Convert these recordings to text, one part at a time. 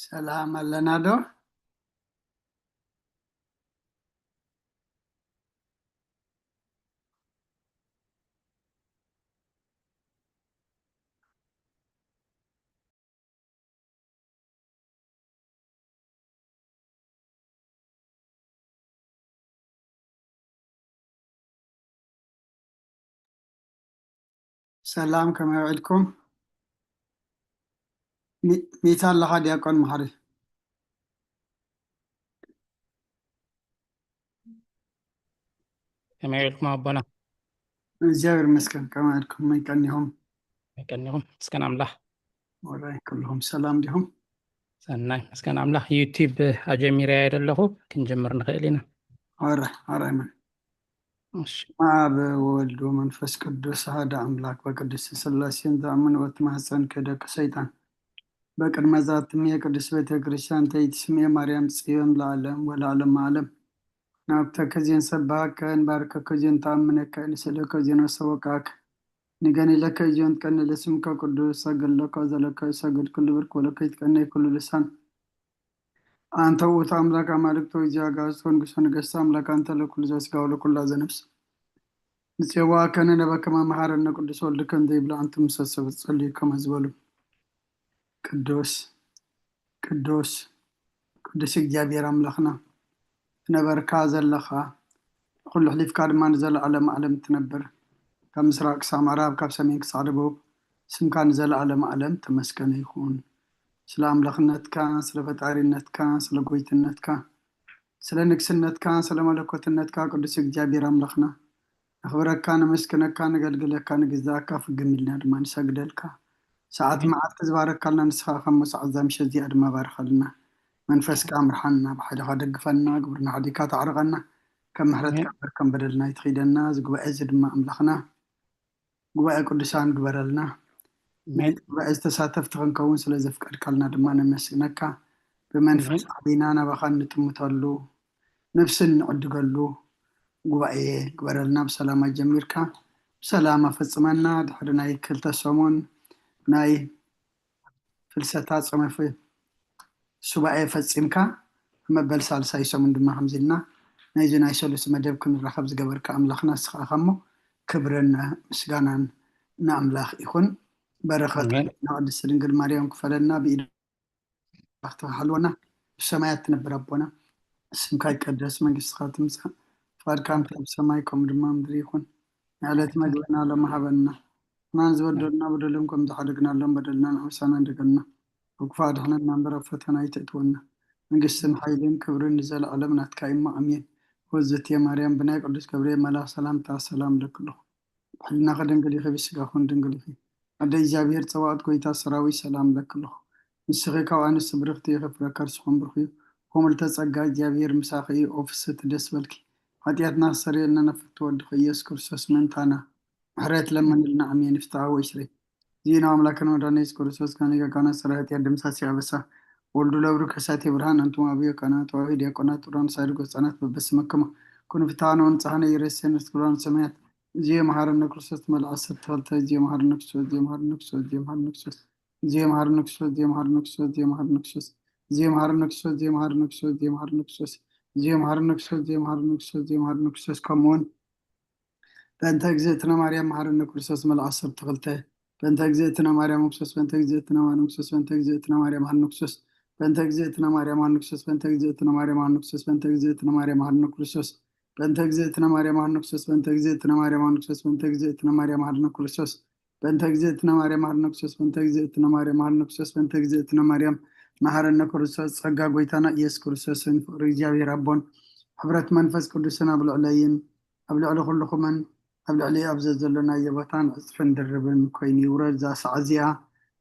ሰላም ኣለና ዶ? ሰላም ከመይ ውዒልኩም? ሚታ ኣለኻ ዲያቆን መሓሪ? كما يقولكم أبونا እግዚአብሔር ይመስገን። ከመይ ኢልኩም? መይ ቀኒኹም? كأنهم مسكن عمله ወራይ ኩልኩም ሰላም ዲኹም? سناي مسكن عمله يوتيوب أجميري عيد اللهو كنجمر نخيلنا ወራይ መን مش አብ ወወልድ ወመንፈስ ቅዱስ አሐዱ አምላክ በቅድስት ሥላሴን ዘአምን ወትማፀን ከደቀ ሰይጣን በቅድመ ዛትም የቅድስት ቤተ ክርስቲያን ተይት ስሜ ማርያም ጽዮን ለዓለም ወለዓለም ዓለም ናብተ ከዚን ሰባከን ባርከ ከዚን ታምነከን ስለ ከዚን ሰበካክ ንገኒ ለከ ጆን ቀን ለስምከ ቅዱስ ሰግድ ለከ ዘለከ ሰግድ ኩሉ ብርክ ወለከ ይትቀነይ ኩሉ ልሳን አንተ ውእቱ አምላክ አማልክት ወእግዚአብሔር ወንጉሥ ነገሥት አምላክ አንተ ለኩሉ ዘሥጋ ወለኩሉ ዘነፍስ ንጽዋ ከነነ በከመ መሐረነ ቅዱስ ወልድከ እንዘ ይብላ አንተ ምሰሰብ ጸልይ ከመ ዝበሉ ቅዱስ ቅዱስ ቅዱስ እግዚአብሔር አምላክና ነበርካ ዘለኻ ኩሉ ሕሊፍካ ድማ ንዘለዓለም ዓለም ትነብር ካብ ምስራቅ ክሳብ ምዕራብ ካብ ሰሜን ክሳብ ደቡብ ስምካ ንዘለዓለም ዓለም ተመስገነ ይኹን። ስለ አምላክነትካ ስለ ፈጣሪነትካ ስለ ጎይትነትካ ስለ ንግስነትካ ስለ መለኮትነትካ ቅዱስ እግዚአብሔር አምላክና አኽብረካ ነመስግነካ ነገልግለካ ንግዛእካ ፍግም ኢልና ድማ ንሰግደልካ ሰዓት መዓልቲ ዝባረካልና ንስኻ ከም ሰዓት ዛምሸ እዚኣ ድማ ባርኸልና መንፈስካ ምርሓና ብሓይልኻ ደግፈና ግብርና ሓዲካ ተዕርቐና ከም ምሕረትካ ከም በደልና ይትኺደና ዝጉባኤ እዚ ድማ አምላክና ጉባኤ ቅዱሳን ግበረልና ጉባኤ ዝተሳተፍቲ ክንከውን ስለ ዘፍቀድካልና ድማ ነመስግነካ ብመንፈስ ዓቢና ናባኻ ንጥምተሉ ነፍስን ንዕድገሉ ጉባኤ ግበረልና ብሰላም ጀሚርካ ብሰላም አፈጽመና ድሕሪ ናይ ክልተ ሰሙን ናይ ፍልሰታ ፀመፍ ሱባኤ ፈጺምካ መበል ሳልሳይ ሰሙን ድማ ከምዚልና ናይዚ ናይ ሰሉስ መደብ ክንራኸብ ዝገበርካ አምላክና ንስኻ እሞ ክብርን ምስጋናን ንአምላኽ ይኹን። በረኸት ቅድስት ድንግል ማርያም ክፈለና ብኢድ ተባህልወና ብሰማያት ትነብር አቦና ስምካ ይቀደስ መንግስትካ ትምጻእ ፈቃድካ በሰማይ ከምኡ ድማ ምድሪ ይኹን። የዕለት መግብና ለመሃበና ማን ዝበደልና በደሎም ከም ዝሓደግናሎም በደልና ንዕውሳና እንደገና ወክፋ ድሕነና እምበር ኣብ ፈተና ይተእትወና መንግስትን ሓይልን ክብርን ንዘለዓለም ናትካ እማ አሜን። ወዘት ማርያም ብናይ ቅዱስ ገብርኤል መልአክ ሰላምታ ሰላም ለክለኹ ሕልና ከደንግል ይኸ ብስጋኹን ድንግል ይኸ አደ እግዚአብሔር ፀዋዕት ጎይታ ሰራዊት ሰላም ለክለኹ ንስኺ ካብ አንስት ብርክቲ የኸፍረካ ርስኹም ብርኽ እዩ ኮምልተ ጸጋ እግዚአብሔር ምሳኺ ኦፍስት ደስ በልኪ ኃጢአትና ሰሪየልና ነፍት ወድኸ ኢየሱስ ክርስቶስ መንታና ምሕረት ለመንልና አሜን። ፍትሐ ወይስሬ ዚና አምላክን ወዳነ ኢየሱስ ክርስቶስ ካኒ ጋና ሰራህት ያደምሳሲ ያበሳ ወልዱ ለብሩ ከሳቴ ብርሃን አንቱም አብዮ ካናት ዋሂ ዲያቆናት ጡራን ሳይድጎ ህፃናት በበስመክማ ኩን ፍትሐነ ወንጻህነ የረሴን ስክራን ሰማያት እዚ መሐረነ ክርስቶስ መልአክ ሰጥተልተ እዚ መሐረነ ክርስቶስ እዚ መሐረነ ክርስቶስ እዚ መሐረነ ክርስቶስ እዚ መሐረነ ክርስቶስ እዚ መሐረነ ክርስቶስ እዚ መሐረነ ክርስቶስ እዚ መሐረነ ክርስቶስ እዚ መሐረነ ክርስቶስ እዚ መሐረነ ክርስቶስ እዚ መሐረነ ክርስቶስ እዚ መሐረነ ክርስቶስ እዚ መሐረነ ክርስቶስ ከምኡውን በእንተ እግዝእትነ ማርያም መሐረነ ክርስቶስ መልአክ ሰጥተልተ በእንተ እግዝእትነ ማርያም ክርስቶስ በእንተ እግዝእትነ ማርያም ክርስቶስ በእንተ እግዝእትነ ማርያም መሐረነ ክርስቶስ በእንተ እግዝእትነ ማርያም መሐረነ ክርስቶስ በእንተ እግዝእትነ ማርያም መሐረነ ክርስቶስ በእንተ እግዝእትነ ማርያም መሐረነ ክርስቶስ በእንተ እግዝእትነ ማርያም መሐረነ ክርስቶስ በእንተ እግዝእትነ ማርያም መሐረነ ክርስቶስ በእንተ እግዝእትነ ማርያም መሐረነ ክርስቶስ በእንተ እግዝእትነ ማርያም መሐረነ ክርስቶስ በእንተ እግዝእትነ ማርያም መሐረነ ክርስቶስ በእንተ እግዝእትነ ማርያም መሐረነ ክርስቶስ ጸጋ ጎይታና ኢየሱስ ክርስቶስን ፍቅሪ እግዚአብሔር አቦን ሕብረት መንፈስ ቅዱስን ኣብ ልዕለይን ኣብ ልዕሊ ኩልኩምን ኣብ ልዕሊ ኣብ ዘለናዮ ቦታን ዕፅፍን ድርብን ኮይኑ ይውረድ። እዛ ሰዓት እዚኣ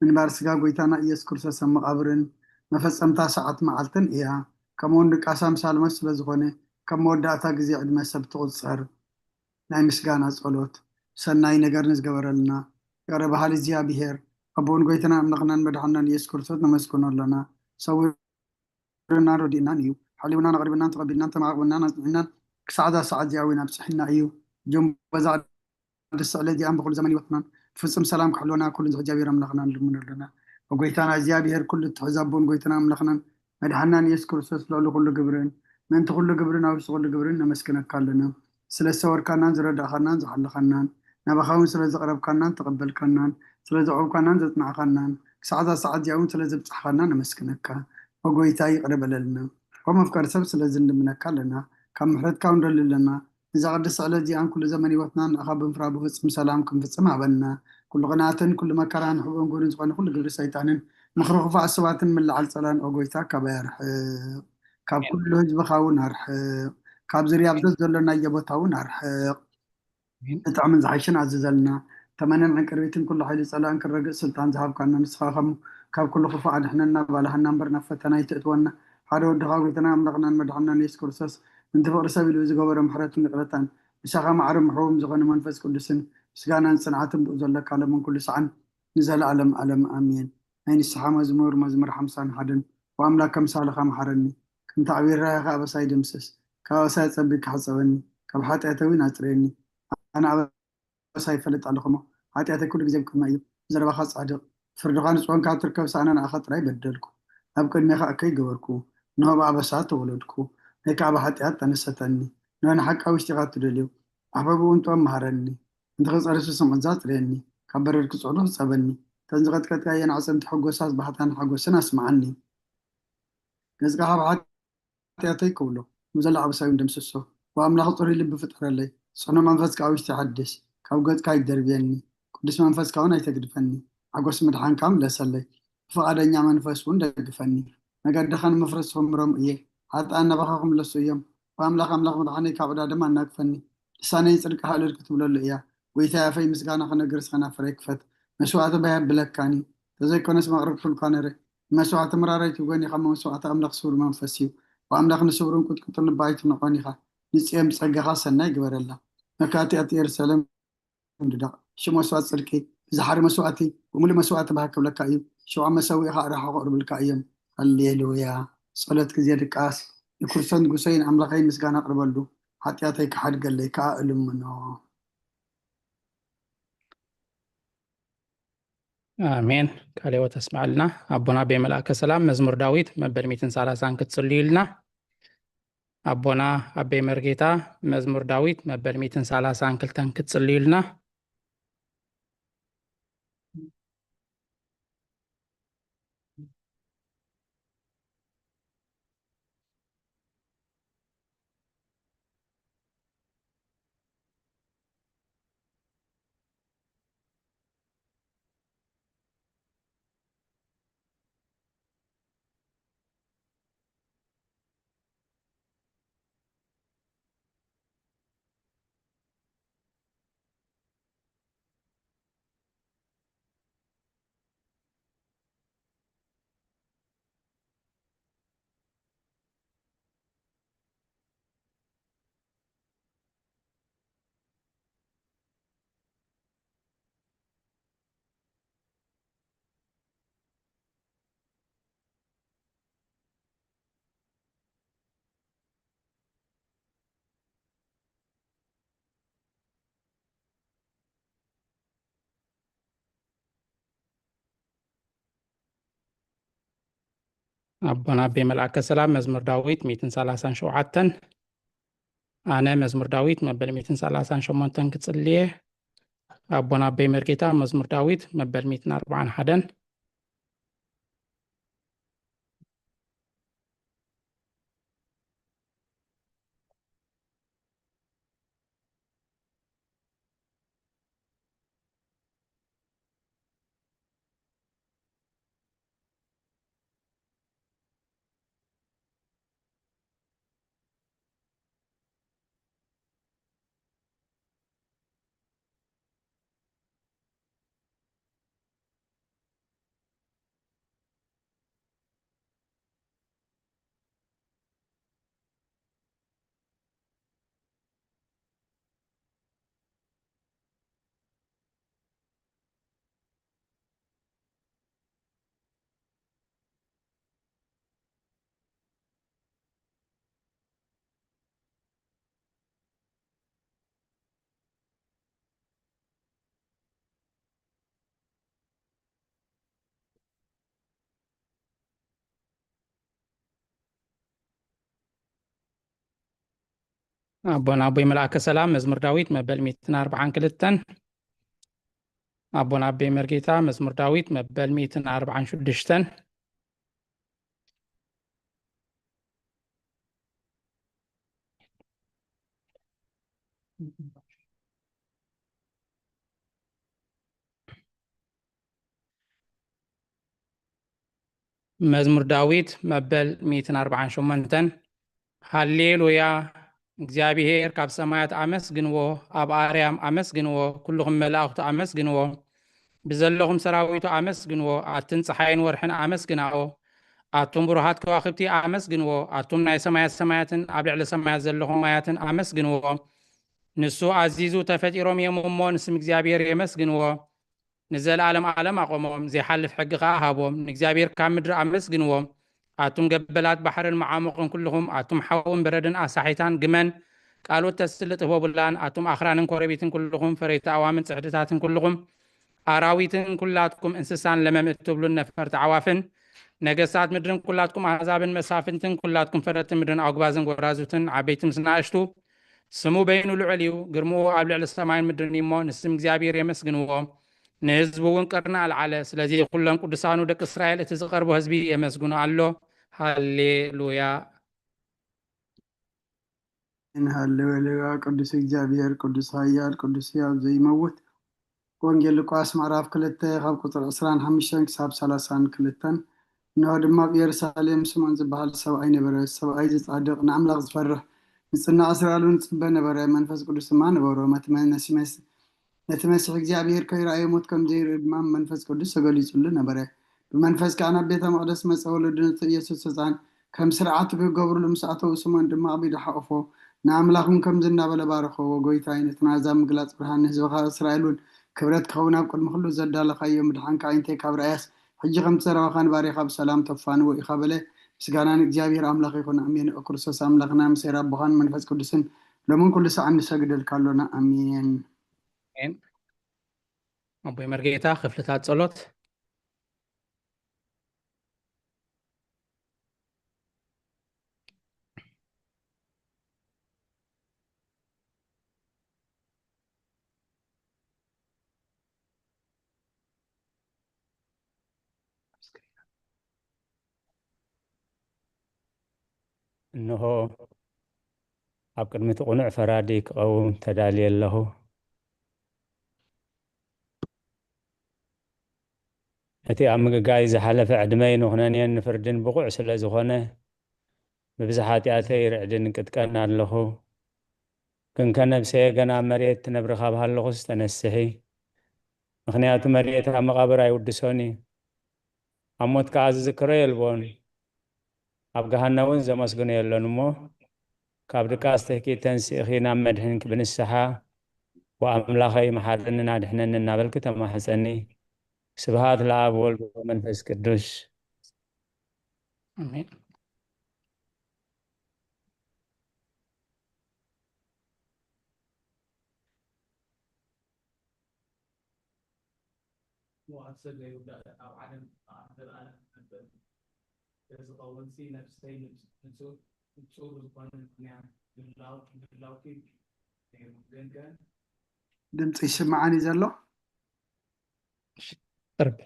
ምንባር ስጋ ጎይታና ኢየሱስ ክርስቶስ ኣብ መቃብርን መፈፀምታ ሰዓት መዓልትን እያ። ከምኡውን ድቃሳ ምሳልመት ስለዝኾነ ከም መወዳእታ ግዜ ዕድመ ሰብ ትቁፀር ናይ ምስጋና ጸሎት ሰናይ ነገር ንዝገበረልና የቅረ ባህል እግዚአብሔር አቦን ጎይታና አምላክናን መድሓናን ኢየሱስ ክርስቶስ ነመስግኖ ኣለና። ሰውርና ረዲእናን እዩ ሓሊውናን ኣቅሪብናን ተቐቢልናን ተማዕቅብናን ኣፅኒዕናን ክሳዕዛ ሰዓት እዚኣ ወይ ናብፅሕና እዩ ጆም በዛ ደስ ዕለ እዚኣን ብኩሉ ዘመን ይወትናን ፍፅም ሰላም ክሕልወና ኩሉ እግዚአብሔር አምላክና ንልሙን ኣለና وقويتنا زيابير كل تحزبون قويتنا أملخنا مدحنا يسوع كريستوس لولو كل جبرين من كل جبرين أو كل جبرين نمسكنا كلنا سلسة كانان زرد خنان زحل خنان نبخاون سلسة قرب كانان تقبل كانان سلسة عوب كانان زتمع خنان سعادة يوم سلسة بصح خنان نمسكنك وقويتاي قرب لنا وما فكر سب سلسة نمنا كلنا كم حرد كاون لنا إذا قدس على دي عن كل زمن وطنان أخاب فرابو فسم سلامكم فسم عبنا كل قناتن كل مكران حبون قولن زقان كل قبر سيطانن مخروق فع السواتن من العل صلان أوغويتا كبير كاب كل هجب خاون هرح كاب زرياب دز دلنا يبوتاون هرح تعمل زحيشن عززلنا تمنى عن كربيتن كل حيل صلان كرقص سلطان ذهب كان نسخاهم كاب كل خفاء نحن بالها نمبر نفتنا يتأتونا حارو دخاويتنا أملغنا مدحنا نيس كورسس من تفقر سبيل وزقور محرات نقرتان بشاخة معرم حوم زغن منفس كل سن سجانا صنعتم بأزلك على من كل سعن نزل علم آمين أين السحام مزمور حمسان حدن وأملاك كمسال خام حرني كنت عبير رايخة أبسايد مسس كاوسايد سبك حصوني كبحات أتوين أتريني أنا أبسايد فلت على خمو حتى أتى كل جزء كما يو زربا خاص عدو فردغان سوان كاتركب سانا أخط راي بدلكو أبكن ميخا أكي جوركو نهو بأبسات ولدكو هيك عبا حتى أتا نستني نانا حق أو اشتغال تدليو أحبابو أنتو أمهرني انت غص أرسو سمعزات ريني كبر الكسعودو سابني تنزغت كتاين عصم تحقو ساس بحثان حقو سنة اسمعني نزغا حبا حتى يكولو مزلع بسايم دمسسو وأملا خطوري اللي بفتر لي صنو منفس كاوش تحدش كاوغت كاي دربيني قدس منفس كاونا يتقدفني عقوس مدحان كام لسلي فقادنيا منفس ون دقفني نقد دخان مفرس همرم إيه حتى أنا بخاكم لسو يوم وأملاخ مدحاني كابدا دم أنا كفني لساني يصدق حالي الكتب له إياه ويتا في مسكانا خنا قرس خنا فريك فت مسوعة بها بلكاني تزي كونس مغرب كل كانري مسوعة مراري تقوني خما مسوعة أملاخ سور منفسيو وأملاخ نسورون كنت نبايت نقونيخا نسيم صقخا سنة يقبر الله مكاتي أتي رسالة مددا شو مسوات سلكي زحر مسواتي ومولي مسوات بهاك لك أيم شو عم مسوي راح أقرب لك أيم هللويا صلاتك زيادة كاس يكرسون قسين أملاخين مسكان أقرب له حتى أتيك حد قال لي كائل منه آمين كاليو تسمع لنا أبونا بملأك سلام مزمور داويد مبر 230 كتصلي لنا أبونا أبي مرقيتا مزمور داويد مبر 230 كلتن كتصلي لنا أبونا بملأك سلام مزمور داويد 230 شوعتن أنا مزمور داويد مبر 230 شومنتن كتصليه أبونا أبي مرقيتا مزمور داويد مبر 240 حدن أبونا أبي ملأك سلام مزمور داويت مبل 242 أبونا أبي مرقيتا مزمور داويت مبل 246 مزمور داويت مبل 248 هاليلويا እግዚአብሔር ካብ ሰማያት ኣመስግንዎ ኣብ ኣርያም ኣመስግንዎ ኩልኹም መላእኽቱ ኣመስግንዎ ብዘለኹም ሰራዊቱ ኣመስግንዎ ኣትን ፀሓይን ወርሕን ኣመስግናኦ ኣቱም ብሩሃት ከዋኽብቲ ኣመስግንዎ ኣቱም ናይ ሰማያት ሰማያትን ኣብ ልዕሊ ሰማያት ዘለኹም ማያትን ኣመስግንዎ ንሱ ኣዚዙ ተፈጢሮም እዮም እሞ ንስም እግዚኣብሔር የመስግንዎ ንዘለዓለም ዓለም ኣቆሞም ዘይሓልፍ ሕጊ ከዓ ሃቦም ንእግዚኣብሔር ካብ ምድሪ ኣመስግንዎም ኣቱም ገበላት ባሕርን መዓሙቕን ኩልኹም ኣቱም ሓውን በረድን ኣሳሒታን ግመን ቃልኦት ተስልጥ ህቦቡላን ኣቱም ኣኽራንን ኮረቢትን ኩልኹም ፈረይቲ ኣዋምን ፅሕድታትን ኩልኹም ኣራዊትን ኩላትኩም እንስሳን ለመምእ ትብሉን ነፈርቲ ዓዋፍን ነገስታት ምድርን ኩላትኩም ኣሕዛብን መሳፍንትን ኩላትኩም ፈረትን ምድርን ኣጉባዝን ጎራዙትን ዓበይቲ ምስ ንኣሽቱ ስሙ በይኑ ልዑል እዩ ግርምኡ ኣብ ልዕሊ ሰማይን ምድርን እሞ ንስም እግዚኣብሔር የመስግንዎ ንህዝቡ እውን ቅርና ኣልዓለ ስለዚ ኩሎም ቅዱሳኑ ደቂ እስራኤል እቲ ዝቐርቦ ህዝቢ የመስግኑ ኣሎ ሃሌሉያ ሃሌሉያ ቅዱስ እግዚአብሔር ቅዱስ ኃያል ቅዱስ ሕያው ዘይመውት ወንጌል ሉቃስ ምዕራፍ 2 ካብ ቁጥሪ 25 ክሳብ 32 እንሆ ድማ ብኢየሩሳሌም ስምዖን ዝበሃል ሰብኣይ ነበረ ሰብኣይ ዝጻድቕ ንኣምላኽ ዝፈርህ ንጽናዕ እስራኤልን ጽበ ነበረ መንፈስ ቅዱስ ድማ ነበሮ ነቲ መሲሕ እግዚአብሔር ከይረኣዮ ሞት ከም ዘይርኢ ድማ መንፈስ ቅዱስ ተገሊጹሉ ነበረ ብመንፈስ ከዓ ናብ ቤተ መቅደስ መጸ ወለዱ ኢየሱስ ህፃን ከም ስርዓቱ ክገብርሉ ምስ ኣተው ስምዖን ድማ ኣቢሉ ሓቁፎ ንኣምላኹም ከም ዝናበለ ባረኸዎ ጎይታይ ነቲ ናዛብ ምግላፅ ብርሃን ንህዝብኻ እስራኤልን ክብረት ክኸውን ኣብ ቅድሚ ኩሉ ዘዳለኻዮ ምድሓንካ ዓይንተይ ካብ ራእያስ ሕጂ ከም ትዘረባኻ ንባሪኻ ብሰላም ተፋንዎ ኢኻ በለ ምስጋና ንእግዚአብሔር ኣምላኽ ይኹን ኣሜን ክርስቶስ ኣምላኽና ምሴራ ኣቦኻን መንፈስ ቅዱስን ሎምን ኩሉ ሰዓት ንሰግደልካ ኣሎና ኣሜን ኣቦይ መርጌታ ክፍልታት ጸሎት እንሆ ኣብ ቅድሚት ቁኑዕ ፈራዲ ክቐውም ተዳልየ ኣለኹ እቲ ኣብ ምግጋይ ዝሓለፈ ዕድመይ ንኹነንየን ንፍርድን ብቑዕ ስለ ዝኾነ ብብዙሕ ኃጢኣተይ ርዕድን ቅጥቀን ኣለኹ ግን ከነብሰየ ገና መሬት ትነብሪ ካብ ሃለኹ ዝተነስሒ ምክንያቱ መሬት ኣብ መቓብር ኣይውድሶን እዩ ኣብ ሞት ከዓ ዝዝክሮ የልቦን ኣብ ገሃና እውን ዘመስግኖ የሎን እሞ ካብ ድቃስ ተሕኪተን ስእኺ ናብ መድህን ብንስሓ ወኣምላኸይ መሓረንን ኣድሕነን እናበልክ ተማሕፀኒ ስብሃት ለኣብ ወልድ ወመንፈስ ቅዱስ ኣሜን وأكثر يبدأ أو عدم أقدر أنا تزقون سي نفسي نشوف القانون يعني بالله كيف كان ድምፂ ይስማዓኒ ዘሎ قرب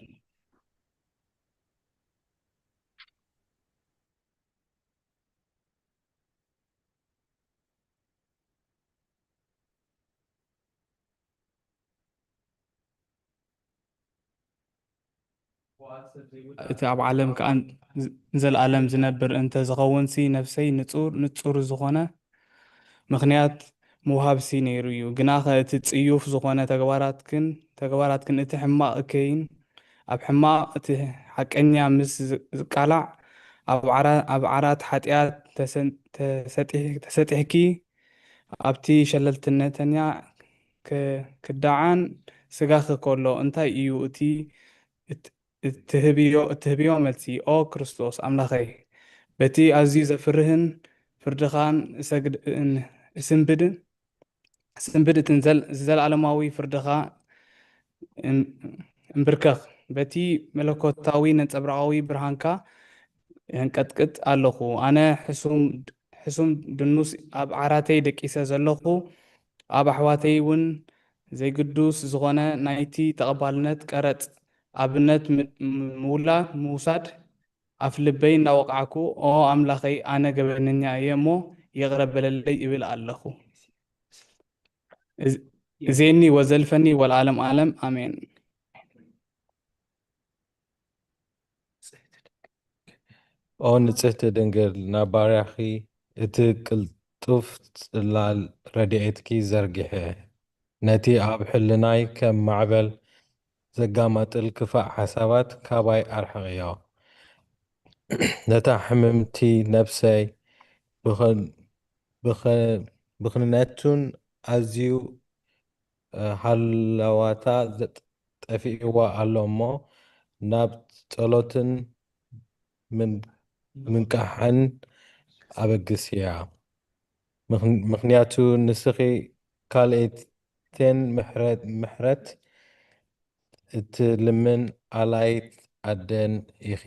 እቲ ኣብ ዓለም ከዓ ዘለዓለም ዝነብር እንተ ዝኸውን ሲ ነፍሰይ ንጹር ዝኾነ ምክንያት ምውሃብሲ ነይሩ እዩ ግና እቲ ጽዩፍ ዝኾነ ተግባራትክን እቲ ሕማቕ እከይን ኣብ ሕማቕ እቲ ሓቀኛ ምስ ዝቃላዕ ኣብ ዓራት ሓጢኣት ተሰጢሕኪ ኣብቲ ሸለልትነተኛ ክዳዓን ስጋኺ ከሎ እንታይ እዩ እትህብዮ መልሲ ኦ ክርስቶስ ኣምላኸይ በቲ ኣዝዩ ዘፍርህን ፍርድኻን ስንብድ እትን ዘለዓለማዊ ፍርድኻ እምብርከኽ በቲ መለኮታዊ ነፀብራቃዊ ብርሃንካ የንቀጥቅጥ ኣለኹ ኣነ حسوم دنوس أب عراتي دكيسة زلخو أب أحواتي ون زي قدوس زغنا نايتي تقبالنت كرت أبنت مولا موساد أفلبين نوقعكو أو أملاخي أنا قبلني أيامو يغرب للي يبل ألخو زيني وزلفني والعالم عالم آمين. او ንጽህቲ ድንግል ናባርያኺ እቲ ቅልጡፍ ጽላል ረድኤትኪ ዘርጊሐ ነቲ ኣብ ሕልናይ ከም ማዕበል ዘጋማጥል ክፋእ ሓሳባት ካባይ ኣርሕቕዮ ነታ ሕምምቲ ነፍሰይ ብኽንነቱን ኣዝዩ ሃለዋታ ጠፊእዋ ኣሎ እሞ ናብ ጸሎትን ምንቃሕን ኣበግስ እያ ምኽንያቱ ንስኺ ካልኦትን ምሕረት እትልምን ኣላይት ኣደን ኢኺ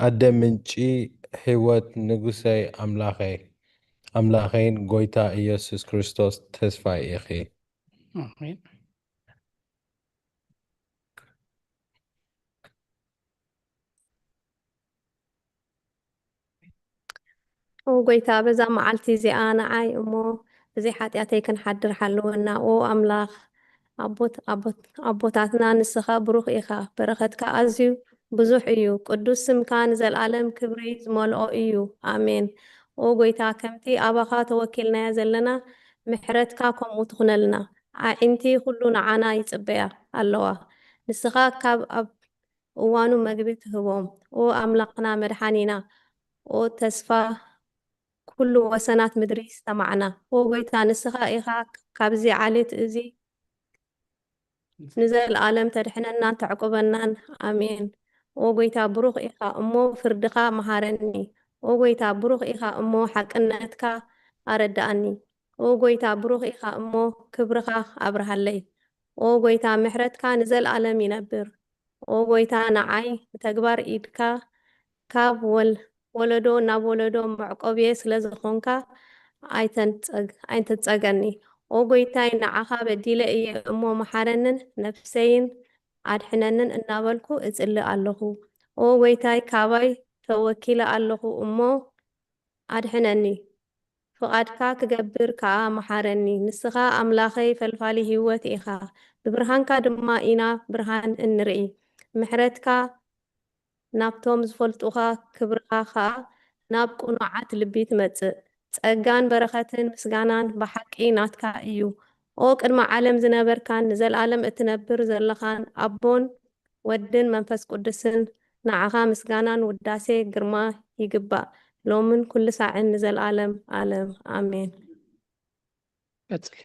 ዓደ ምንጪ ሕይወት ንጉሰይ ኣምላኸይን ጎይታ ኢየሱስ ክርስቶስ ተስፋይ ኢኺ آمين. وقويتا بزا معلتي زي أنا عاي أمو زي حاتياتي كنحدر حلونا أو أملاخ أبوتاتنا نسخة بروخ إيخا برختك أزيو بزوح إيو قدوس سمكان زي العالم كبري زمالو إيو آمين وقويتا كمتي أباخا توكلنا يزلنا محرتك كم وتخنلنا عينتي كلنا عنا يتبيا اللوا نسخة كاب وانو مقبت هوم وأملاقنا مرحانينا وتسفى كل وسنات مدري استمعنا وقويتا نسخة إيخا كابزي عاليت إزي نزل العالم ترحنا تعقبنا آمين وقويتا بروخ إيخا أمو فردخا مهارني وقويتا بروخ إيخا أمو حقنتك أردأني وقويتا بروخ إيخا أمو كبرخا أبرها لي وقويتا محرتك نزل العالم ينبر وقويتا نعاي تكبر إيدك كاب ولدو ناب ولدو معقوبية سلازخونكا أيتنتسأغني وقويتاي نعاها بديلة إيه أمو محارنن نفسين عدحننن النابلكو إزئلي ألهو وقويتاي كاباي توكيلة ألهو أمو عدحنني فقادكا كجبر كا محارني نسخا أملاخي فالفالي هيوت إيخا ببرهانكا دما إنا برهان النرئي محرتكا نابتوم زفلتوخا كبرخا ناب قنوعات لبيت متسء ጸጋን በረኸትን ምስጋናን በሐቂ ናትካ እዩ ኦ ቅድመ ዓለም ዝነበርካን ንዘል ዓለም እትነብር ዘለኻን አቦን ወድን መንፈስ ቅዱስን ንዓኻ ምስጋናን ውዳሴ ግርማ ይግባእ ሎምን ኩሉ ሳዕን ንዘል ዓለም ዓለም አሜን ቀጽል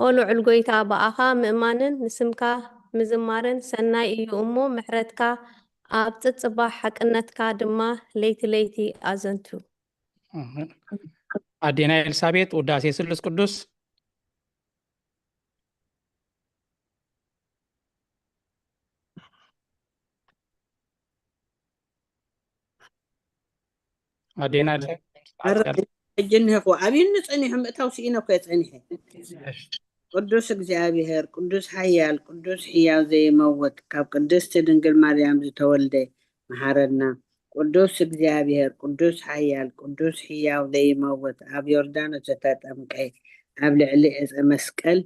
ኦ ልዑል ጎይታ በአኻ ምእማንን ንስምካ ምዝማርን ሰናይ እዩ እሞ ምሕረትካ ኣብ ጽባሕ ሓቅነትካ ድማ ለይቲ ለይቲ ኣዘንቱ አዴና ኤልሳቤጥ ውዳሴ ስሉስ ቅዱስ አዴና جنه خو أبين نصني هم توسينا كيصنيه قدوس እግዚአብሔር ቅዱስ ኃያል ቅዱስ ሕያው ዘይመውት ካብ ቅድስት ድንግል ማርያም ዝተወልደ መሐረና ቅዱስ እግዚአብሔር ቅዱስ ኃያል ቅዱስ ሕያው ዘይመውት ኣብ ዮርዳኖስ ዝተጠምቀ ኣብ ልዕሊ ዕፀ መስቀል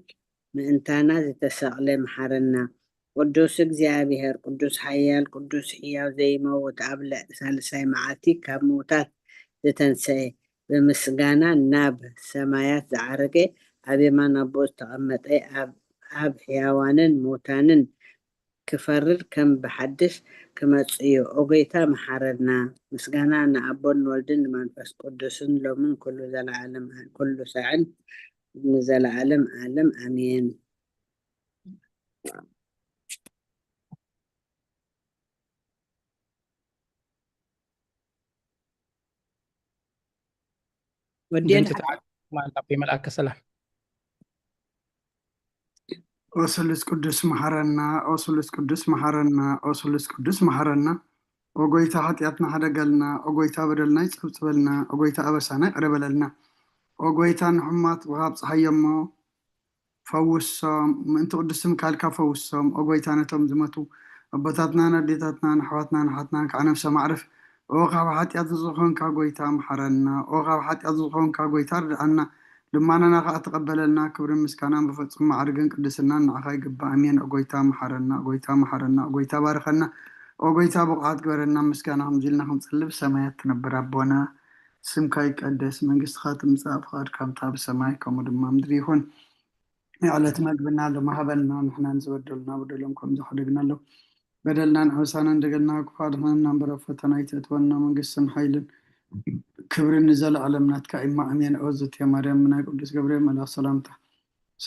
ምእንታና ዝተሰቕለ መሐረና ቅዱስ እግዚአብሔር ቅዱስ ኃያል ቅዱስ ሕያው ዘይመውት ኣብ ሳልሳይ መዓልቲ ካብ ምውታት ዝተንሰየ በምስጋና ናብ ሰማያት ዝዓረገ ኣብ የማን አቦ ዝተቐመጠ ኣብ ሕያዋንን ሞታንን ክፈርድ ከም ብሓድሽ ክመጽእ እዩ ኦ ጌታ መሐረና ምስጋና ንኣቦን ወልድን መንፈስ ቅዱስን ሎምን ኩሉ ዘለዓለም ኩሉ ሰዓን ንዘለዓለም ዓለም አሜን ودين ما بملأك السلام ኦስሉስ ቅዱስ መሐረና ኦስሉስ ቅዱስ መሐረና ኦስሉስ ቅዱስ መሐረና وقويتا حتياتنا حدا قالنا وقويتا بدلنا يصبصبلنا وقويتا أبسانا قربلنا وقويتا نحمات وغاب صحيما فوسهم انت قدسم كالكا فوسهم وقويتا نتم زمتو أبتاتنا نديتاتنا نحواتنا نحاتنا كعنفسا معرف وغاب حتيات الزخون كاقويتا محرنا وغاب حتيات الزخون كاقويتا ردعنا لما أنا أتقبل لنا كبر مسكانا بفتح معرقن قدسنا نعخاي قبا أمين وقويتا محرنا وقويتا محرنا وقويتا بارخنا وقويتا بقعات قبرنا مسكانا هم جيلنا هم تصلب سمايات تنبر أبونا سمكاي قدس منقست خاتم صاف خار كامتا بسماي كومدما مدريهون على تمقبلنا له ما هبلنا نحن نزودلنا بدلهم زحدقنا له بدلنا نحوسانا ندقلنا كفارنا نمبر فتنا يتتونا منقسم حيل كبر النزال على منات كائما أمين أوزت يا مريم من قدس جبريل ملا سلامته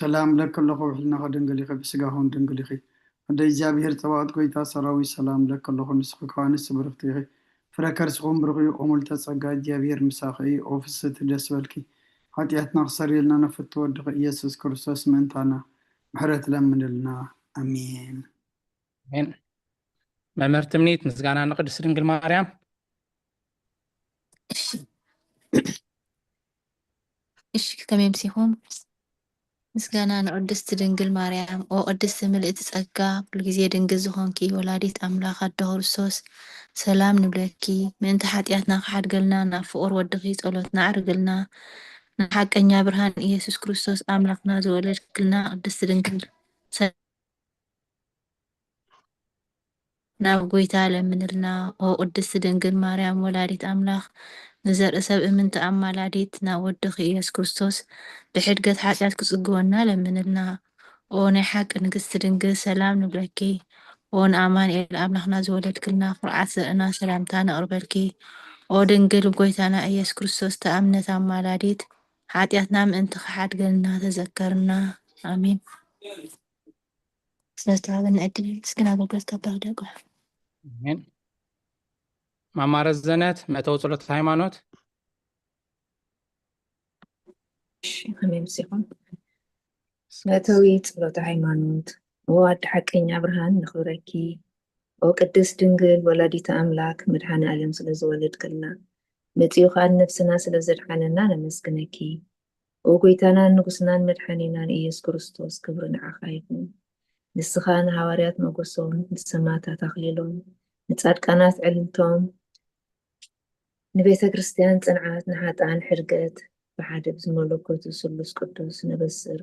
سلام لك الله وحلنا دنقلي خي بسقاهون دنقلي خي هذا إجابة هرتوات قويتا سراوي سلام لك الله نسخك وانس برختي خي فركر سخون برغي أمولت سقاد جابير مساخي أوفست دسولكي حتياتنا خسر لنا نفت ودق يسوس كريستوس منتانا محرت لمن لنا أمين أمين. መምህርት እምኒት ምስጋና ንቅድስት ድንግል ማርያም እሺ ከመምሲኹም ምስጋና ንቅድስት ድንግል ማርያም ኦ ቅድስት ምልእቲ ጸጋ ኩሉ ግዜ ድንግል ዝኾንኪ ወላዲት ኣምላኽ ኣዶ ክርስቶስ ሰላም ንብለኪ ምእንቲ ሓጢኣትና ክሓድገልና ናብ ፍቁር ወድኺ ጸሎትና ኣርግልና ንሓቀኛ ብርሃን ኢየሱስ ክርስቶስ ኣምላኽና ዝወለድክልና ቅድስት ድንግል ናብ ጎይታ ለምንልና ኦ ቅድስት ድንግል ማርያም ወላዲት ኣምላኽ ንዘርኢ ሰብእ ምንቲ ኣማላዲት ናብ ወድኺ ኢየሱስ ክርስቶስ ብሕድገት ሓጢኣት ክጽግወና ለምንልና ኦ ናይ ሓቂ ንግስቲ ድንግል ሰላም ንብለኪ ኦ ንኣማንኤል ኣምላኽና ዝወለድክልና ኩርዓት ዘርእና ሰላምታ ነቕርበልኪ ኦ ድንግል ጎይታና ኢየሱስ ክርስቶስ ተኣምነት ኣማላዲት ሓጢኣትና ምእንቲ ክሓድገልና ተዘከርና ኣሜን ስለዝተሃበና ዕድል ምስግና ኣገልግሎት ከበኽ ደቁ አሜን። ማማረዘነት መተው ጸሎት ሃይማኖት ከመምሲኹም መተዊ ጸሎት ሃይማኖት ወዋድ ሓቀኛ ብርሃን ንኽብረኪ ኦ ቅድስት ድንግል ወላዲተ ኣምላክ መድሓነ ዓለም ስለ ዝወለድክልና መጺኡ ከዓ ነፍስና ስለ ዘድሓነና ነመስግነኪ ኦ ጎይታናን ንጉስናን መድሓኒናን ኢየሱስ ክርስቶስ ክብሪ ንዓኻ ይኹን ንስኻ ንሃዋርያት መጎሶም ንሰማዕታት ኣኽሊሎም ንጻድቃናት ዕልልቶም ንቤተ ክርስቲያን ጽንዓት ንሓጣን ሕርገት ብሓደ ብዝመለኮቱ ስሉስ ቅዱስ ንበስር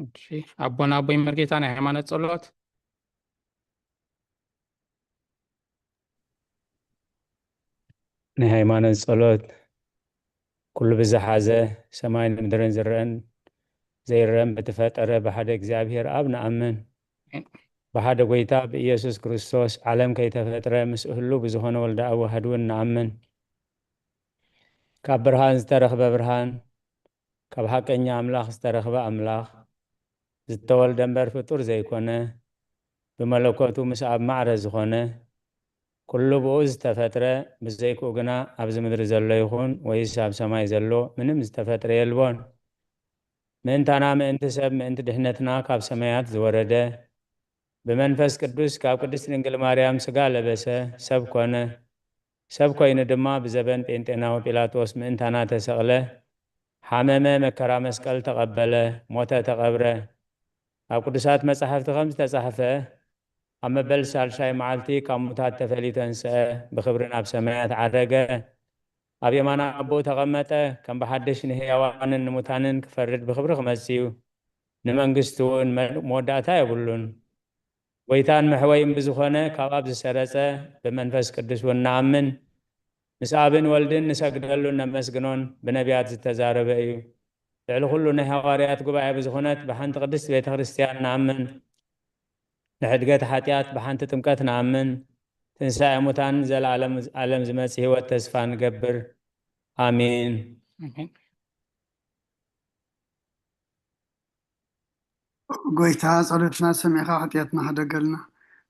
እሺ አቦና አቦይ መርጌታ ናይ ሃይማኖት ጸሎት ናይ ሃይማኖት ጸሎት ኩሉ ብዝሓዘ ሰማይን ምድርን ዝረአን ዘይረአን በተፈጠረ ብሓደ እግዚአብሔር ኣብ ንኣምን ብሓደ ጎይታ ብኢየሱስ ክርስቶስ ዓለም ከይተፈጥረ ምስ ህሉ ብዝኾነ ወልዳ ኣዋህድ እውን ንኣምን ካብ ብርሃን ዝተረኽበ ብርሃን ካብ ሓቀኛ ኣምላኽ ዝተረኽበ ኣምላኽ ዝተወልደ እምበር ፍጡር ዘይኮነ ብመለኮቱ ምስ ኣብ ማዕረ ዝኾነ ኩሉ ብኡ ዝተፈጥረ ብዘይክኡ ግና ኣብዚ ምድሪ ዘሎ ይኹን ወይስ ኣብ ሰማይ ዘሎ ምንም ዝተፈጥረ የልቦን ምእንታና ምእንቲ ሰብ ምእንቲ ድሕነትና ካብ ሰማያት ዝወረደ ብመንፈስ ቅዱስ ካብ ቅድስት ድንግል ማርያም ስጋ ለበሰ ሰብ ኮነ ሰብ ኮይኑ ድማ ብዘበን ጴንጤናዊ ጲላጦስ ምእንታና ተሰቕለ ሓመመ መከራ መስቀል ተቐበለ ሞተ ተቐብረ ኣብ ቅዱሳት መጻሕፍቲ ከም ዝተጻሕፈ ኣብ መበል ሳልሳይ መዓልቲ ካብ ሙታት ተፈሊጡ ተንስአ ብክብሪ ናብ ሰማያት ዓረገ ኣብ የማና ኣቦ ተቐመጠ ከም ብሓድሽ ንህያዋንን ንሙታንን ክፈርድ ብክብሪ ክመጽእ እዩ ንመንግስቱ እውን መወዳእታ የብሉን ጎይታን መሕወይን ብዝኾነ ካብ ኣብ ዝሰረጸ ብመንፈስ ቅዱስ እውን ንኣምን ምስ ኣብን ወልድን ንሰግደሉን ነመስግኖን ብነቢያት ዝተዛረበ እዩ ልዕሊ ኩሉ ናይ ሃዋርያት ጉባኤ ብዝኾነት ብሓንቲ ቅድስቲ ቤተ ክርስቲያን ንኣምን ንሕድገት ሓጢኣት ብሓንቲ ጥምቀት ንኣምን ትንሣኤ ሙታን ዘለዓለም ዓለም ዝመጽእ ህይወት ተስፋ ንገብር ኣሜን ጎይታ ጸሎትና ሰሚዕኻ ሓጢኣትና ሓደገልና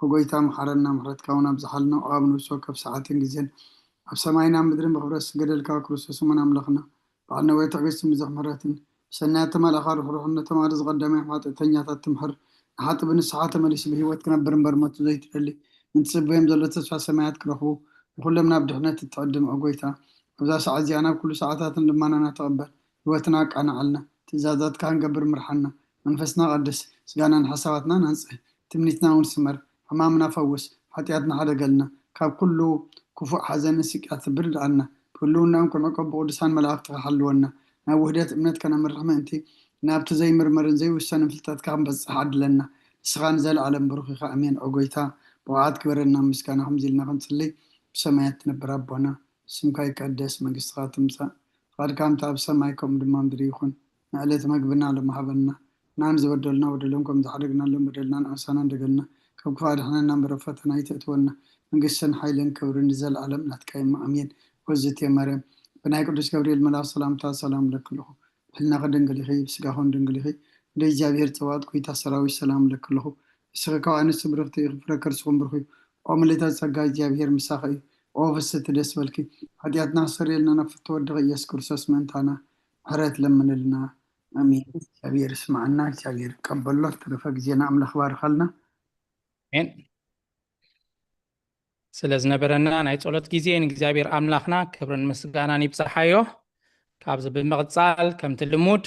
وقويتا محرنا محرت كونا بزحلنا وقابنا وسوكا بساعتين جزين بسماينا مدرين بخبرس قدل كاكروس ومن أملخنا بعدنا ويتعقس مزح مراتين سنة تمال أخار روحنا تمال قدامي حاطة تنيات التمحر حتى بنسعات ماليس بهوت كنا برمبرمت زيت اللي من تسبهم زلت تسعة سماعات كرهو وكل من أبدحنا تتقدم أقويتا وذا ساعة أنا بكل ساعات لما أنا نتقبل هوتنا كان علنا تزادات كان قبر مرحنا منفسنا قدس سجانا حساباتنا ننصح تمنيتنا ونسمر حمامنا فوس حتياتنا حدا قلنا كاب كله كفوء حزن سكات برد عنا كلنا ممكن نقب قدسان ملاك تحلونا نا وحدات امنت كان مرحمة انتي نابت زي مرمرن زي وسان فلتات كان بس حد لنا سخان زي العالم بروخي خامين عقويتا وعاد كبرنا مسكانا حمزي لنا خنصلي بسمايات نبر ربنا سمكاي كادس مقص خاتمسا قد كام تاب سمايكم دمام دريخون نعليت مقبنا لما حبنا نانز ودلنا ودلنكم زحرقنا لهم ودلنا نعسانا دقلنا كم كفاد احنا نمبر فتنا يتأتونا نقسن حيلين كورن نزل علم نتكايم أمين وزت يا مريم بناي قدس جبريل ملاك سلام تا سلام لك له حلنا غدن قليخي بسقاهون دنقليخي لي جابير تواد كويتا سراوي سلام لك له سقاكو أنس برغتي فركر سوم برخي ومليتا سقاي جابير مساخي وفست دس بالكي حديات ناصر يلنا نفتو ودغي يسكر سسمنتانا حرات لمن لنا أمين جابير اسمعنا جابير قبل الله ترفق زينا عمل أخبار خلنا أمين ስለዝነበረና ናይ ጸሎት ጊዜ ንእግዚአብሔር ኣምላኽና ክብርን ምስጋናን ይብጽሓዮ ካብዚ ብምቕጻል ከምቲ ልሙድ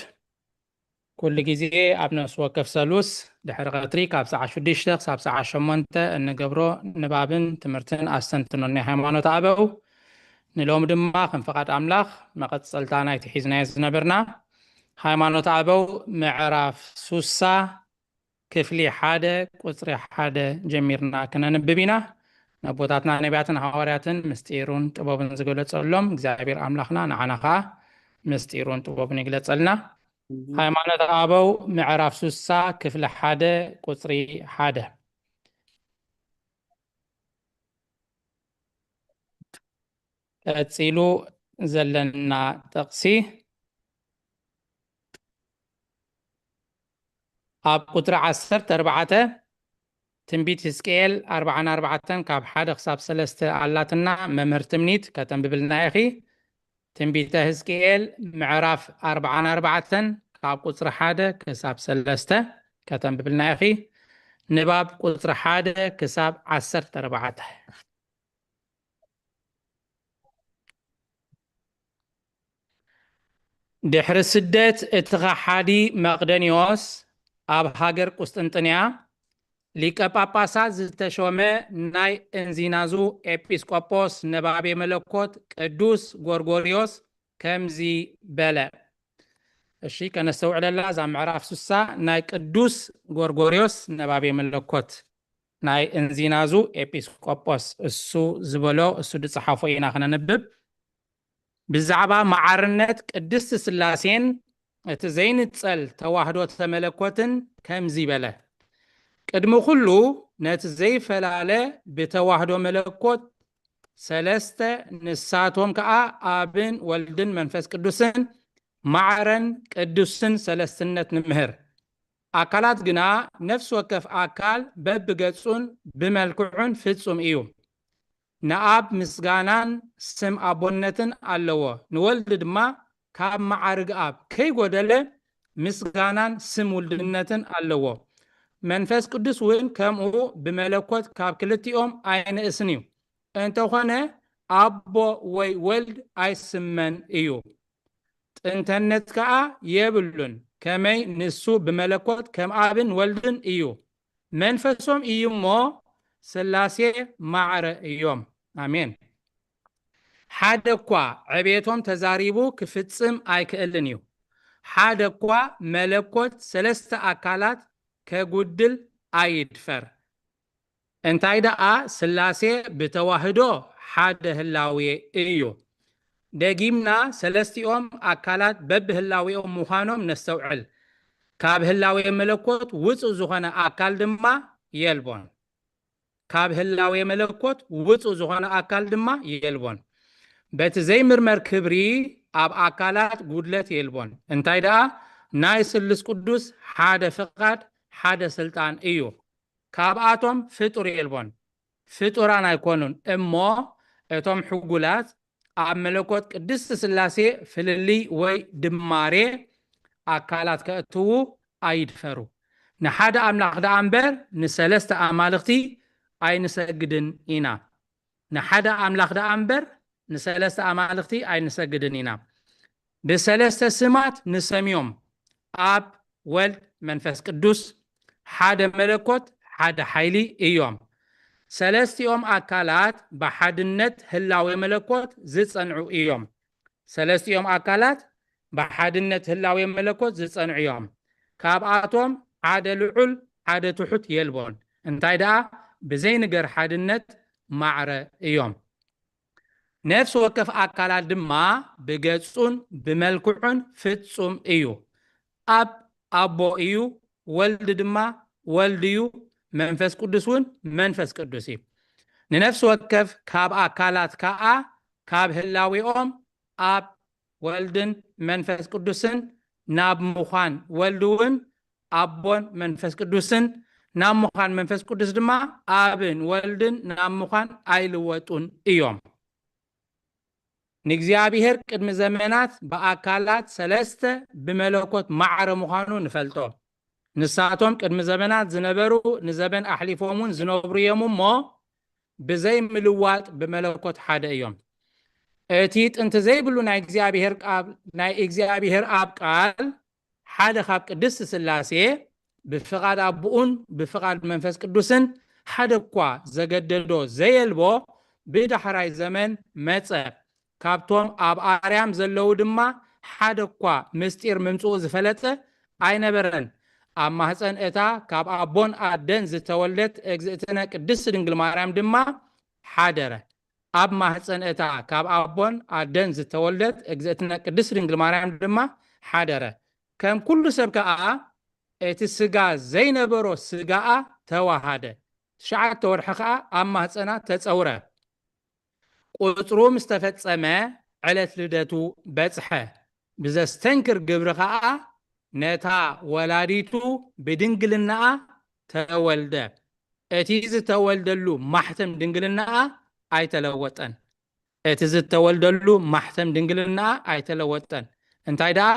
ኩሉ ግዜ ኣብ ነፍሲ ወከፍ ሰሉስ ድሕሪ ቀትሪ ካብ ሰዓት 6 ክሳብ ሰዓት 8 እንገብሮ ንባብን ትምህርትን ኣስተንትኖን ናይ ሃይማኖት ኣበው ንሎም ድማ ከም ፈቃድ ኣምላኽ መቐጸልታ ናይቲ ሒዝናዮ ዝነበርና ሃይማኖት ኣበው ምዕራፍ 60 ክፍሊ 1 ቁጽሪ 1 ጀሚርና ክነንብብ ኢና نبوتاتنا نبياتنا حوارياتن مستيرون تبابن زغلصلهم እግዚአብሔር አምላኽና ንዓናኻ مستيرون تبابن ይግለጸልና ሃይማኖት አበው ምዕራፍ 60 ክፍሊ 1 ቁጽሪ 1 ቀጺሉ ዘለና ጥቕሲ ኣብ ቁጽሪ 14 ትንቢት ሕዝቅኤል 44 ካብ 1 ክሳብ 3 ኣላትና መምህር ትምኒት ከተንብብልና ኢኺ ትንቢተ ሕዝቅኤል ምዕራፍ 44 ካብ ቁጽሪ 1 ክሳብ 3 ከተንብብልና ኢኺ ንባብ ቁጽሪ 1 ክሳብ 14 ድሕሪ ስደት እቲ ሓዲ መቅደኒዮስ ኣብ ሃገር ቁስጥንጥንያ ሊቀ ጳጳሳት ዝተሾመ ናይ እንዚናዙ ኤጲስቆጶስ ነባቤ መለኮት ቅዱስ ጎርጎርዮስ ከምዚ በለ እሺ ከነስተውዕለላ ዛ ምዕራፍ 60 ናይ ቅዱስ ጎርጎርዮስ ነባቤ መለኮት ናይ እንዚናዙ ኤጲስቆጶስ እሱ ዝበሎ እሱ ድጽሓፎ ኢና ክነንብብ ብዛዕባ ማዓርነት ቅድስት ስላሴን እቲ ዘይንጸል ተዋህዶ ተመለኮትን ከምዚ በለ ቅድሚ ኩሉ ነቲ ዘይፈላለ ብተዋህዶ መለኮት ሰለስተ ንሳቶም ከዓ አብን ወልድን መንፈስ ቅዱስን ማዕረን ቅዱስን ሰለስትነት ንምህር አካላት ግና ነፍስ ወከፍ አካል በብገጹን ብመልክዑን ፍጹም እዩ ንአብ ምስጋናን ስም አቦነትን ኣለዎ ንወልድ ድማ ካብ ማዕርግ አብ ከይጎደለ ምስጋናን ስም ውልድነትን ኣለዎ መንፈስ ቅዱስ ወን ከምኡ ብመለኮት ካብ ክልቲኦም ኣይንእስን እዩ እንተኾነ አቦ ወይ ወልድ ኣይስመን እዩ ጥንተነት ከዓ የብሉን ከመይ ንሱ ብመለኮት ከም አብን ወልድን እዩ መንፈሶም እዩ እሞ ስላሴ ማዕረ እዮም አሜን ሓደ እኳ ዕቤቶም ተዛሪቡ ክፍጽም ኣይክእልን እዩ ሓደ እኳ መለኮት ሰለስተ አካላት ከጉድል አይድፈር እንታይ ደኣ ስላሴ ብተዋህዶ ሓደ ህላዌ እዩ ደጊምና ሰለስቲኦም አካላት በብህላዌኦም ምዃኖም ነስተውዕል ካብ ህላዌ መለኮት ውፁእ ዝኾነ አካል ድማ የልቦን ካብ ህላዌ መለኮት ውፁእ ዝኾነ አካል ድማ የልቦን በቲ ዘይምርመር ክብሪ ኣብ አካላት ጉድለት የልቦን እንታይ ደኣ ናይ ስሉስ ቅዱስ ሓደ ፍቃድ ሓደ ስልጣን እዩ ካብኣቶም ፍጡር የልቦን ፍጡራን ኣይኮኑን እሞ እቶም ሕጉላት ኣብ መለኮት ቅድስቲ ስላሴ ፍልሊ ወይ ድማሬ ኣካላት ከእትዉ ኣይድፈሩ ንሓደ ኣምላኽ ደኣ እምበር ንሰለስተ ኣማልኽቲ ኣይንሰግድን ኢና ንሓደ ኣምላኽ ደኣ እምበር ንሰለስተ ኣማልኽቲ ኣይንሰግድን ኢና ብሰለስተ ስማት ንሰሚዮም ኣብ ወልድ መንፈስ ቅዱስ ሓደ መለኮት ሓደ ሓይሊ እዮም ሰለስቲኦም ኣካላት ብሓድነት ህላዌ መለኮት ዝጸንዑ እዮም ሰለስቲኦም ኣካላት ብሓድነት ህላዌ መለኮት ዝጸንዑ እዮም ካብኣቶም ሓደ ልዑል ሓደ ትሑት የልቦን እንታይ ደኣ ብዘይ ነገር ሓድነት ማዕረ እዮም ነፍሲ ወከፍ ኣካላት ድማ ብገጹን ብመልክዑን ፍጹም እዩ ኣብ ኣቦ እዩ ወልድ ድማ ወልድ እዩ መንፈስ ቅዱስ እውን መንፈስ ቅዱስ እዩ ንነፍሲ ወከፍ ካብ ኣካላት ከዓ ካብ ህላዊኦም ኣብ ወልድን መንፈስ ቅዱስን ናብ ምዃን ወልድ እውን ኣቦን መንፈስ ቅዱስን ናብ ምዃን መንፈስ ቅዱስ ድማ ኣብን ወልድን ናብ ምዃን ኣይልወጡን እዮም ንእግዚአብሔር ቅድሚ ዘመናት በአካላት ሰለስተ ብመለኮት ማዕረ ምዃኑ ንፈልጦ ንሳቶም ቅድሚ ዘመናት ዝነበሩ ንዘበን ኣሕሊፎምን ዝነብሩ እዮም እሞ ብዘይ ምልዋጥ ብመለኮት ሓደ እዮም እቲ ጥንቲ ዘይብሉ ናይ እግዚአብሔር ኣብ ቃል ሓደ ካብ ቅድስቲ ስላሴ ብፍቃድ ኣቡኡን ብፍቃድ መንፈስ ቅዱስን ሓደ እኳ ዘገደዶ ዘየልቦ ብዳሕራይ ዘመን መፀ ካብቶም ኣብ ኣርያም ዘለው ድማ ሓደ እኳ ምስጢር ምምፅኡ ዝፈለጠ ኣይነበረን ኣብ ማህፀን እታ ካብ ኣቦን ኣደን ዝተወለደት እግዝእትነ ቅድስት ድንግል ማርያም ድማ ሓደረ ኣብ ማህፀን እታ ካብ ኣቦን ኣደን ዝተወለደት እግዝእትነ ቅድስት ድንግል ማርያም ድማ ሓደረ ከም ኩሉ ሰብ ከዓ እቲ ስጋ ዘይነበሮ ስጋኣ ተዋሃደ ትሽዓተ ወርሒ ከዓ ኣብ ማህፀና ተፀውረ ቁጥሩ ምስ ተፈጸመ ዕለት ልደቱ በጽሐ ብዘስተንክር ግብሪ ከዓ ነታ ወላዲቱ ብድንግልናኣ ተወልደ እቲ ዝተወልደሉ ማሕተም ድንግልናኣ ኣይተለወጠን እቲ ዝተወልደሉ ማሕተም ድንግልናኣ ኣይተለወጠን እንታይ ደኣ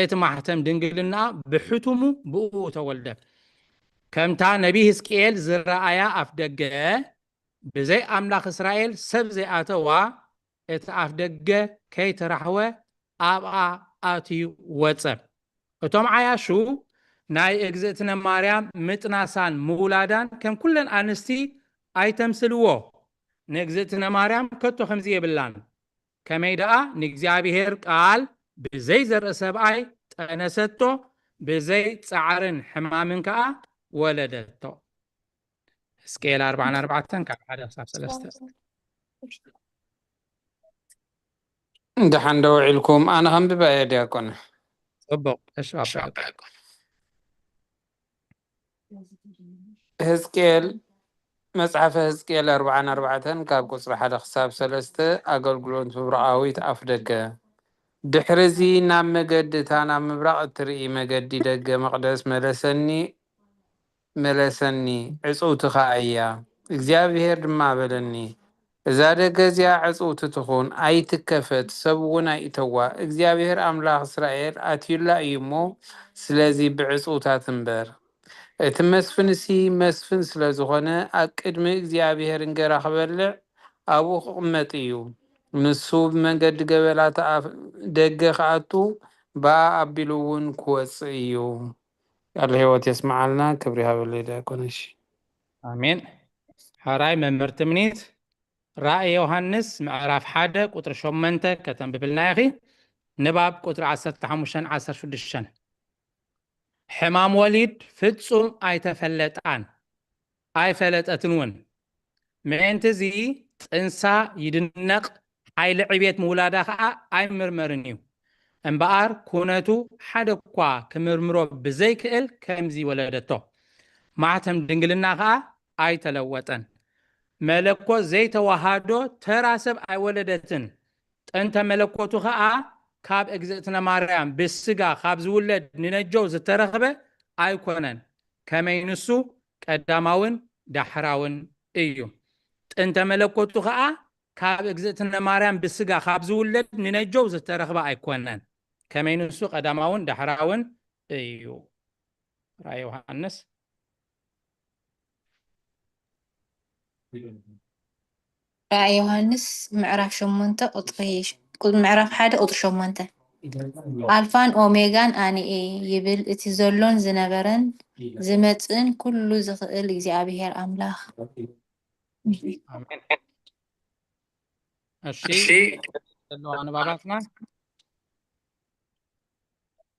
እቲ ማሕተም ድንግልናኣ ብሕቱሙ ብኡ ተወልደ ከምታ ነቢ ሕዝቅኤል ዝረአያ ኣፍ ደገ ብዘይ ኣምላኽ እስራኤል ሰብ ዘይኣተዋ እቲ ኣፍ ደገ ከይተራሕወ ኣብኣ ኣትዩ ወፀ እቶም ዓያሹ ናይ እግዝእትነ ማርያም ምጥናሳን ምውላዳን ከም ኩለን ኣንስቲ ኣይተምስልዎ ንእግዝእትነ ማርያም ከቶ ከምዚ የብላን ከመይ ደኣ ንእግዚአብሔር ቃል ብዘይ ዘርኢ ሰብኣይ ጠነሰቶ ብዘይ ፃዕርን ሕማምን ከዓ ወለደቶ ሕዝቅኤል 44 ካብ 1 ክሳብ 3 دحن دوعلكم أنا هم ببعيد يكون صبق إيش هزكيل مصحف هزكيل 44 كاب قصر حدا حساب 3 أقلقلون فبرعاويت أفدق دحرزي نام مقد تانا مبرق ترئي مقدي دق مقدس ملسني عصو تخايا እግዚአብሔር ድማ በለኒ እዛ ደገ እዚኣ ዕፁት ትኹን ኣይትከፈት ሰብውን ኣይተዋ እግዚአብሔር ኣምላኽ እስራኤል ኣትዩላ እዩ እሞ ስለዚ ብዕፁታት እምበር እቲ መስፍንሲ መስፍን ስለ ዝኾነ ኣብ ቅድሚ እግዚአብሔር እንገራ ክበልዕ ኣብኡ ክቕመጥ እዩ ንሱ ብመንገዲ ገበላት ደገ ክኣቱ በኣ ኣቢሉ እውን ክወፅእ እዩ ቃል ሕይወት የስማዓልና ክብሪ ሃበለ ዲያቆንሽ አሜን حراي ممرت منيت رأي يوحنس معرف حدا قطر شومنته كتم ببلنا يخي نباب قطر 15 10 حمام وليد فتصم اي تفلتان اي فلتاتنون معنتزي انسا يدنق حيل عبيت مولادا اي مرمرنيو انبار كونتو حدا كوا كمرمرو بزي كእል كمزي ولدتو معتم دنگلنا اي تلوتن ملكوت زي توهادو تراسب اي ولدتن انت ملكوتو خا كاب اجزتنا مريم بالسغا خاب زولد ننجو زترخبه اي كونن كمينسو ቀዳማውን ዳሕራውን እዩ ጥንተ መለኮቱ ከዓ ካብ እግዝእትነ ማርያም ብስጋ ካብ ዝውለድ ንነጆው ዝተረኽበ ኣይኮነን ከመይ ንሱ ቀዳማውን ዳሕራውን እዩ ራእይ ዮሐንስ ራእይ ዮሐንስ ምዕራፍ 8 ምዕራፍ 1 ቁጥሪ 8 አልፋን ኦሜጋን አነ ይብል እቲ ዘሎን ዝነበረን ዝመፅን ኩሉ ዝኽእል እግዚአብሔር አምላኽ አሜን እሺ ዘለዋ ንባባትና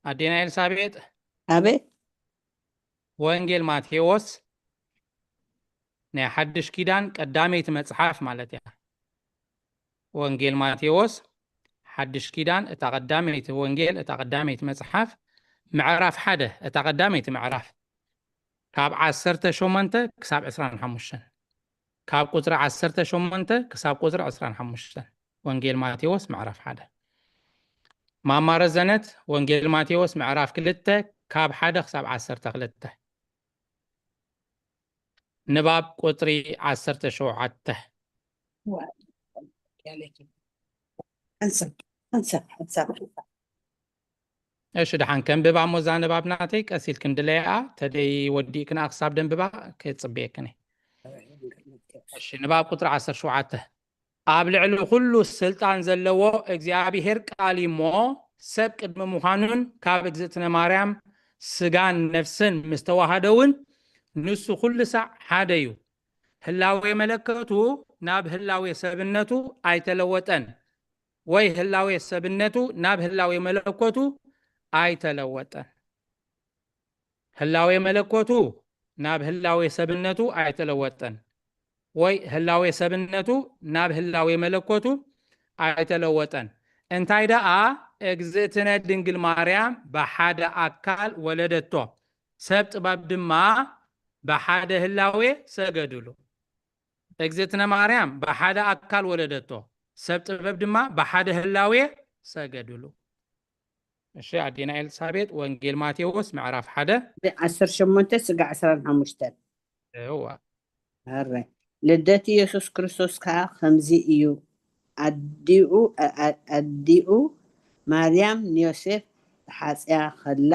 አዴና ኤልሳቤጥ አቤት ወንጌል ማቴዎስ ናይ ሓድሽ ኪዳን ቀዳመይቲ መጽሓፍ ማለት እያ ወንጌል ማቴዎስ ሓድሽ ኪዳን እታ ቀዳመይቲ ወንጌል እታ ቀዳመይቲ መጽሓፍ ምዕራፍ 1 እታ ቀዳመይቲ ምዕራፍ ካብ 18 ክሳብ 25 ካብ ቁጥሪ 18 ክሳብ ቁጥሪ 25 ወንጌል ማቴዎስ ምዕራፍ 1 ማማረ ዘነት ወንጌል ማቴዎስ ምዕራፍ 2 ካብ 1 ክሳብ 12 ንባብ ቁጥሪ 17 እሺ ድሓን ከንብባ ሞዛ ንባብናተይ ቀሲል ክንድለያ ተደይ ወዲእክና ክሳብ ደንብባ ከጽብየክኒ እሺ ንባብ ቁጥሪ 17 ኣብ ልዕሊ ኩሉ ስልጣን ዘለዎ እግዚአብሔር ቃል እሞ ሰብ ቅድሚ ምዃኑን ካብ እግዝእትነ ማርያም ስጋን ነፍስን ምስ ተዋሃደውን ንሱ ኩሉ ሳዕ ሓደ እዩ ህላዌ መለከቱ ናብ ህላዌ ሰብነቱ ኣይተለወጠን ወይ ህላዌ ሰብነቱ ናብ ህላዌ መለኮቱ ኣይተለወጠን ህላዌ መለኮቱ ናብ ህላዌ ሰብነቱ ኣይተለወጠን ወይ ህላዌ ሰብነቱ ናብ ህላዌ መለኮቱ ኣይተለወጠን እንታይ ደኣ እግዝእትነ ድንግል ማርያም በሓደ አካል ወለደቶ ሰብ ጥበብ ድማ በሓደ ህላዌ ሰገድሉ እግዝእትነ ማርያም በሓደ አካል ወለደቶ ሰብ ጥበብ ድማ በሓደ ህላዌ ሰገድሉ እሺ አዴና ኤልሳቤጥ ወንጌል ማቴዎስ ምዕራፍ 1 18 ስጋ 15 እዋ አረ ልደት ኢየሱስ ክርስቶስ ከዓ ከምዚ እዩ አዲኡ ማርያም ንዮሴፍ ሓጽያ ከላ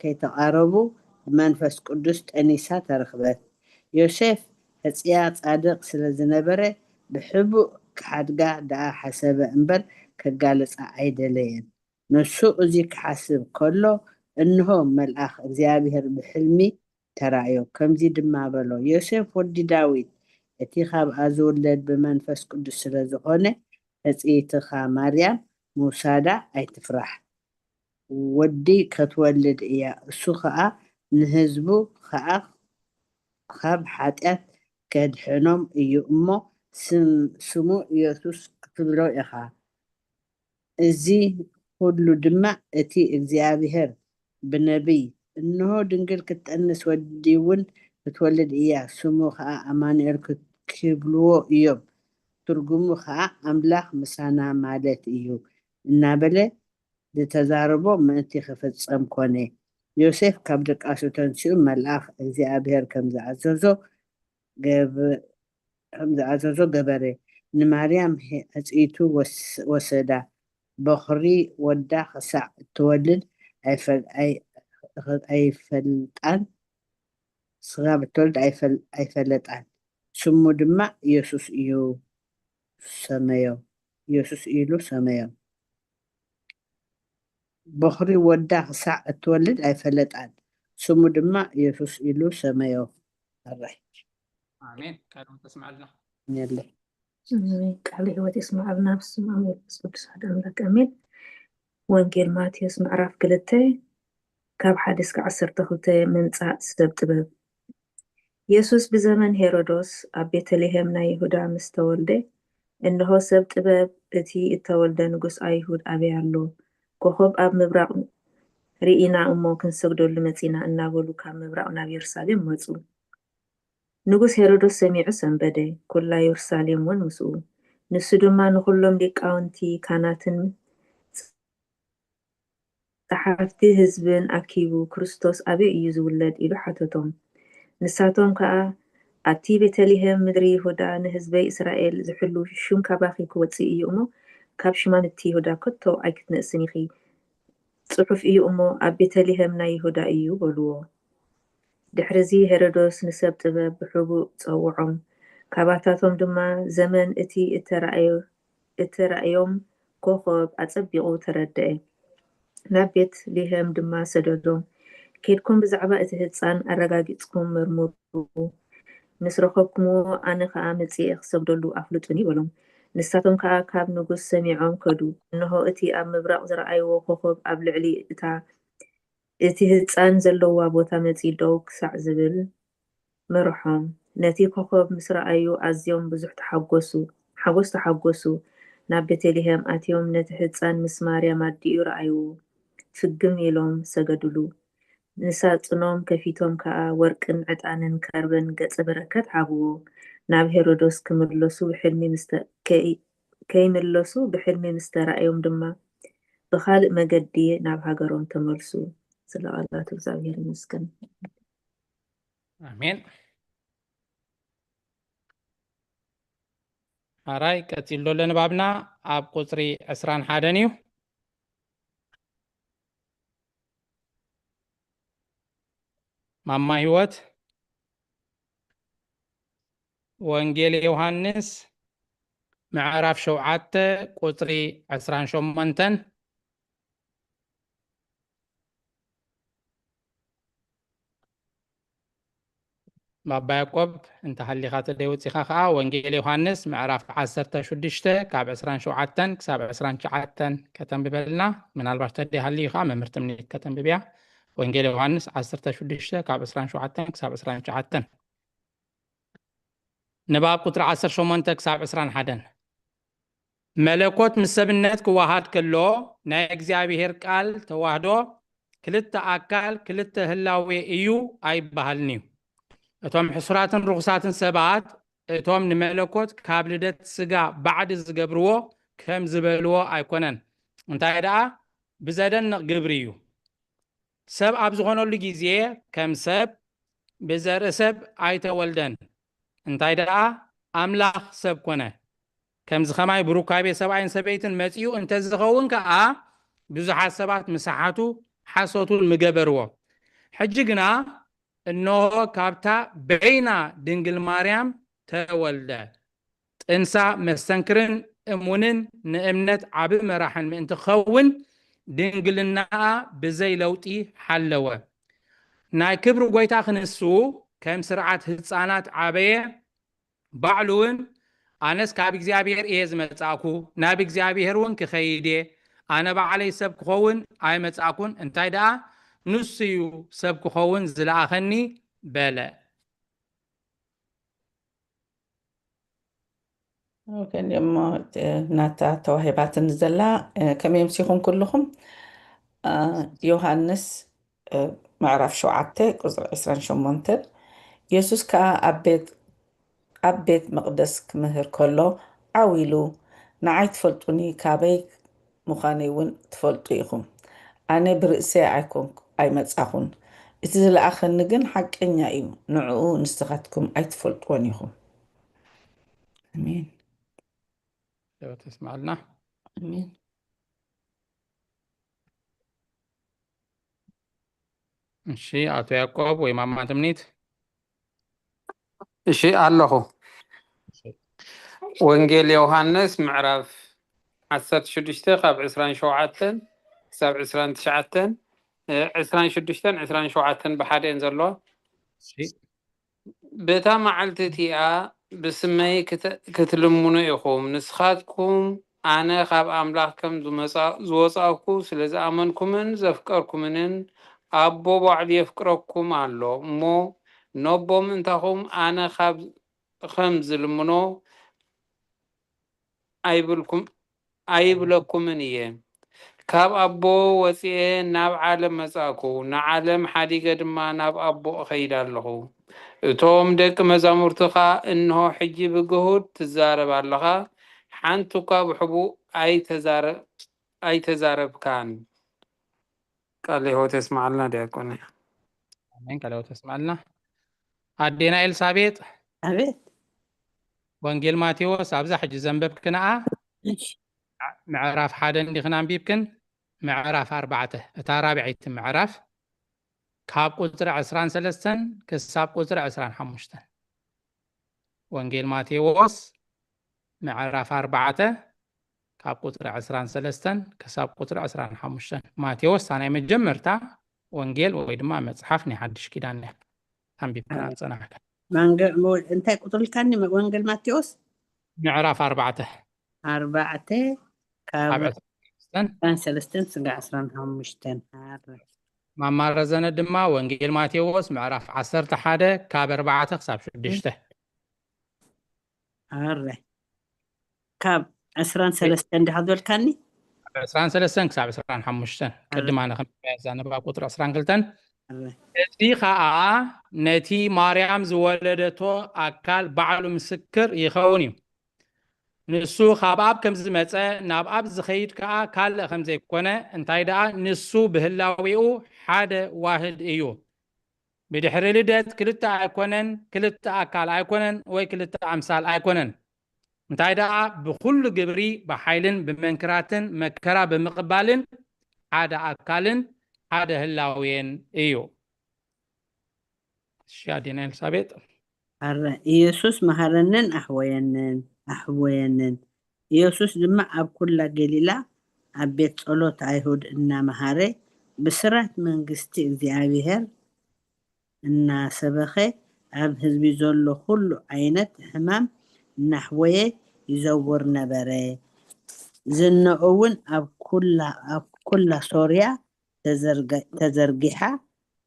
ከይተቃረቡ መንፈስ ቅዱስ ጠኒሳ ተረኽበት ዮሴፍ ሕጽያ ጻድቅ ስለ ዝነበረ ብሕቡእ ክሓድጋ ደኣ ሓሰበ እምበር ከጋልፃ ኣይደለየን ንሱ እዚ ክሓስብ ከሎ እንሆ መልአኽ እግዚአብሔር ብሕልሚ ተራእዮ ከምዚ ድማ በሎ ዮሴፍ ወዲ ዳዊት እቲ ካብኣ ዝውለድ ብመንፈስ ቅዱስ ስለ ዝኾነ ሕጽይትኻ ማርያም ምውሳዳ ኣይትፍራሕ ወዲ ክትወልድ እያ እሱ ከዓ ንህዝቡ ከዓ ካብ ሓጢአት ከድሕኖም እዩ እሞ ስሙ ኢየሱስ ክትብሎ ኢኻ እዚ ሁሉ ድማ እቲ እግዚአብሔር ብነቢይ እንሆ ድንግል ክትጠንስ ወዲ እውን ክትወልድ እያ ስሙ ከዓ አማኑኤል ክብልዎ እዮም ትርጉሙ ከዓ አምላኽ ምሳና ማለት እዩ እናበለ ዝተዛረቦ ምእንቲ ክፍጸም ኮነ ዮሴፍ ካብ ደቃሱ ተንስኡ መልአኽ እግዚአብሔር ከም ዝኣዘዞ ገበረ ንማርያም ሕጽይቱ ወሰዳ በኽሪ ወዳ ክሳዕ እትወልድ ኣይፈልጣን ስጋ ብትወልድ ኣይፈለጣን ስሙ ድማ ኢየሱስ እዩ ሰመዮ ኢየሱስ ኢሉ ሰመዮ በኽሪ ወዳ ክሳዕ እትወልድ ኣይፈለጣን ስሙ ድማ ኢየሱስ ኢሉ ሰመዮ አራይ አሜን ካዶም ተስማዕልና ነለ ቃል ህይወት ይስማዕልና ብስም መንፈስ ቅዱስ ሓደ አምላክ አሜን ወንጌል ማቴዎስ ምዕራፍ 2 ካብ 1 እስከ 12 ምምጻእ ሰብ ጥበብ ኢየሱስ ብዘመን ሄሮዶስ ኣብ ቤተልሔም ናይ ይሁዳ ምስ ተወልደ እንሆ ሰብ ጥበብ እቲ እተወልደ ንጉስ አይሁድ ኣበይ ኣሎ ኮኸብ ኣብ ምብራቅ ርኢና እሞ ክንሰግደሉ መጺና እናበሉ ካብ ምብራቅ ናብ ኢየሩሳሌም መጹ ንጉስ ሄሮዶስ ሰሚዑ ሰንበደ ኩላ ኢየሩሳሌም ውን ምስኡ ንሱ ድማ ንኩሎም ሊቃውንቲ ካህናትን ጸሓፍቲ ህዝብን ኣኪቡ ክርስቶስ ኣበይ እዩ ዝውለድ ኢሉ ሓተቶም ንሳቶም ከዓ ኣብቲ ቤተልሔም ምድሪ ይሁዳ ንህዝበይ እስራኤል ዝሕሉ ሹም ካባኺ ክወፅእ እዩ እሞ ካብ ሽማንቲ ይሁዳ ከቶ ኣይክትነእስን ኢኺ ጽሑፍ እዩ እሞ ኣብ ቤተልሔም ናይ ይሁዳ እዩ በልዎ። ድሕሪዚ ሄሮዶስ ንሰብ ጥበብ ብሕቡእ ፀውዖም ካባታቶም ድማ ዘመን እቲ እተረኣዮም ኮኸብ ኣጸቢቑ ተረድአ። ናብ ቤትልሔም ድማ ሰደዶም ከድኩም ብዛዕባ እቲ ህፃን ኣረጋጊፅኩም መርምሩ፣ ምስ ረኸብኩምዎ ኣነ ከዓ መፂአ ክሰግደሉ ኣፍልጡኒ በሎም። ንሳቶም ከዓ ካብ ንጉስ ሰሚዖም ከዱ። እንሆ እቲ ኣብ ምብራቅ ዝረኣይዎ ኮኸብ ኣብ ልዕሊ እቲ ህፃን ዘለዋ ቦታ መፂ ደው ክሳዕ ዝብል መርሖም። ነቲ ኮኸብ ምስ ረኣዩ ኣዝዮም ብዙሕ ሓጎስ ተሓጎሱ። ናብ ቤተልሔም ኣትዮም ነቲ ህፃን ምስ ማርያም ኣዲኡ ረኣይዎ፣ ፍግም ኢሎም ሰገድሉ። ንሳጽኖም ከፊቶም ከዓ ወርቅን ዕጣንን ከርበን ገጸ በረከት ሃብዎ። ናብ ሄሮዶስ ከይምለሱ ብሕልሚ ምስ ተራእዮም ድማ ብኻልእ መገዲ ናብ ሃገሮም ተመልሱ። ስለ ቃላት እግዚአብሔር ይመስገን። አሜን። አራይ ቀፂሎ ለንባብና ኣብ ቁፅሪ 21 እዩ። ማማ ህይወት ወንጌል ዮሐንስ ምዕራፍ 7 ቁፅሪ 28 ባባ ያዕቆብ እንተ ሃሊኻ ተደይ ወፂኻ ከዓ ወንጌል ዮሐንስ ምዕራፍ 16 ካብ 27 ክሳብ 29 ከተንብበልና። ምናልባት ተደይ ሃሊኻ መምህርቲ ምኒት ከተንብብያ። ወንጌል ዮሐንስ 16 ካብ 27 ክሳብ 29 ንባብ ቁጥሪ 18 ክሳብ 21 መለኮት ምስ ሰብነት ክዋሃድ ከሎ ናይ እግዚአብሔር ቃል ተዋህዶ ክልተ ኣካል ክልተ ህላዌ እዩ ኣይበሃልን እዩ። እቶም ሕሱራትን ርኩሳትን ሰባት እቶም ንመለኮት ካብ ልደት ስጋ ባዕድ ዝገብርዎ ከም ዝበልዎ ኣይኮነን። እንታይ ደኣ ብዘደንቕ ግብሪ እዩ። ሰብ ኣብ ዝኾነሉ ጊዜ ከም ሰብ ብዘርኢ ሰብ ኣይተወልደን። እንታይ ደኣ ኣምላኽ ሰብ ኮነ። ከምዚ ኸማይ ብሩካቤ ሰብኣይን ሰበይትን መፂኡ እንተዝኸውን ከዓ ብዙሓት ሰባት ምሳሓቱ ሓሶቱን ምገበርዎ። ሕጂ ግና እነሆ ካብታ በይና ድንግል ማርያም ተወልደ። ጥንሳ መስተንክርን እሙንን ንእምነት ዓብ መራሕን ምእንቲ ክኸውን ድንግልናኣ ብዘይ ለውጢ ሓለወ። ናይ ክብሪ ጎይታ ክንሱ ከም ስርዓት ህፃናት ዓበየ። ባዕሉ እውን ኣነስ ካብ እግዚኣብሔር እየ ዝመጻእኩ ናብ እግዚኣብሔር እውን ክኸይድ ኣነ ባዕለይ ሰብ ክኸውን ኣይመጻእኩን። እንታይ ደኣ ንሱ እዩ ሰብ ክኸውን ዝለኣኸኒ በለ። ከንደሞ ናታ ተዋሂባትን ዘላ ከመይ ምሲኹም ኩልኹም ዮሐንስ ምዕራፍ 7 ቁፅሪ 28 ኢየሱስ ከዓ ኣብ ቤት መቅደስ ክምህር ከሎ ዓዊሉ ንዓይ ትፈልጡኒ ካበይ ምዃነይ እውን ትፈልጡ ኢኹም። ኣነ ብርእሰይ ኣይመጻኹን፣ እቲ ዝለኣኸኒ ግን ሓቀኛ እዩ። ንዕኡ ንስኻትኩም ኣይትፈልጥዎን ኢኹም። አሜን። ተስማዕልና። አሜን። እሺ አቶ ያዕቆብ ወይ ማማ ትምኒት። እሺ ኣለኹ። ወንጌል ዮሐንስ ምዕራፍ 16 ካብ 27 ክሳብ 29 26 27 ብሓደ እየን ዘለዋ። በታ መዓልቲ እቲኣ ብስመይ ክትልምኑ ኢኹም። ንስኻትኩም ኣነ ካብ ኣምላኽ ከም ዝወፃእኩ ስለ ዝኣመንኩምን ዘፍቀርኩምንን ኣቦ ባዕሉ የፍቅረኩም ኣሎ እሞ ነቦም እንታኹም ኣነ ከም ዝልምኖ ኣይብለኩምን እየ። ካብ ኣቦ ወፂኤ ናብ ዓለም መጻእኩ፣ ንዓለም ሓዲገ ድማ ናብ ኣቦ እኸይድ ኣለኹ። እቶም ደቂ መዛሙርትኻ እንሆ ሕጂ ብግሁድ ትዛረብ ኣለኻ፣ ሓንቱካ ብሕቡእ ኣይተዛረብካን። ቃል ሕይወት የስማዓልና ዲያቆን። አሜን። ቃል ሕይወት የስማዓልና። أدينا إلسابيت أبيت وانجيل ماتيوس أبزح جزنبب كنا ماشي معرف حدا اللي خنام بيبكن معرف 4 ترابعيت معرف كاب قطر 23 كساب قطر 25 وانجيل ماتيوس معرف 4 كاب قطر 23 كساب قطر 25 ماتيوس أنا متجمرتا وانجيل ويدما مصحفني حدش كيدان هم بيبكن صنعك أنت قلت لي وانجيل ماتيوس معرف 4 كاب 23 سلستين سقع 25 ما مرزنا دما وانجيل ماتيوس معرف 11 كاب 4 كساب 6 كاب 23 دي هذول كاني 23 كساب 25 قدم أنا خمسة أنا بقى قطر 22 እዚህ ከዓ ነቲ ማርያም ዝወለደቶ ኣካል ባዕሉ ምስክር ይኸውን እዩ ንሱ ካብ ኣብ ከም ዝመፀ ናብ ኣብ ዝኸይድ ከዓ ካልእ ከም ዘይኮነ እንታይ ደኣ ንሱ ብህላዊኡ ሓደ ዋህድ እዩ ብድሕሪ ልደት ክልተ ኣይኮነን ክልተ ኣካል ኣይኮነን ወይ ክልተ ኣምሳል ኣይኮነን እንታይ ደኣ ብኩሉ ግብሪ ብሓይልን ብመንክራትን መከራ ብምቕባልን ሓደ ኣካልን ሓደ ህላዌን እዩ شادين إلسابيت ኢየሱስ መሃረንን ኣሕወየንን ኢየሱስ ድማ ኣብ ኩላ ገሊላ ኣብ ቤት ጸሎት ኣይሁድ እናመሃረ ብስራት መንግስቲ እግዚአብሔር እናሰበኸ ኣብ ህዝቢ ዘሎ ኩሉ ዓይነት ሕማም እናሕወየ ይዘውር ነበረ ዝንኡ እውን ኣብ ኩላ ሶርያ ተዘርጊሓ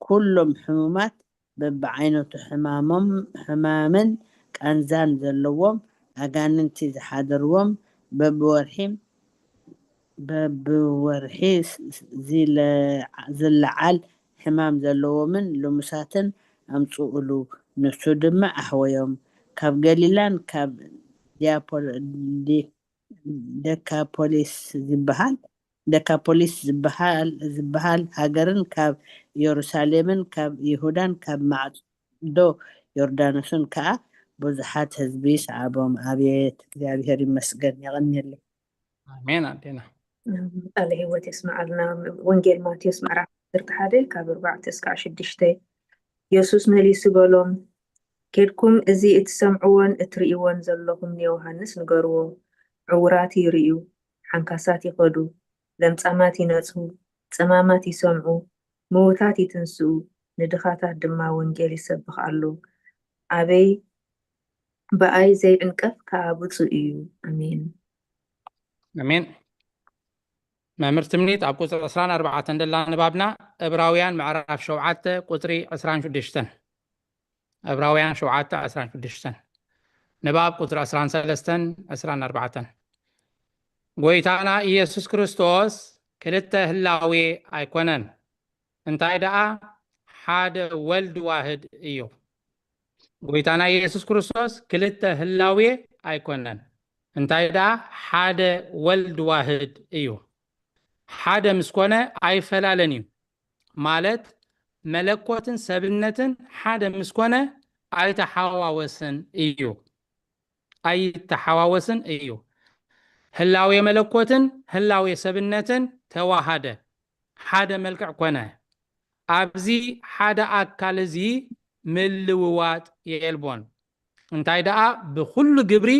ኩሎም ሕሙማት በብዓይነቱ ሕማምን ቃንዛን ዘለዎም ኣጋንንቲ ዝሓደርዎም በብወርሒ ዝለዓል ሕማም ዘለዎምን ልሙሳትን ኣምፅኡሉ ንሱ ድማ ኣሕወዮም ካብ ገሊላን ካብ ደካፖሊስ ዝበሃል ሃገርን ካብ ኢየሩሳሌምን ካብ ይሁዳን ካብ ማዕዶ ዮርዳኖስን ከዓ ብዙሓት ህዝቢ ሰዓቦም ኣቤት እግዚአብሔር ይመስገን ይغنيልي آمين أدينا ቃል ህይወት ይስማዓልና ወንጌል ማቴዎስ ምዕራፍ 11 ካብ 4 እስካብ 6 ኢየሱስ መሊሱ በሎም ኬድኩም እዚ እትሰምዕዎን እትርእይዎን ዘለኹም ንዮሃንስ ንገርዎ ዕውራት ይርእዩ ሓንካሳት ይኸዱ ለምጻማት ይነጽሁ ጽማማት ይሰምዑ ምውታት ይትንስኡ ንድኻታት ድማ ወንጌል ይሰብኽ ኣሎ ኣበይ በኣይ ዘይዕንቀፍ ከኣብፁ እዩ ኣሜን ኣሜን መምህር ትምኒት ኣብ ቁፅሪ 24 እንደላ ንባብና ዕብራውያን ምዕራፍ 7 ቁፅሪ 26 ዕብራውያን 7 26 ንባብ ቁፅሪ 23 24 ጎይታና ኢየሱስ ክርስቶስ ክልተ ህላዌ ኣይኮነን እንታይ ደኣ ሓደ ወልድ ዋህድ እዩ ጎይታና ኢየሱስ ክርስቶስ ክልተ ህላዌ ኣይኮነን እንታይ ደኣ ሓደ ወልድ ዋህድ እዩ ሓደ ምስኮነ ኣይፈላለን እዩ ማለት መለኮትን ሰብነትን ሓደ ምስኮነ ኣይተሓዋወስን እዩ ህላዌ መለኮትን ህላዌ ሰብነትን ተዋሃደ ሓደ መልክዕ ኮነ ኣብዚ ሓደ ኣካል እዚ ምልውዋጥ የልቦን እንታይ ደኣ ብኩሉ ግብሪ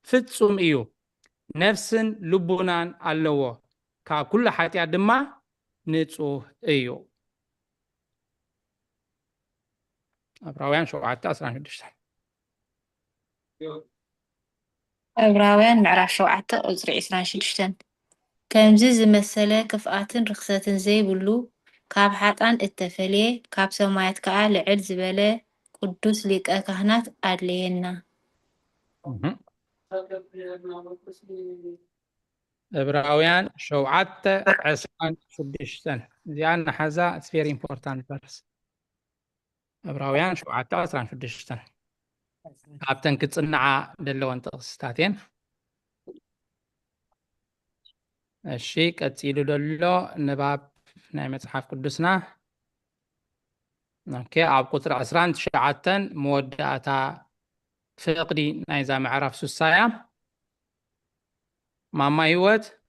ፍጹም እዩ ነፍስን ልቡናን ኣለዎ ካብ ኩሉ ሓጢያት ድማ ንጹህ እዩ ዕብራውያን 7:16 ዕብራውያን ምዕራፍ 7 ቁፅሪ 26 ከምዚ ዝመሰለ ክፍኣትን ርክሰትን ዘይብሉ ካብ ሓጣን እተፈልየ ካብ ሰማያት ከዓ ልዕል ዝበለ ቅዱስ ሊቀ ካህናት ኣድልየና ዕብራውያን 7:26 እዚኣ ናሓዛ it's very important verse ዕብራውያን 7:26 ካብተን ክፅንዓ ዘለወን ጥቕስታት እየን እሺ ቀፂሉ ዘሎ ንባብ ናይ መፅሓፍ ቅዱስና اوكي اب قطر 19 موداتا فقدي نايزا معرف سوسايا ماما هيوت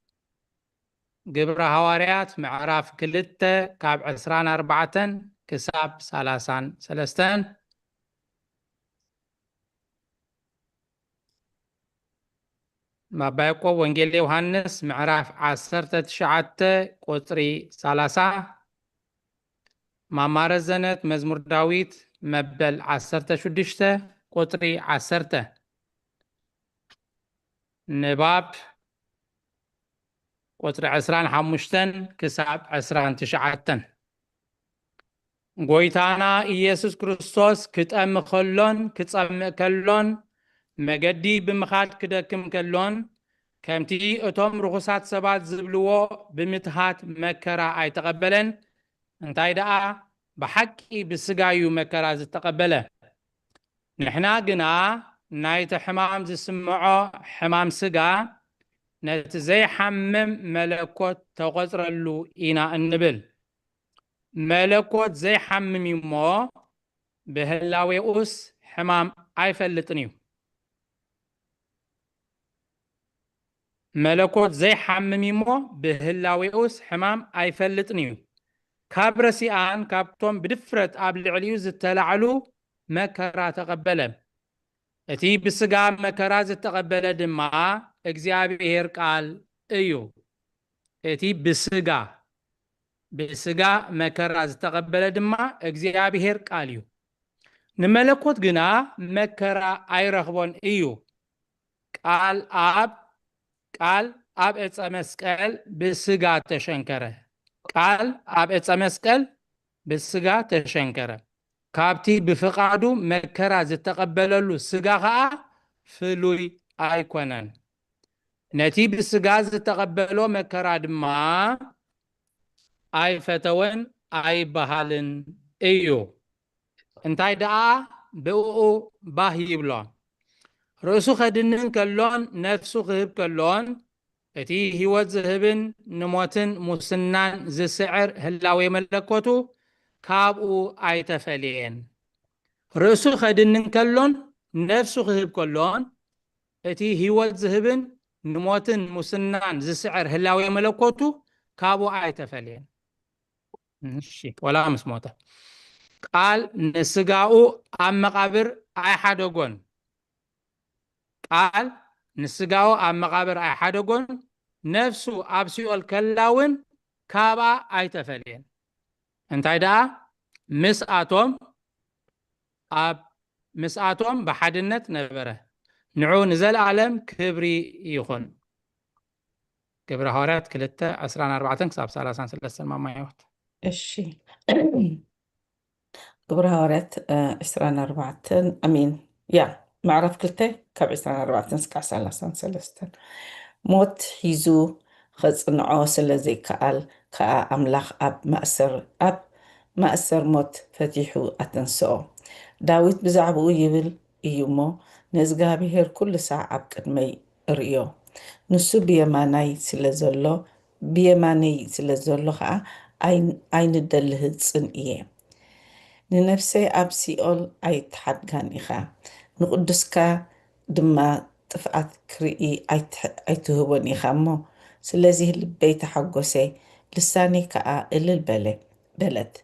قبر هواريات معرف كلته كاب 24 كساب 33 ما بايقو وانجيل يوحنس معرف 19 قطري 30 ما مارزنت مزمور داويت مبل 16 قطري 10 نباب قطري 25 كساب 29 ጎይታና ኢየሱስ ክርስቶስ ክጠምእ ከሎን ክጸምእ ከሎን መገዲ ብምኻድ ክደክም ከሎን ከምቲ እቶም ርኹሳት ሰባት ዝብልዎ ብምትሃት መከራ ኣይተቐበለን እንታይ ደኣ ብሓቂ ብስጋዩ መከራ ዝተቐበለ ንሕና ግና ናይቲ ሕማም ዝስምዖ ሕማም ስጋ ነቲ ዘይሓምም መለኮት ተቆፅረሉ ኢና እንብል መለኮት ዘይሓምም እሞ ብህላዌኡስ ሕማም ኣይፈልጥን እዩ መለኮት ዘይሓምም እሞ ብህላዌኡስ ሕማም ኣይፈልጥን እዩ ካብ ረሲኣን ካብቶም ብድፍረት ኣብ ልዕሊኡ ዝተላዕሉ መከራ ተቐበለ እቲ ብስጋ መከራ ዝተቐበለ ድማ እግዚአብሔር ቃል እዩ እቲ ብስጋ መከራ ዝተቐበለ ድማ እግዚአብሔር ቃል እዩ ንመለኮት ግና መከራ ኣይረኽቦን እዩ ቃል ኣብ ዕፀ መስቀል ብስጋ ተሸንከረ ቃል ኣብ ዕፀ መስቀል ብስጋ ተሸንከረ ካብቲ ብፍቃዱ መከራ ዝተቐበለሉ ስጋ ከዓ ፍሉይ ኣይኮነን ነቲ ብስጋ ዝተቐበሎ መከራ ድማ ኣይፈተወን ኣይበሃልን እዩ እንታይ ደኣ ብኡ ባህ ይብሎ ርእሱ ኸድንን ከሎን ነፍሱ ክህብ ከሎን እቲ ህይወት ዝህብን ንሞትን ሙስናን ዝስዕር ህላዌ መለኮቱ ካብኡ ኣይተፈልየን ርእሱ ኸድንን ከሎን ነፍሱ ክህብ ከሎን እቲ ህይወት ዝህብን ንሞትን ሙስናን ዝስዕር ህላዌ መለኮቱ ካብኡ ኣይተፈልየን እሺ ወላ ምስ ሞተ ቃል ንስጋኡ ኣብ መቃብር ኣይሓደጎን ቃል ንስጋኡ ኣብ መቃብር ኣይሓደጎን ነፍሱ ኣብ ሲኦል ከላውን ካብኣ ኣይተፈልየን እንታይ ደኣ ምስኣቶም ብሓድነት ነበረ ንዑ ንዘለዓለም ክብሪ ይኹን ግብረ ሐዋርያት 2:14 ክሳብ 33 ማማይወት እሺ ግብረ ሐዋርያት 24 አሚን ያ معرف كلته كاب 24 سكع 33 موت هيزو خصنعو سلازي كال كا املاخ اب مأسر موت فتيحو اتنسو داويت بزعبو يبل ايومو نزغابيهر كل ساعة قدمي ريو نسو بيماناي سلازولو خا اين دله صن ايه ننفسي اب سيول اي تحدغان اخا ንቅዱስካ ድማ ጥፍኣት ክርኢ ኣይትህቦን ኢኻ እሞ ስለዚ ልበይ ተሓጎሰ ልሳነይ ከዓ እልል በለት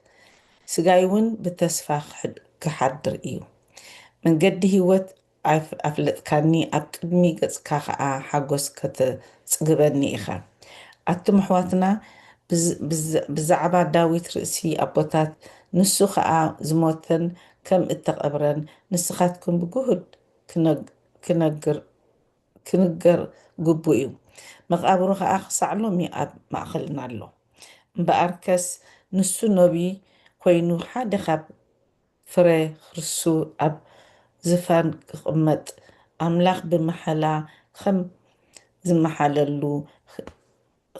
ስጋይ እውን ብተስፋ ክሓድር እዩ መንገዲ ህይወት ኣፍለጥካኒ ኣብ ቅድሚ ገጽካ ከዓ ሓጎስ ከተጽግበኒ ኢኻ ኣቱም ኣሕዋትና ብዛዕባ ዳዊት ርእሲ ኣቦታት ንሱ ከዓ ዝሞተን ከም እተቐብረን ንስኻትኩም ብጉህድ ክነገር ግቡእ እዩ መቃብሩ ከዓ ክሳዕ ሎሚ ኣብ ማእኸልና ኣሎ እምበኣርከስ ንሱ ነቢይ ኮይኑ ሓደ ካብ ፍረ ክርስቱ ኣብ ዝፋን ክቕመጥ ኣምላኽ ብመሓላ ከም ዝመሓለሉ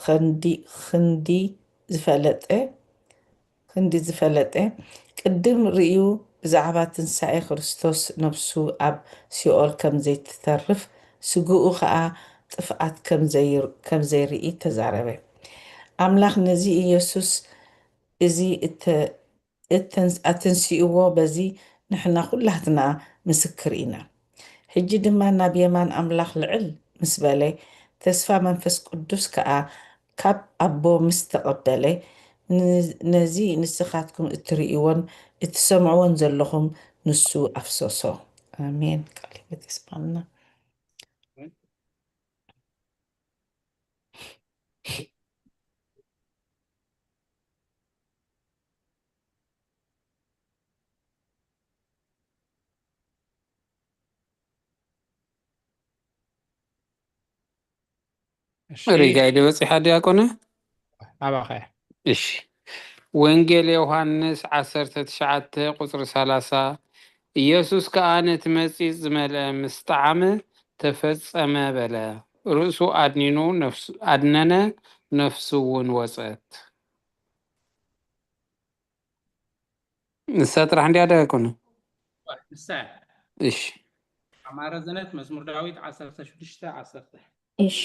ክንዲ ዝፈለጠ ቅድም ርእዩ ብዛዕባ ትንሳኤ ክርስቶስ ነፍሱ ኣብ ሲኦል ከም ዘይትተርፍ ስግኡ ከዓ ጥፍኣት ከም ዘይርኢ ተዛረበ ኣምላኽ ነዚ ኢየሱስ እዚ ኣተንስእዎ በዚ ንሕና ኩላትና ምስክር ኢና ሕጂ ድማ ናብ የማን ኣምላኽ ልዕል ምስ በለ ተስፋ መንፈስ ቅዱስ ከዓ ካብ ኣቦ ምስ ተቐበለ ነዚ ንስኻትኩም እትርእይዎን እትሰምዕዎን ዘለኹም ንሱ ኣፍሰሶ ኣሜን ቃል ሕይወት ይስማዕና ሪጋይ ድበፂሓ ዲያቆነ ኣባኸ እሺ ወንጌል ዮሐንስ 19 ቁፅሪ 30 ኢየሱስ ከዓ ነቲ መፂት ዝመልአ ምስ ጣዕመ ተፈጸመ በለ ርእሱ ኣድኒኑ ኣድነነ ነፍሱ እውን ወፀት ንሳ ጥራሕ እንዲያ ዲያቆነ ንሳ እሺ ኣማረ ዘነት መዝሙር ዳዊት 16:10 እሺ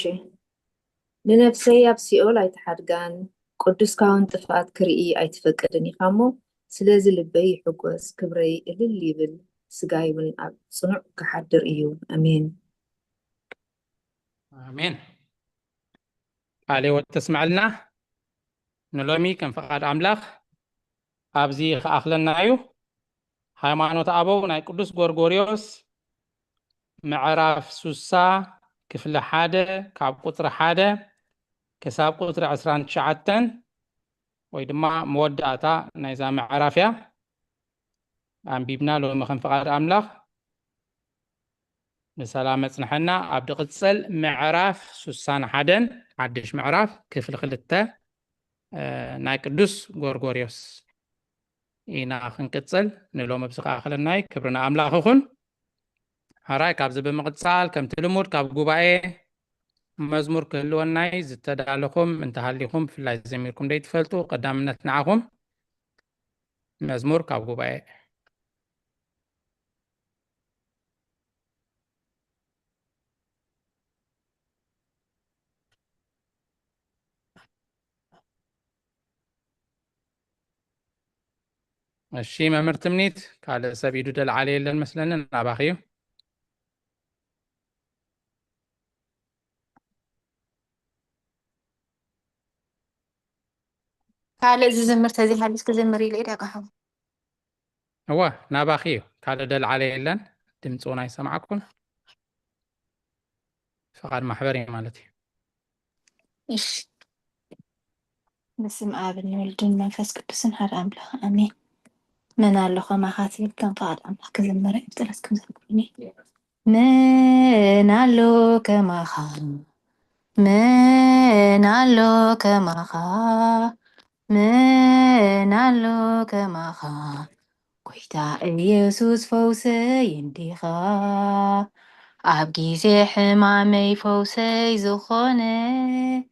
ንነፍሰይ ኣብ ሲኦል ኣይተሓድጋን ቅዱስካውን ጥፍኣት ክርኢ ኣይትፈቅድን ኢኻ እሞ ስለዚ ልበይ ይሕጎስ ክብረይ እልል ይብል ስጋይ እውን ኣብ ፅኑዕ ክሓድር እዩ ኣሜን ኣሜን ካልኦት ተስማዕልና ንሎሚ ከም ፈቃድ ኣምላኽ ኣብዚ ከኣኽለና እዩ ሃይማኖት ኣበው ናይ ቅዱስ ጎርጎርዮስ ምዕራፍ 60 ክፍሊ 1 ካብ ቁፅሪ 1 ክሳብ ቁፅሪ 29 ወይ ድማ መወዳእታ ናይዛ ምዕራፍ እያ ኣንቢብና ሎሚ ከም ፈቃድ ኣምላኽ ንሰላም መፅንሐና ኣብ ድቕፅል ምዕራፍ 61 ሓድሽ ምዕራፍ ክፍሊ 2 ናይ ቅዱስ ጎርጎርዮስ ኢና ክንቅፅል ንሎሚ ብዝከኣኽለናይ ክብርና ኣምላኽ ይኹን ሃራይ ካብዚ ብምቕፃል ከምቲ ልሙድ ካብ ጉባኤ መዝሙር ክህልወናይ ዝተዳለኹም እንተሃሊኹም ብፍላይ ዘሚርኩም ደይትፈልጡ ቀዳምነት ንዓኹም መዝሙር ካብ ጉባኤ እሺ መምህር ትምኒት ካልእ ሰብ ኢዱ ደልዓለ የለን መስለኒ ናባኺ እዩ ካልእ ዝዝምር ተዘይሃሊስ ክዝምር ኢለ ዳቃኹ እዋ ናባኺ እዩ ካልእ ደልዓለ የለን ድምፂ እውን ኣይሰማዓኩም ፈቃድ ማሕበር እዩ ማለት እዩ እሺ በስመ አብ ወወልድን መንፈስ ቅዱስን ሓደ ኣምላኽ ኣሜን من الله ما خاطر كان فعل أملاك كذا مرة يبتلس كم زبوني من الله كما خا من الله كما خا من الله كما خا قيتا يسوس فوسي يندي خا أبقي زي حمامي فوسي زخوني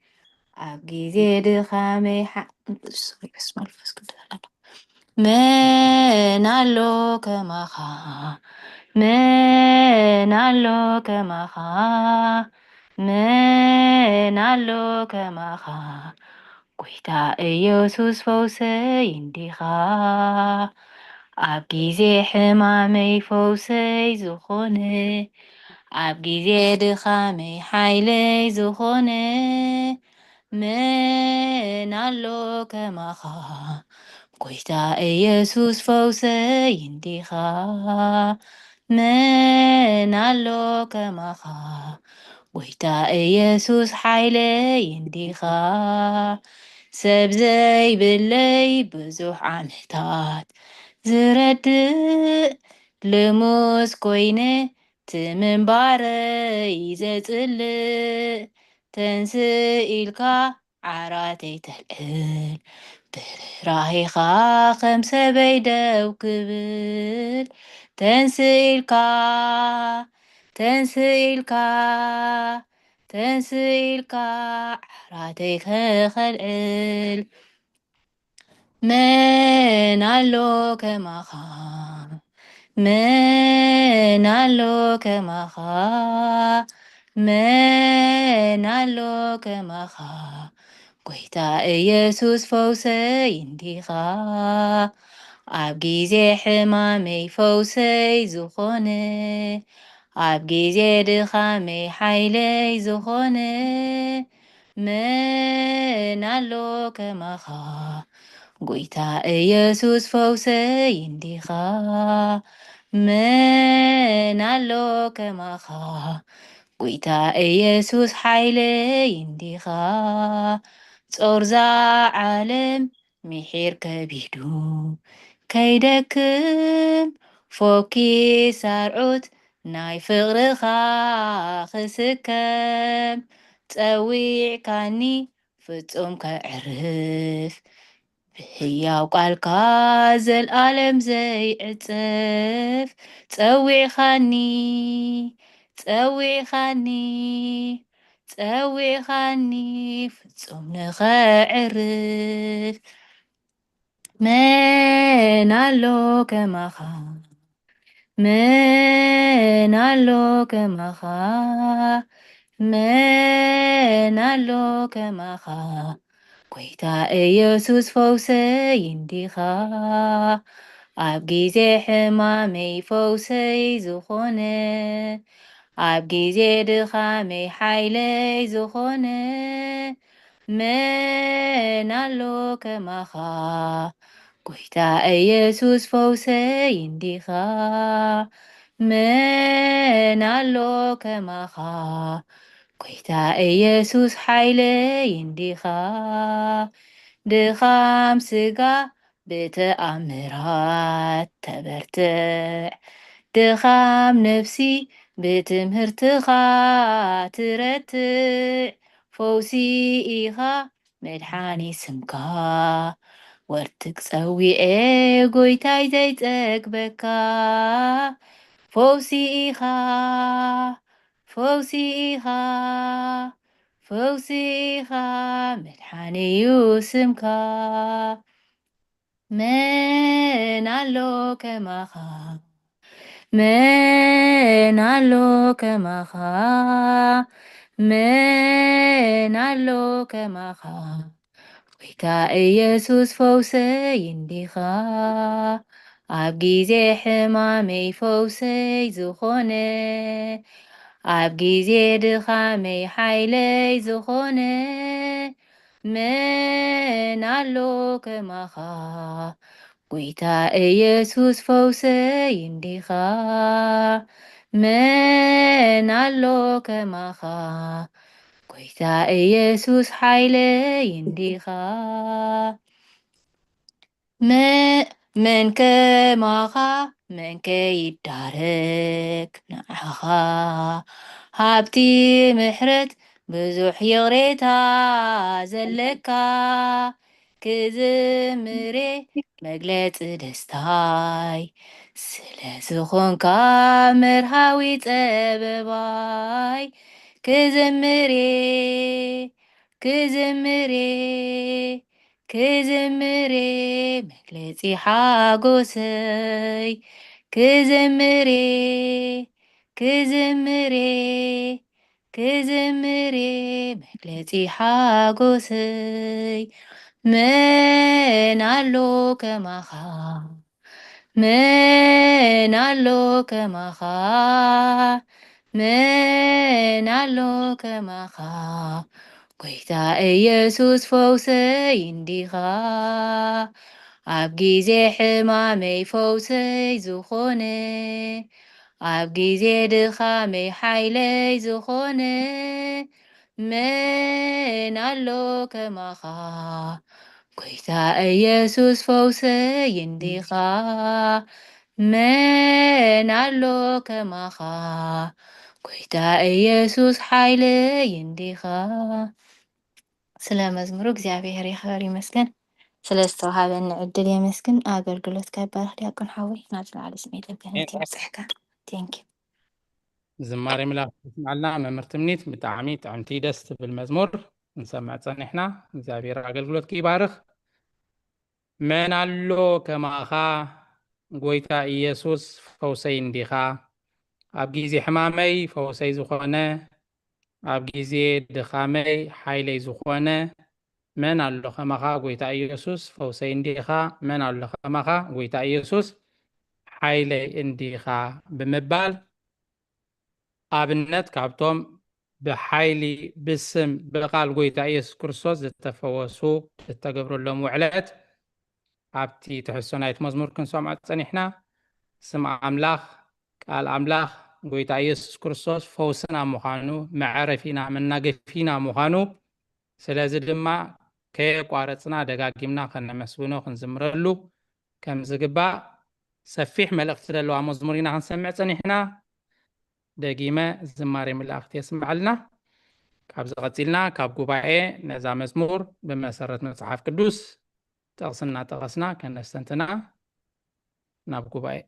أبقي زي دخامي بسم الله فسكت من الله كما خا من الله كما خا من الله كما خا قيتا يسوس فوسي يندي خا أبقي زي حمامي فوسي زخوني أبقي زي دخامي حيلي زخوني من الله كما خا قيتا يسوس فوسي يندي خا من الله كما خا قيتا يسوس حيلي يندي خا سبزي باللي بزوح عمتات زرد لموس كويني تمن باري زتل تنسئلكا عراتي تلقل راهيخا خمسة بيدا وكبل تنسيلكا تنسيلكا تنسيلكا عراتيك خلقل من الله كما خا من الله كما خا من الله كما خا قيتا يسوس فوسي يندي خا ኣብ ግዜ ሕማመይ ፈውሰይ ዝኾነ ኣብ ግዜ ድኻመይ ሓይለይ ዝኾነ መን ኣሎ ከማኻ ጎይታ ኢየሱስ ፈውሰይ እንዲኻ መን ኣሎ ከማኻ ጎይታ ኢየሱስ ሓይለይ እንዲኻ ጾርዛ ዓለም ምሒር ከቢዱ ከይደክም ፎኪስ ኣርዑት ናይ ፍቕርኻ ክስከም ፀዊዕካኒ ፍጹም ከዕርፍ ብህያው ቃልካ ዘለኣለም ዘይዕፅፍ ፀዊዕኻኒ ፀዊዕኻኒ ፀዊዕኻኒ ፍጹም ንኸዕርፍ መን ኣሎ ከማኻ መን ኣሎ ከማኻ መን ኣሎ ከማኻ ጎይታ ኢየሱስ ፈውሰይ እንዲኻ ኣብ ግዜ ሕማመይ ፈውሰይ ዝኾነ ኣብ ግዜ ድኻመይ ሓይለይ ዝኾነ መን ኣሎ ከማኻ ጎይታ ኢየሱስ ፈውሰይ እንዲኻ መን ኣሎ ከማኻ ጎይታ ኢየሱስ ሓይለይ እንዲኻ ድኻም ስጋ ብተኣምራት ተበርትዕ ድኻም ነፍሲ ብትምህርትኻ ትረትዕ ፈውሲ ኢኻ መድሓኒ ስምካ ወርትክ ፀዊዐ ጎይታይ ዘይፀግበካ ፈውሲ ኢኻ ፈውሲ ኢኻ ፈውሲ ኢኻ መድሓኒ እዩ ስምካ መን ኣሎ ከማኻ መን ኣሎ ከማኻ መን ኣሎ ከማኻ ጎይታ ኢየሱስ ፈውሰይ እንዲኻ ኣብ ግዜ ሕማመይ ፈውሰይ ዝኾነ ኣብ ግዜ ድኻመይ ሓይለይ ዝኾነ መን ኣሎ ከማኻ ጎይታ ኢየሱስ ፈውሰይ እንዲኻ መን ኣሎ ከማኻ ጎይታ ኢየሱስ ሓይለይ እንዲኻ መን ከማኻ መን ከይዳረግ ንዓኻ ሃብቲ ምሕረት ብዙሕ ይቕሬታ ዘለካ ክዝምሬ መግለፂ ደስታይ ስለ ዝኾንካ መርሃዊ ፀበባይ ክዝምሬ ክዝምሬ ክዝምሬ መግለፂ ሓጎሰይ ክዝምሬ ክዝምሬ ክዝምሬ መግለፂ ሓጎሰይ መን ኣሎ ከማኻ መን ኣሎ ከማኻ መን ኣሎ ከማኻ ጎይታ ኢየሱስ ፈውሰይ እንዲኻ ኣብ ግዜ ሕማመይ ፈውሰይ ዝኾነ ኣብ ግዜ ድኻመይ ሓይለይ ዝኾነ መን ኣሎ ከማኻ ጎይታ ኢየሱስ ፈውሰይ እንዲኻ መን ኣሎ ከማኻ ጎይታ ኢየሱስ ሓይለይ እንዲኻ ስለ መዝሙሩ እግዚአብሔር ይኽበር ይመስገን። ስለ ዝተዋሃበኒ ዕድል የመስግን። ኣገልግሎት ከባርኽ ዲያቆን ሓዊ ናብ ዝለዓለ ስሜት ገነት ይብፅሕካ። ቴንክ ዩ ዝማሬ ምላኽ ስማዓልና መምህር ትምኒት ብጣዕሚ ጥዕምቲ ደስ ትብል መዝሙር ንሰምዕ ፀኒሕና። እግዚአብሔር ኣገልግሎት ይባርኽ። መን ኣሎ ከማኻ ጎይታ ኢየሱስ ፈውሰይ እንዲኻ ኣብ ግዜ ሕማመይ ፈውሰይ ዝኾነ ኣብ ግዜ ድኻመይ ሓይለይ ዝኾነ መን ኣሎ ከማኻ ጎይታ ኢየሱስ ፈውሰይ እንዲኻ መን ኣሎ ከማኻ ጎይታ ኢየሱስ ሓይለይ እንዲኻ ብምባል ኣብነት ካብቶም ብሓይሊ ብስም ብቃል ጎይታ ኢየሱስ ክርስቶስ ዝተፈወሱ ዝተገብረሎም ውዕለት ኣብቲ ትሕሶ ናይቲ መዝሙር ክንሰምዖ ፀኒሕና ስም ኣምላኽ ቃል ኣምላኽ ጎይታ ኢየሱስ ክርስቶስ ፈውስና ምዃኑ መዕረፊና መናገፊና ምዃኑ ስለዚ ድማ ከየቋረፅና ደጋጊምና ከነመስግኖ ክንዝምረሉ ከም ዝግባእ ሰፊሕ መልእኽቲ ዘለዋ መዝሙር ኢና ክንሰምዕ ፀኒሕና ደጊመ ዝማሬ መላእኽቲ የስምዓልና ካብዚ ቀፂልና ካብ ጉባኤ ነዛ መዝሙር ብመሰረት መፅሓፍ ቅዱስ ጠቕስና ጠቐስና ከነስተንትና ናብ ጉባኤ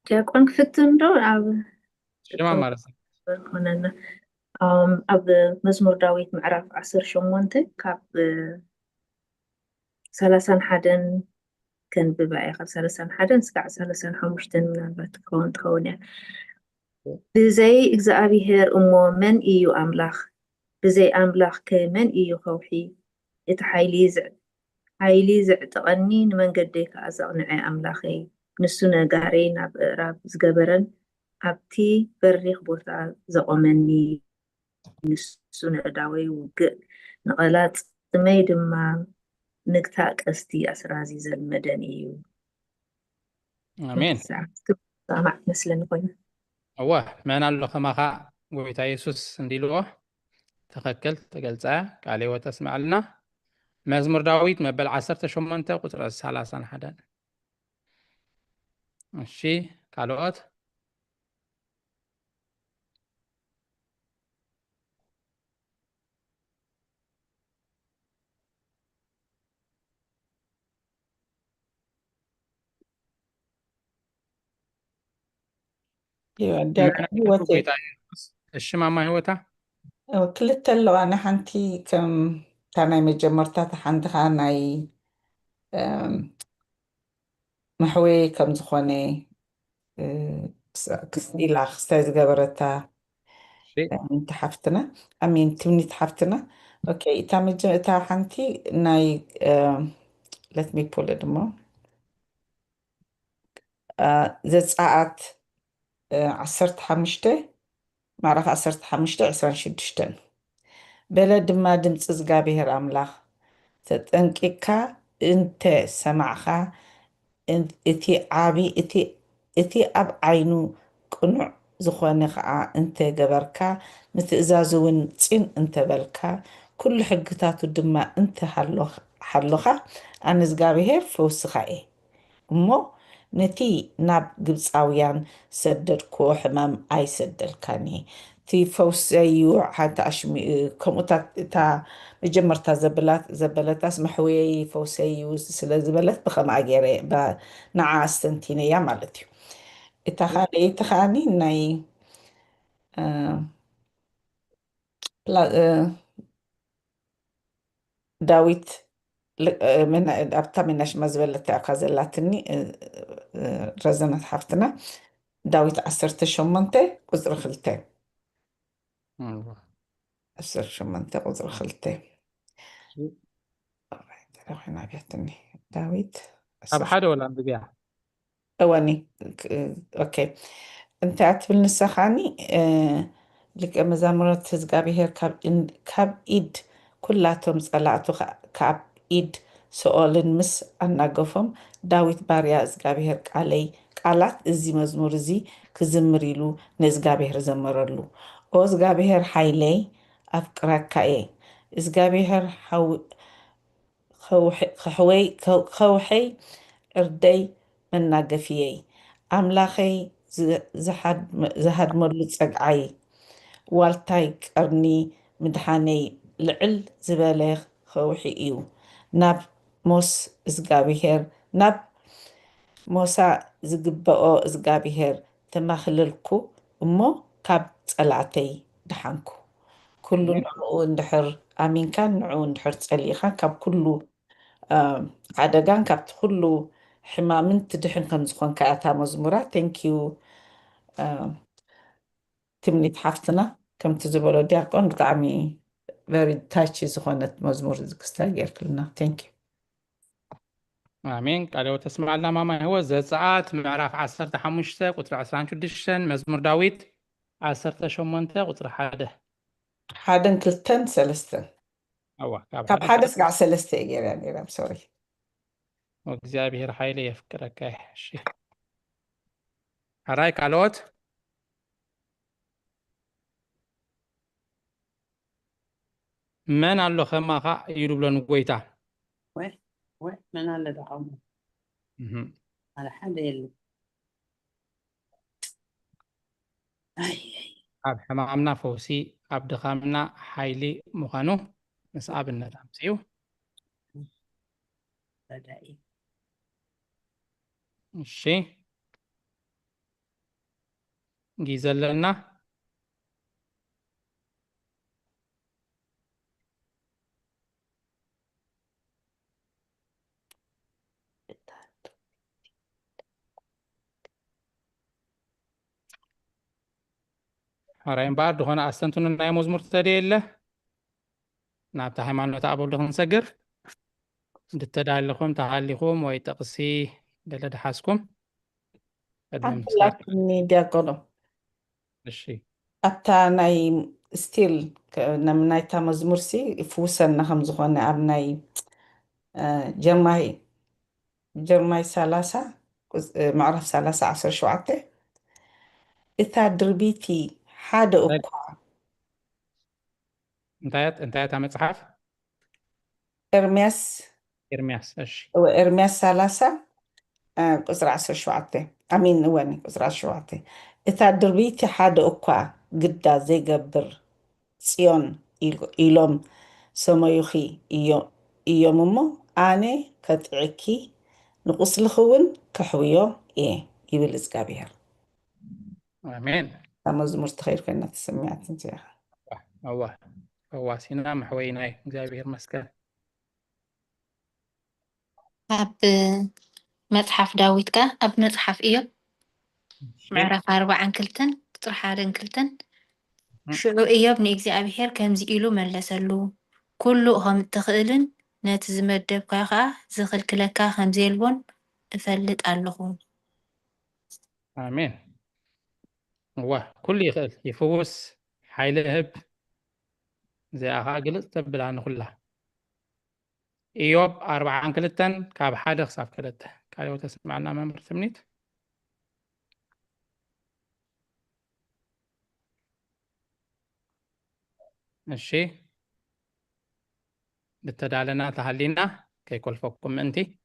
ዲያቆን ክፍትን ዶ ኣብ ሽማ ማለት ኮነና ኣብ መዝሙር ዳዊት ምዕራፍ 18 ካብ 31 ከንብባ እየ ካብ 31 እስካዕ 35 ምናልባት ትኸውን እያ ብዘይ እግዚኣብሔር እሞ መን እዩ ኣምላኽ ብዘይ ኣምላኽ ከመን እዩ ከውሒ እቲ ሓይሊ ዘዕጥቐኒ ንመንገደይ ከዓ ዘቕንዐ ኣምላኸይ ንሱ ነጋረይ ናብ ምዕራብ ዝገበረን ኣብቲ በሪኽ ቦታ ዘቆመኒ ንሱ ንዕዳወይ ውግእ ንቐላፅ ጥመይ ድማ ንግታ ቀስቲ ኣስራዚ ዘልመደን እዩ ኣሜን ሰማዕ መስለኒ ኮይኑ እወ መን ኣሎ ከማኻ ጎይታ ኢየሱስ እንዲልዎ ተኸክል ተገልፀ ቃል ህይወት ተስምዓልና መዝሙር ዳዊት መበል 18 ቁጥሪ 31 እሺ ካልኦት هيوتي እሺ ማማ ህይወታ ክልተ ኣለዋ ንሓንቲ ከም እታ ናይ መጀመርታት ሓንቲኻ ናይ መሕወይ ከም ዝኾነ ኢላ ክስታይ ዝገበረታ እንቲ ሓፍትና ኣሚን ትምኒት ሓፍትና ኦኬ እታ ሓንቲ ናይ ለትሚፖለ ድማ ዘፃኣት 15 معرف 15 26 በለ ድማ ድምፂ እግዚአብሔር ኣምላኽ ተጠንቂካ እንተ ሰማዕኻ እቲ ዓቢ እቲ ኣብ ዓይኑ ቅኑዕ ዝኾነ ከዓ እንተ ገበርካ ንትእዛዙ እውን ፂን እንተበልካ ኩሉ ሕግታቱ ድማ እንተ ሓሎኻ ኣነ እግዚአብሔር ፈውስኻ እየ እሞ ነቲ ናብ ግብፃውያን ሰደድኮ ሕማም ኣይሰደልካኒ እቲ ፈውሰዩ ሓንቲ ከምኡታት እታ መጀመርታ ዘበለታስ መሕወይ ፈውሰዩ ስለ ዝበለት ብኸምኣ ገይረ ንዓ ኣስተንቲነ እያ ማለት እዩ እታ ካልአይቲ ከዓኒ ናይ ዳዊት ኣብታ መናሽማ ዝበለት እካ ዘላትኒ ረዘነት ሓፍትና ዳዊት 18 ቁፅሪ 2 18 ቁፅሪ 2 ኮይና ቢያትኒ ዳዊት ኣብ ሓደ ወላ ብያ እወኒ ኦኬ እንታይ ኣትብል ንስኻኒ ልቀ መዛሙርት እግዚአብሔር ካብ ኢድ ኩላቶም ጸላእቱ ካብ ኢድ ሰኦልን ምስ ኣናገፎም ዳዊት ባርያ እግዚአብሔር ቃላት እዚ መዝሙር እዚ ክዝምር ኢሉ ንእግዚአብሔር ዘመረሉ ኦ እግዚአብሔር ሓይለይ ኣፍቅረካ እየ እግዚአብሔር ከውሐይ ዕርደይ መናገፊየይ ኣምላኸይ ዝሃድመሉ ፀግዓይ ዋልታይ ቀርኒ ምድሓነይ ልዕል ዝበለ ከውሒ እዩ ናብ ሞሳ ዝግበኦ እግዚአብሔር ተማኽለልኩ እሞ ካብ ፀላእተይ ድሓንኩ ኩሉ ንዕኡ እንድሕር ኣሚንካ ንዕኡ እንድሕር ፀሊእኻ ካብ ኩሉ ዓደጋን ካብቲ ኩሉ ሕማምን ትድሕን ከም ዝኾንካ እታ መዝሙራት ቴንኪዩ ትምኒት ሓፍትና ከምቲ ዝበሎ ዲያቆን ብጣዕሚ ቨሪ ታች ዝኾነት መዝሙር ክስታይ ጌርክልና ቴንኪዩ አሜን። ቃልዮት ተስማዕና ማማ ህይወት ዘፀአት ምዕራፍ 15 ቁጥሪ 26 መዝሙር ዳዊት 18 ቁጥሪ 1 ሓደን ክልተን ሰለስተን አዋ ካብ ሓደ ስጋዕ ሰለስተ እየ ጌርያ ነይረ ሶሪ እግዚአብሔር ኃይል የፍቅረከ እሺ አራይ ቃልዮት መን ኣሎ ከማኻ ኢሉ ብሎ ንጎይታ من على دعوة على حدا يلي ኣብ ሕማምና ፈውሲ ኣብ ድኻምና ሓይሊ ምዃኑ ምስ ኣብነት ኣምፅኡ بدائي እሺ ጊዜ ኣለና هراين بعد هنا أستنتون ناي مزمور تدري نابتا ሃይማኖት ኣበሉ ክንሰግር እንድተዳለኹም ተሃሊኹም ወይ ጠቕሲ ደለድሓስኩም ሓንላክኒ ዲያቆኖ እሺ ኣብታ ናይ ስቲል ናይታ መዝሙርሲ ፍውሰና ከም ዝኾነ ኣብ ናይ ጀርማይ 30 ምዕራፍ 30 17 እታ ድርቢቲ ሓደ እኳ انتهت مصحف ኤርምያስ እሺ ኤርምያስ 30 ቁፅሪ 17 ኣሚን እወኒ ቁፅሪ 17 እታ ድርቢቲ ሓደ እኳ ግዳ ዘይገብር ጽዮን ኢሎም ሰመዩኺ እዮም እሞ ኣነ ከጥዕኪ ንቁስልኺ እውን ከሕውዮ እየ ይብል እግዚኣብሔር ኣሜን ኣብ መዝሙር ተኸይድ ኮይና ተሰሚዓት እንቲኻ ኣዋ فواسينا محوينا እግዚአብሔር መስቀል ኣብ መጽሓፍ ዳዊት ካ ኣብ መጽሓፍ እዮም ምዕራፍ 42 ቁጥሪ 1-2 ሽዑ ኢዮብ ንእግዚአብሔር ከምዚ ኢሉ መለሰሉ ኩሉ ከም እትኽእልን ነቲ ዝመደብካ ከዓ ዝኽልክለካ ከምዘይልቦን እፈልጥ ኣለኹ ኣሜን ዋ ኩሉ ይኽእል ይፍውስ ሓይሊ ይህብ زيها قلت تبلا نخلها إيوب 42 كاب حدا خصاف كلته كاليو تسمعنا ممر ثمنيت الشي بالتدالنا تهلينا كي كل فوقكم انتي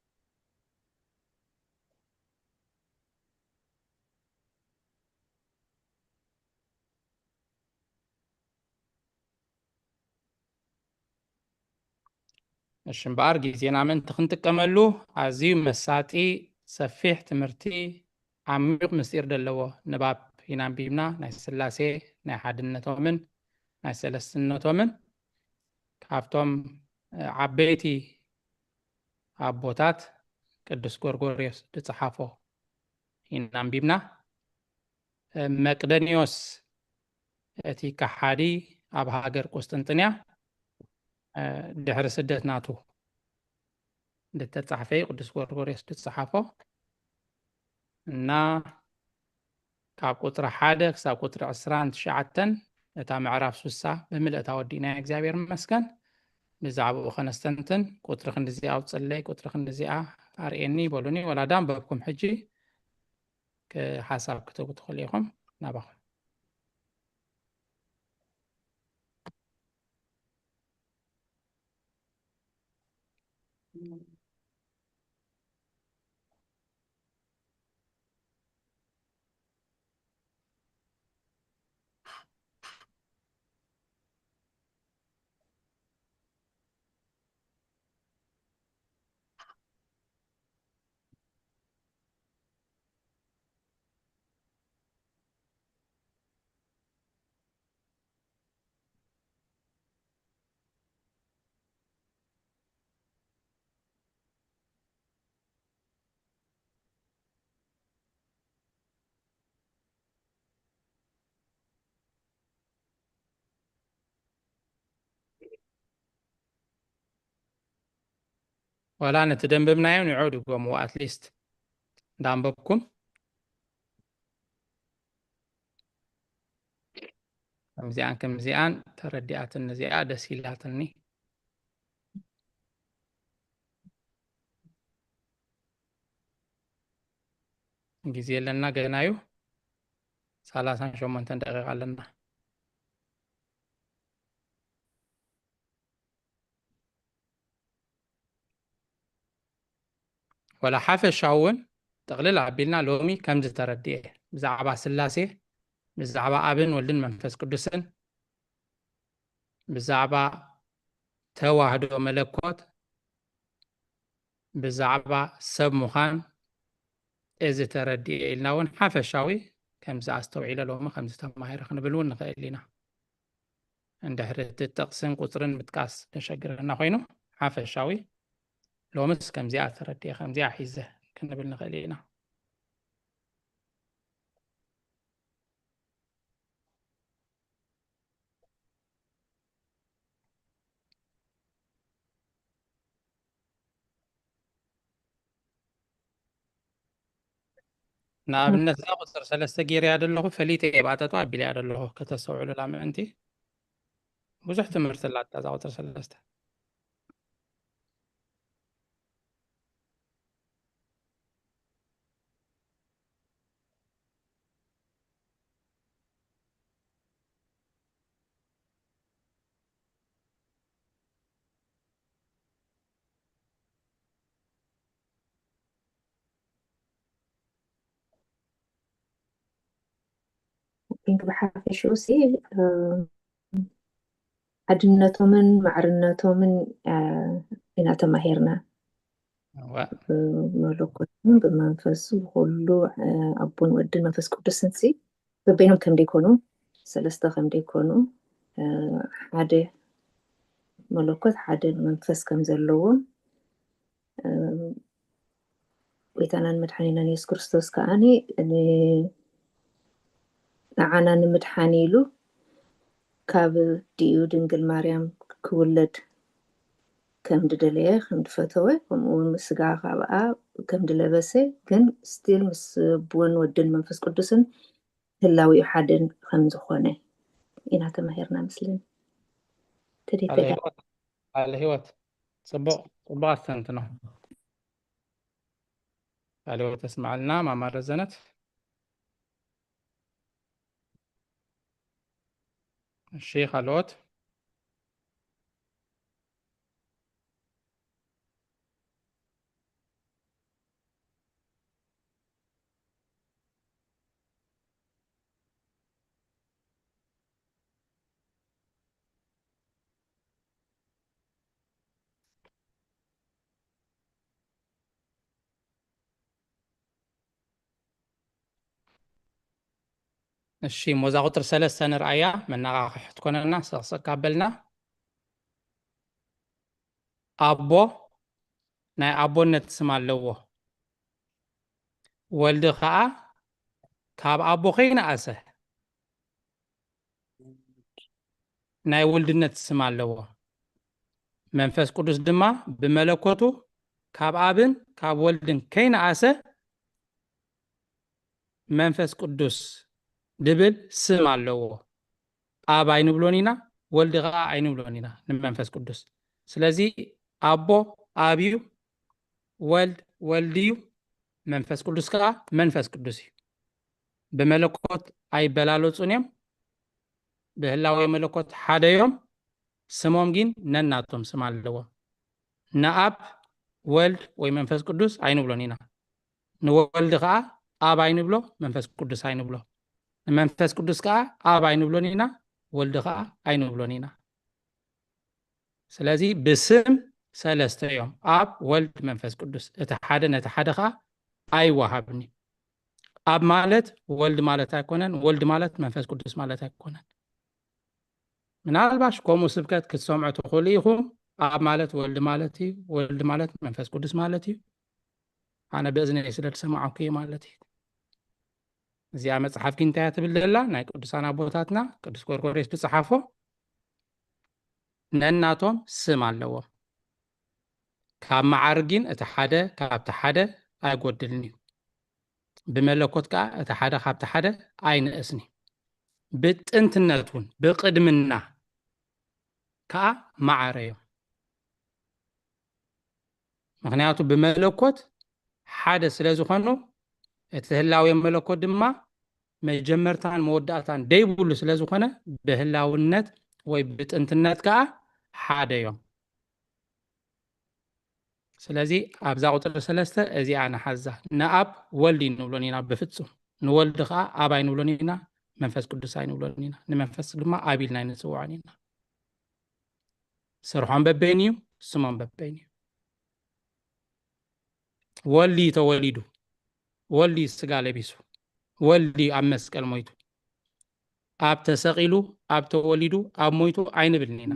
الشمبار جيزينا من تخنتك كملو عزيم مساتي سفيح تمرتي عميق مسير دلوه نباب ينام بيبنا ناي سلاسي ناي حادن تومن ناي سلسن تومن كافتوم عبيتي عبوتات قدس غورغوريوس دصحافو ينام بيبنا مقدنيوس اتي كحادي اب هاجر قسطنطينيا دحر سدت ناتو دتتصحفي قدس غورغوريوس دتصحافو እና ካብ ቁጥሪ 1 ክሳብ ቁጥሪ 29 እታ ምዕራፍ 60 ብምልእታ ወዲና እግዚአብሔር መስገን ብዛዕባኡ ከነስተንትን ቁጥሪ ክንዲዚኣ ኣውፅለይ ቁጥሪ ክንዲዚኣ ኣርኤኒ በሉኒ ወላዳም በብኩም ሕጂ ሓሳብ ክትቡ ትኽእሉ ኢኹም ናባኹም ولا نتدنبمنا يوم يعود يقوموا أتليست دام بكم كم زيان ترديات النزيعة دسيلاتني جزي لنا قنايو 38 دقيقة لنا ولا حافظ شاون تغلل عبيلنا لومي كم ترديه بزعبا سلاسي بزعبا أبن ولدن منفس قدسن بزعبا تواهدو ملكوت بزعبا سب مخان إذا ترديه إلنا ون حافظ شاوي كم زعستوعي لومي 5 تماهير خنبلون نخيل لنا عند هرت التقسيم قطرن متكاس نشجرنا خوينو حافظ شاوي لو مس كم زيادة تردي خم زيادة حيزة كنا بالنغلينا نعم الناس أقصر سلسة جيري هذا اللغة فليتي بعد توعب بلي هذا اللغة كتسوع له لام أنتي وزحت مرسلات تازا أقصر سلسة إنك بحافظ سي عدنتهم معرنتهم إنا تماهيرنا ملكوتهم بمنفس كله أبون ودن منفس قدس نسي بينهم كم ديكونوا سلسة كم ديكونوا حدا ملكوت حدا منفس كم زلوا ويتانا المدحانينا يسوع كريستوس كأني نعانا نمدحانيلو كاب ديو دنجل مريم كولد كم دليه كم دفتوه ومسجع خبأ كم دلبسه كان ستيل مس بون ودن منفس قدسن هلاوي حدن خمس خانة إنها تمهرنا مسلم تري تجا على هوت صباح سنتنا على هوت تسمع لنا ما مرزنت الشيخ علوت الشيء مزاغطر 3 سنة رأيا من نغاح تكون الناس قابلنا أبو ناي أبو نتسمع لوه ولد خاء كاب أبو خينا أسه ناي ولد نتسمع لوه منفس قدس دما بملكوتو كاب أبن كاب ولدن كينا أسه منفس قدس دبل سمع لوه أب عين بلونينا ولد غا عين بلونينا منفس قدس سلازي أبو أبيو ولديو منفس قدس كا منفس قدسي بملكوت أي بلالو صنيم بهلاوي ملكوت حدا يوم سموم جين نناتهم سمع اللوا نأب ولد ومنفس قدس عين بلونينا نولد غا أب عين بلو منفس قدس عين بلو منفس قدس كا أب عين بلونينا ولد غا عين بلونينا سلازي بسم سلسته يوم أب ولد منفس قدس اتحاد غا أي وهابني أب مالت ولد مالت أكونن ولد مالت منفس قدس مالت أكونن من الباش كومو سبكت كتسمعوا تخليهم أب مالت ولد مالتي ولد مالت منفس قدس مالتي أنا بإذن يسدد سمعوا كي مالتي زي مصحف كنت تبللا ناي قدسانا بوتاتنا قدس كوركوريس بصحافه نناتهم سمع اللوا ካብ ማዓርጊን እቲ ሓደ ካብቲ ሓደ ኣይጎድልኒ ብመለኮት ከዓ እቲ ሓደ ካብቲ ሓደ ኣይንእስኒ ብጥንትነት እውን ብቅድምና ከዓ ማዓረ እዮም ምክንያቱ ብመለኮት ሓደ ስለ ዝኾኑ እቲ ህላዊ መለኮት ድማ መጀመርታን መወዳእታን ደይብሉ ስለ ዝኾነ ብህላውነት ወይ ብጥንትነት ከዓ ሓደ እዮም ስለዚ ኣብዛ ቁጥሪ 3 እዚኣ ንሓዛ ንኣብ ወልዲ ንብሎን ኢና ብፍጹም ንወልዲ ከዓ ኣባይ ንብሎን ኢና መንፈስ ቅዱስ ኣይንብሎን ኢና ንመንፈስ ድማ ኣብ ኢልና ንፅውዖን ኢና ስርሖም በበይን እዩ ስሞም በበይን እዩ ወልዲ ተወሊዱ ወልዲ ስጋ ለቢሱ ወልዲ ኣብ መስቀል ሞይቱ ኣብ ተሰቂሉ ኣብ ተወሊዱ ኣብ ሞይቱ ኣይንብልን ኢና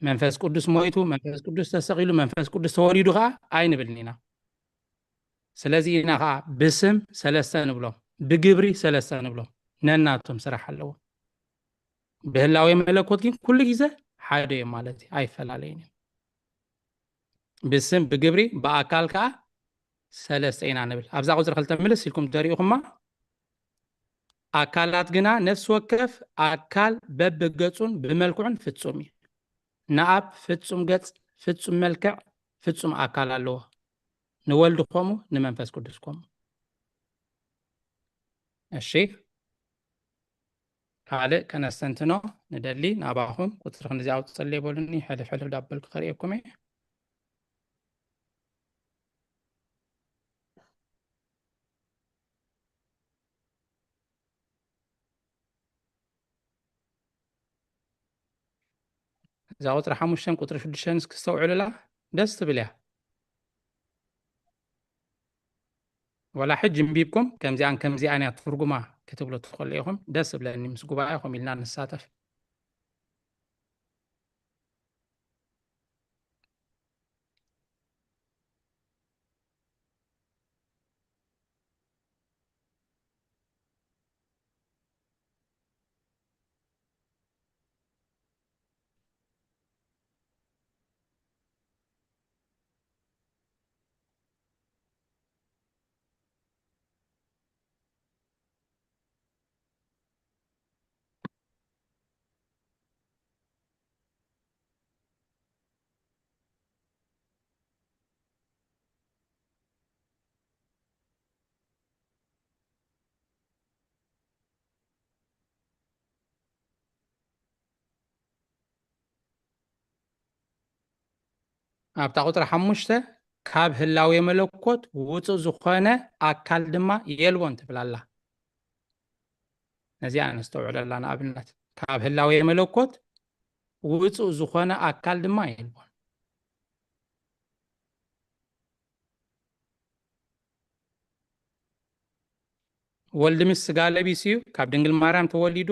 መንፈስ ቅዱስ ሞይቱ መንፈስ ቅዱስ ተሰቂሉ መንፈስ ቅዱስ ተወሊዱ ከዓ ኣይንብልን ኢና ስለዚ ኢና ከዓ ብስም ሰለስተ ንብሎም ብግብሪ ሰለስተ ንብሎም ነናቶም ስራሕ ኣለዎ ብህላዊ መለኮት ግን ኩሉ ግዜ ሓደ እዮም ማለት እዩ ኣይፈላለዩን እዮም ብስም ብግብሪ ብኣካል ከዓ ሰለስተ ኢና ንብል ኣብዛ ቁፅሪ 2 ምልስ ኢልኩም ተሪኢኹማ ኣካላት ግና ነፍሲ ወከፍ ኣካል በብገጹን ብመልክዑን ፍጹም እዩ ንኣብ ፍጹም ገጽ ፍጹም መልክዕ ፍጹም ኣካል ኣለዎ ንወልዲ ከምኡ ንመንፈስ ቅዱስ ከምኡ እሺ ካልእ ከነስተንትኖ ንደሊ ናባኹም ቁፅሪ ክንዚ ኣውፅፀለ ይበሉኒ ሕልፍ ሕልፍ ዳበልኩ ከሪአኩም እየ እዛ ቁጥሪ 5 ቁጥሪ 6 ክስተውዕሉላ ደስ ትብል እያ ወላ ሕጂ እምቢብኩም ከምዚኣን ከምዚኣን እያ ትርጉማ ክትብሉ ትኽእሉ ኢኹም ደስ ብለኒ ምስ ጉባኤኹም ኢልና ንሳተፍ ኣብታ ቁጥሪ 5 ካብ ህላዊ መለኮት ውፁእ ዝኾነ ኣካል ድማ የልዎን ትብላላ ነዚኣ ነስተውዕለላ ንኣብነት ካብ ህላዊ መለኮት ውፁእ ዝኾነ ኣካል ድማ የልዎን ወልዲ ምስ ስጋ ለቢሱ እዩ ካብ ድንግል ማርያም ተወሊዱ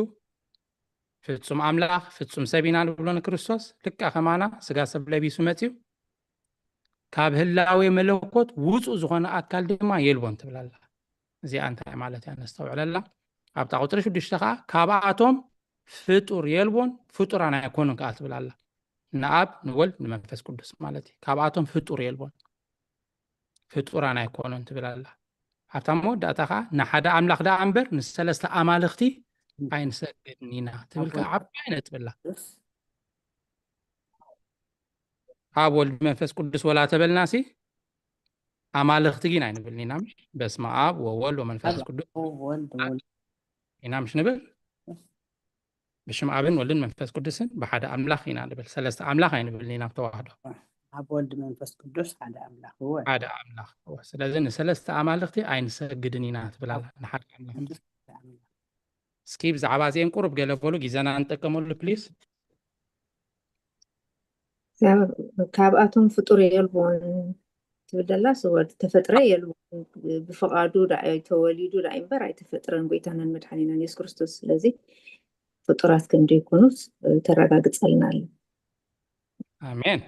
ፍጹም ኣምላኽ ፍጹም ሰብ ኢና ንብሎ ንክርስቶስ ልክዕ ከማና ስጋ ሰብ ለቢሱ መፅዩ ካብ ህላዊ መለኮት ውፁእ ዝኾነ ኣካል ድማ የልዎን ትብላላ እዚኣ እንታይ ማለት እያ ነስተውዕለላ ኣብታ ቁጥሪ 6 ከዓ ካብኣቶም ፍጡር የልዎን ፍጡራን ኣይኮኑን ከዓ ትብላላ ንኣብ ንወልድ ንመንፈስ ቅዱስ ማለት እዩ ካብኣቶም ፍጡር የልዎን ፍጡራን ኣይኮኑን ትብላላ ኣብታ መወዳእታ ከዓ ንሓደ ኣምላኽ ዳ እምበር ንሰለስተ ኣማልኽቲ ኣይንሰግድን ኢና ትብል ከዓ ዓባይ ነጥብላ ኣብ ወልድ መንፈስ ቅዱስ ወላ ተበልናሲ ኣማልኽቲ ግን ኣይንብልን ኢና በስመ አብ ወወልድ ወመንፈስ ቅዱስ ኢና ምሽ ንብል ብሽም ኣብን ወልድን መንፈስ ቅዱስን ብሓደ ኣምላኽ ኢና ንብል ሰለስተ ኣምላኽ ኣይንብልን ኢና ተዋህዶ ኣብ ወልድ መንፈስ ቅዱስ ሓደ ኣምላኽ ሓደ ኣምላኽ ስለዚ ንሰለስተ ኣማልኽቲ ኣይንሰግድን ኢና ትብላላ ንሓደ ኣምላኽ እስኪ ብዛዕባ እዚአን ቁሩብ ገለ በሉ ግዜና ንጥቀመሉ ፕሊዝ ካብኣቶም ፍጡር የልዎን ትብለላ ወልድ ተፈጥረ የልዎን ብፍቃዱ ዳኣይ ተወሊዱ ዳኣይ እምበር ኣይተፈጥረን ጎይታናን መድሓኒናን ኢየሱስ ክርስቶስ ስለዚ ፍጡራት ክንደይ ይኮኑስ ተረጋግፀልና ኣሎ ኣሜን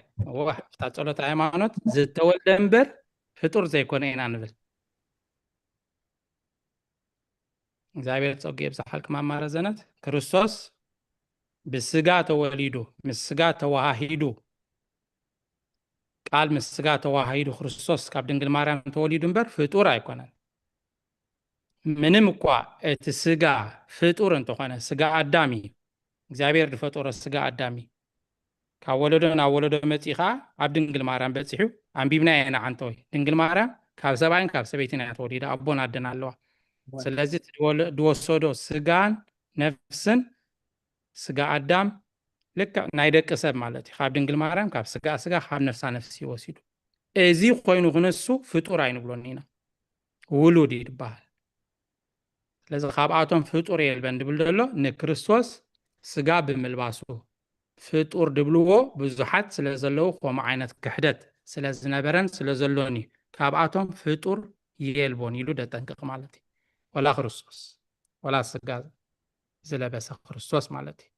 ኣብታ ጸሎት ሃይማኖት ዝተወልደ እምበር ፍጡር ዘይኮነ ኢና ንብል እግዚአብሔር ጸጋ ይብዛሓልክ ማማረ ዘነት ክርስቶስ ብስጋ ተወሊዱ ምስ ስጋ ተዋሂዱ ቃል ምስ ስጋ ተዋሂዱ ክርስቶስ ካብ ድንግል ማርያም ተወሊዱ እምበር ፍጡር ኣይኮነን ምንም እኳ እቲ ስጋ ፍጡር እንተኾነ ስጋ አዳም እዩ እግዚአብሔር ዝፈጠሮ ስጋ አዳም እዩ ካብ ወለዶ ናብ ወለዶ መፂኻ ኣብ ድንግል ማርያም በፂሑ ኣንቢብና ኢና ዓንተወይ ድንግል ማርያም ካብ ሰብኣይን ካብ ሰበይትን እያ ተወሊዳ ኣቦን ኣደን ኣለዋ ስለዚ ድወሰዶ ስጋን ነፍስን ስጋ አዳም ልክዕ ናይ ደቂ ሰብ ማለት እዩ ካብ ድንግል ማርያም ካብ ስጋ ስጋ ካብ ነፍሳ ነፍሲ ወሲዱ እዚ ኮይኑ ክንሱ ፍጡር ኣይንብሎን ኢና ውሉድ ይባሃል ስለዚ ካብኣቶም ፍጡር የልበን ድብል ዘሎ ንክርስቶስ ስጋ ብምልባሱ ፍጡር ድብልዎ ብዙሓት ስለ ዘለው ከምኡ ዓይነት ክሕደት ስለ ዝነበረን ስለ ዘሎን እዩ ካብኣቶም ፍጡር የልቦን ኢሉ ደጠንቅቕ ማለት እዩ ወላ ክርስቶስ ወላ ስጋ ዝለበሰ ክርስቶስ ማለት እዩ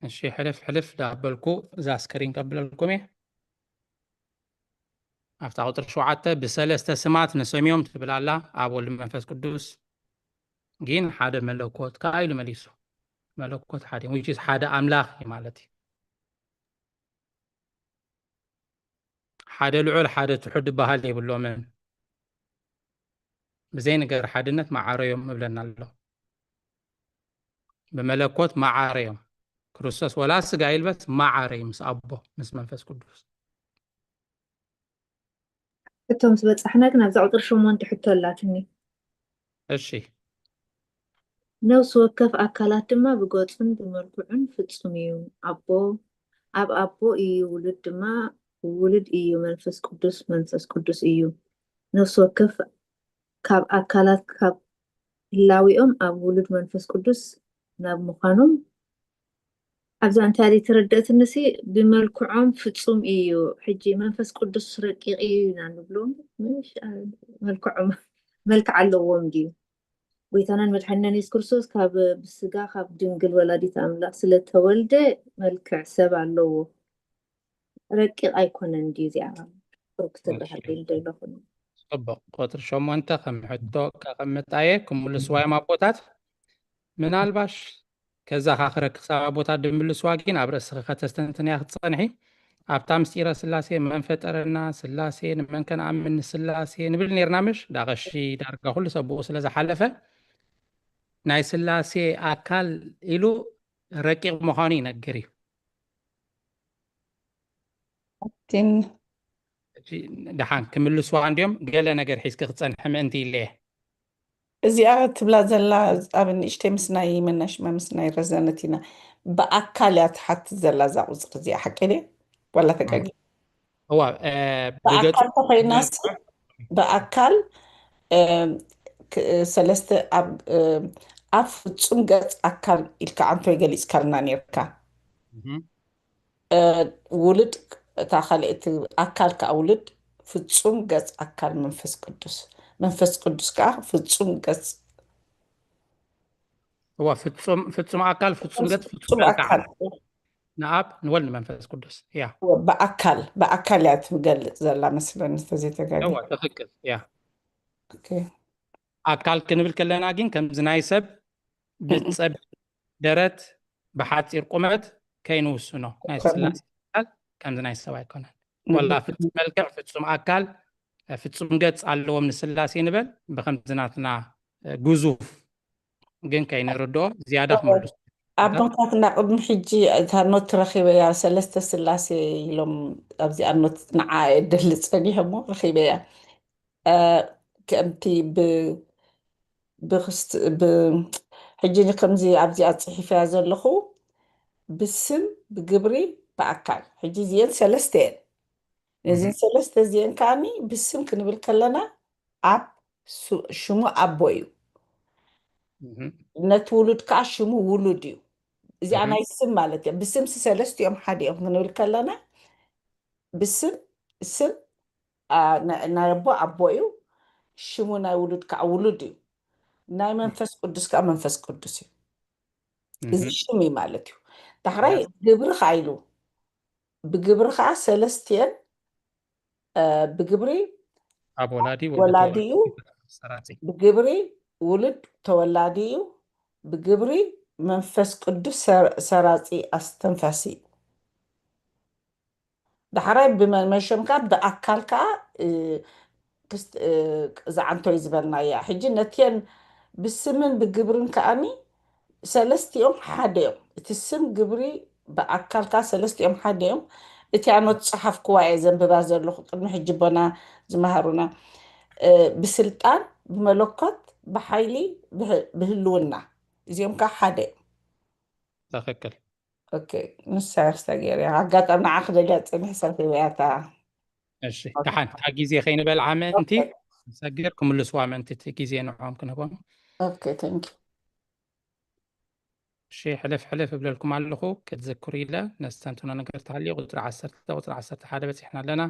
እሺ ሕልፍ ዳበልኩ እዛ ስክሪን ቀብለልኩም እየ ኣብታ ቁጥር 7 ብሰለስተ ስማት ንሰሚዮም ትብላላ ኣብ ወልድ መንፈስ ቅዱስ ግን ሓደ መለኮት ካኢሉ መሊሱ መለኮት ሓደ which is ሓደ ኣምላኽ ማለት እዩ ሓደ ልዑል ሓደ ትሑት ባህል ይብሎምን ብዘይ ነገር ሓድነት ማዓረዮም ምብለና ኣሎ በመለኮት ማዓረዮም ክርስቶስ ወላ ስጋ ይልበስ ማዓረይ ምስ ኣቦ ምስ መንፈስ ቅዱስ እቶም ዝበፅሕና ግን ኣብዛ ቁጥር 8 ሕቶ ኣላትኒ እሺ ነፍሲ ወከፍ ኣካላት ድማ ብገፁን ብመልክዑን ፍጹም እዩ ኣብ ኣቦ እዩ ውሉድ ድማ ውሉድ እዩ መንፈስ ቅዱስ እዩ ነፍሲ ወከፍ ካብ ኣካላት ካብ ህላዊኦም ኣብ ውሉድ መንፈስ ቅዱስ ናብ ምዃኖም ኣብዛ እንታይ ትረድእት ንሲ ብመልክዖም ፍጹም እዩ ሕጂ መንፈስ ቅዱስ ረቂቕ እዩ ናንብሎም ምሽ መልክዖም መልክዕ ኣለዎም ድዩ ወይታናን መድሓኒና ኢየሱስ ክርስቶስ ካብ ብስጋ ካብ ድንግል ወላዲት ኣምላኽ ስለተወልደ መልክዕ ሰብ ኣለዎ ረቂቕ ኣይኮነን ድዩ እዚኣ ክትረዳሃለይ ደለኹን ፅቡቅ ቁጥር 8 ከም ሕቶ ከቐምጣየ ክምልስዋ እዮም ኣቦታት ምናልባሽ ከዛ ካኽረክ ክሳብ ኣቦታት ድምልስዋ ግን ኣብ ርእስኻ ከተስተንትንያ ክትፀንሒ ኣብታ ምስጢረ ስላሴ መን ፈጠረና ስላሴ ንመን ከነኣምን ስላሴ ንብል ነርና ምሽ ዳቐሺ ዳርጋ ኩሉ ሰብኡ ስለ ዝሓለፈ ናይ ስላሴ ኣካል ኢሉ ረቂቕ ምዃኑ ይነግር እዩ ድሓን ክምልስዋ እንዲዮም ገለ ነገር ሒዝኪ ክትፀንሒ ምእንቲ ኢለየ እዚኣ ትብላ ዘላ ኣብ ንእሽተይ ምስ ናይ መናሽማ ምስ ናይ ረዘነት ኢና ብኣካል እያ ትሓትት ዘላ እዛ ቁፅሪ እዚኣ ሓቂ ድያ ዋላ ተቀጊ هو بأكل تخيناس بأكل سلسته أب تصمجت أكل إلك عنتو يجلس كلنا نيركا ولد تخليت أكل كأولد في تصمجت أكل منفس قدس كا في تصمجت هو في تصم أكل في تصمجت في تصم أكل نعم نولد منفس قدس يا بأكل يا تقول زلا مثلا نستزيد تقول هو تفكر يا أوكي أكل كنبل كلنا جين كم زنايسب بتصب درت بحث إرقامات كينو سنو نايس كم زنايسب يكون ولا في الملكة في تصم أكل في تصم جت على من السلاسي نبل بخم زناتنا جزوف جين كين ردو زيادة ملوس أبنكاتنا قبل حجي هالنوت رخيبة يا سلسة سلاسي يلوم أبزي النوت نعاي دلت فنيهمو رخيبة يا كأمتي بخست حجيني كمزي أبزي أتصحي في هذا اللخو بالسم بقبري بأكل حجي زين سلستين زين سلسة زين كاني بالسم كنا بالكلنا أب شمو أبويو نتولد كاشمو ولوديو إذا أنا اسم مالتي بسم سلست يوم حدي أبغى الكلنا بسم اسم نربو أبويو شمو نولد كأولوديو ناي منفس قدس كمنفس قدسي إذا شمي مالتيو تحري جبر خايلو بجبر خا سلستين بجبري أبولادي ولاديو بجبري ولد تولاديو بجبري منفس قدس سراتي أستنفسي دحراي بمشمكا بأكلكا زعنتو يزبلنا يا حجي نتين بالسمن بجبرن كأني سلست يوم حد يوم تسم جبري بأكلكا سلست يوم حد يوم اتيانو تصحف كواعي زنب بازر لخ قدم حجبنا زمهرونا بسلطان بملكات بحيلي بهلونا زيوم كحد تخكل اوكي نص ساعة استاجيري عقات انا عقد جات نحسن في بياتا እሺ دحان تا ግዜ ከይንበል ዓመንቲ ሰግር ክምልሱ ዓመንቲ እቲ ግዜ ንዖም ክንህቦም اوكي ثانك እሺ ሕልፍ እብለልኩም ኣለኹ ክትዝክሩ ኢለ ነስተንትኖ ነገር ተሃልዩ ቁጥሪ 10 ቁጥሪ 11 በፂሕና ኣለና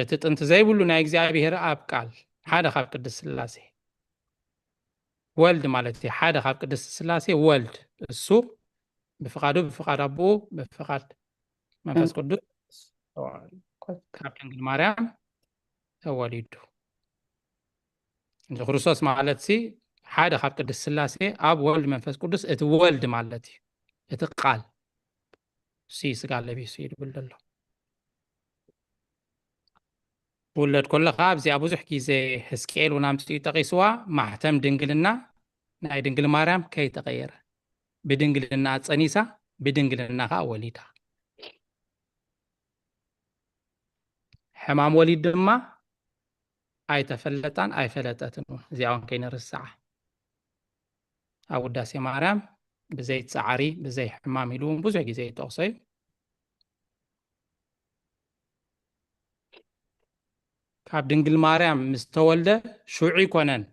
እቲ ጥንቲ ዘይብሉ ናይ እግዚኣብሔር ኣብ ቃል ሓደ ካብ ቅድስት ስላሴ ወልድ ማለት እዩ ሓደ ካብ ቅድስት ስላሴ ወልድ እሱ ብፍቃዱ ብፍቃድ ኣቦኡ ብፍቃድ መንፈስ ቅዱስ ካብ ድንግል ማርያም ተወሊዱ እንጂ ክርስቶስ ማለት ሲ ሓደ ካብ ቅድስት ስላሴ ኣብ ወልድ መንፈስ ቅዱስ እቲ ወልድ ማለት እዩ እቲ ቃል ስጋ ለቢሱ ይድብል ዘሎ ولد كل خاب زي أبو زحكي زي حسكيل ونامتي تقيسوا محتم دنجلنا ناي دنجل مريم كي تغير بدنجلنا تصنيسا بدنجلنا خا وليدا حمام وليد دما أي تفلتان أي فلتاتن زي عون كين الساعة أو داسي مريم بزيت سعري بزي حمام يلون بزحكي زي توصي ካብ ድንግል ማርያም ምስተወልደ ሹዑ ይኮነን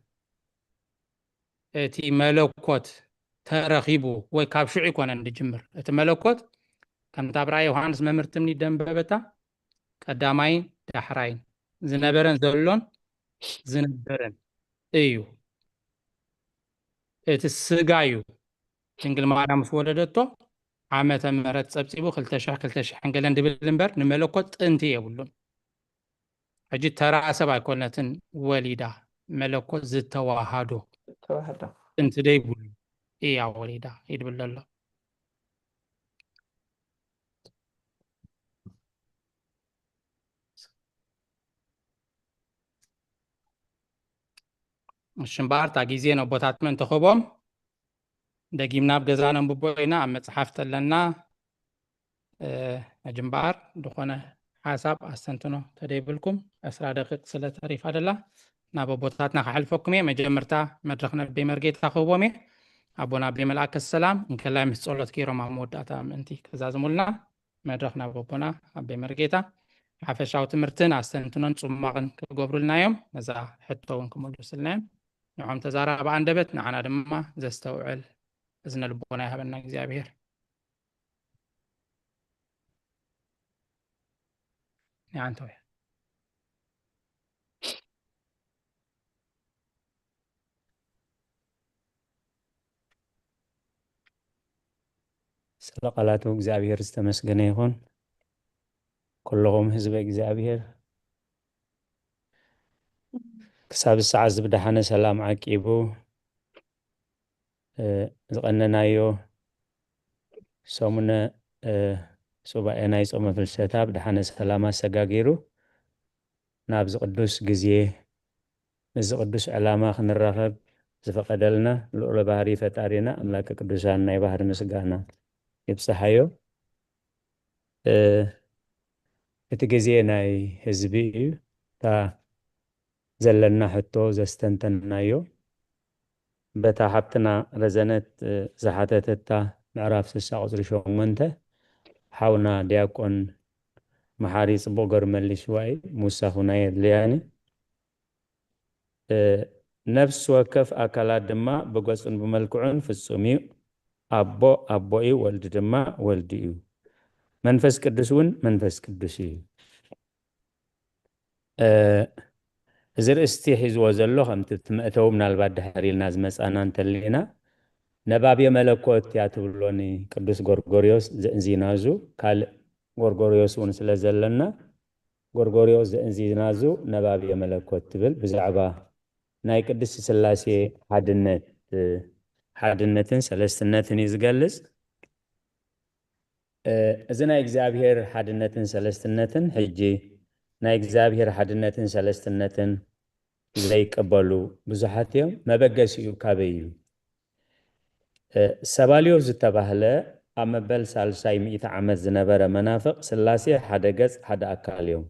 እቲ መለኮት ተረኺቡ ወይ ካብ ሹዑ ይኮነን ድጅምር እቲ መለኮት ከም ታብራይ ዮሐንስ መምርትምኒ ደንበበታ ቀዳማይ ዳሕራይን ዝነበረን ዘሎን ዝነበረን እዩ እቲ ስጋ እዩ ድንግል ማርያም ስወለደቶ ዓመተ ምህረት ፀብፂቡ 2000 ገለን ድብል እምበር ንመለኮት ጥንቲ የብሉን أجد ترى سبع كونة وليدة ملكوت زت توحدو أنت دايبول إيه وليدة يدبل الله الشنبار تاجيزين وبطات من تخبهم دقيمنا بجزانا ببوينا عم تصحفت لنا الجنبار دخونا حساب أستنتنو تديبلكم أسرع دقيق سلة تعريف هذا الله نابو بوتاتنا خحلفكمي مجمرتا مدرخنا بمرقيت أخوبومي أبونا بملاك السلام إن كلام سؤالات كيرو محمود داتا منتي كزازمولنا مدرخنا بوبونا بمرقيتا حفشاو تمرتن أستنتنو نصمغن كقبرو لنا يوم نزا حتوونكم ولوسلنايم نعم تزارع باندبت نعنا دمما زستوعل إذن البونا يهبنا إكزابير يعني توي سلقلاتو እግዚአብሔር ዝተመስገነ ይሁን كلهم ህዝበ እግዚአብሔር ክሳብ ሰዓት ዝብዳሓነ ሰላም ዓቂቡ ዝቐነናዮ ሰሙነ ሱባኤ ናይ ጾመ ፍልሰታ ብድሓነ ሰላም ኣሰጋጊሩ ናብ ዝቅዱስ ግዜ እዚ ቅዱስ ዕላማ ክንራኸብ ዝፈቀደልና ልዑል ባህሪ ፈጣሪና ኣምላከ ቅዱሳን ናይ ባህሪ ምስጋና ይብፅሓዮ እቲ ግዜ ናይ ህዝቢ እዩ እታ ዘለና ሕቶ ዘስተንተናዮ በታ ሃብትና ረዘነት ዝሓተተታ ምዕራፍ 60 ቁፅሪ 8 حاونا دياكون محاري صبوغر ملي شوي موسى هنا يدلياني نفس وكف أكلات دماء بقصن بملكعون في السميع أبوئي ولد دماء ولديو منفس كدسون منفس كدسي زر استيحيز وزلو هم تتمأتو من البعد حريل ناز مسانا تلينا ነባብ የመለኮት ያትብሎኒ ቅዱስ ጎርጎርዮስ ዘእንዚናዙ ካልእ ጎርጎርዮስ እውን ስለ ዘለና ጎርጎርዮስ ዘእንዚናዙ ነባብ የመለኮት ትብል ብዛዕባ ናይ ቅድስ ስላሴ ሓድነትን ሰለስትነትን እዩ ዝገልጽ እዚ ናይ እግዚአብሔር ሓድነትን ሰለስትነትን ሕጂ ናይ እግዚአብሔር ሓድነትን ሰለስትነትን ዘይቀበሉ ብዙሓት እዮም መበገሲ እዩ ካበይ እዩ ሰባልዮስ ዝተባህለ ኣብ መበል ሳልሳይ ሚእቲ ዓመት ዝነበረ መናፍቕ ስላሴ ሓደ ገጽ ሓደ ኣካል እዮም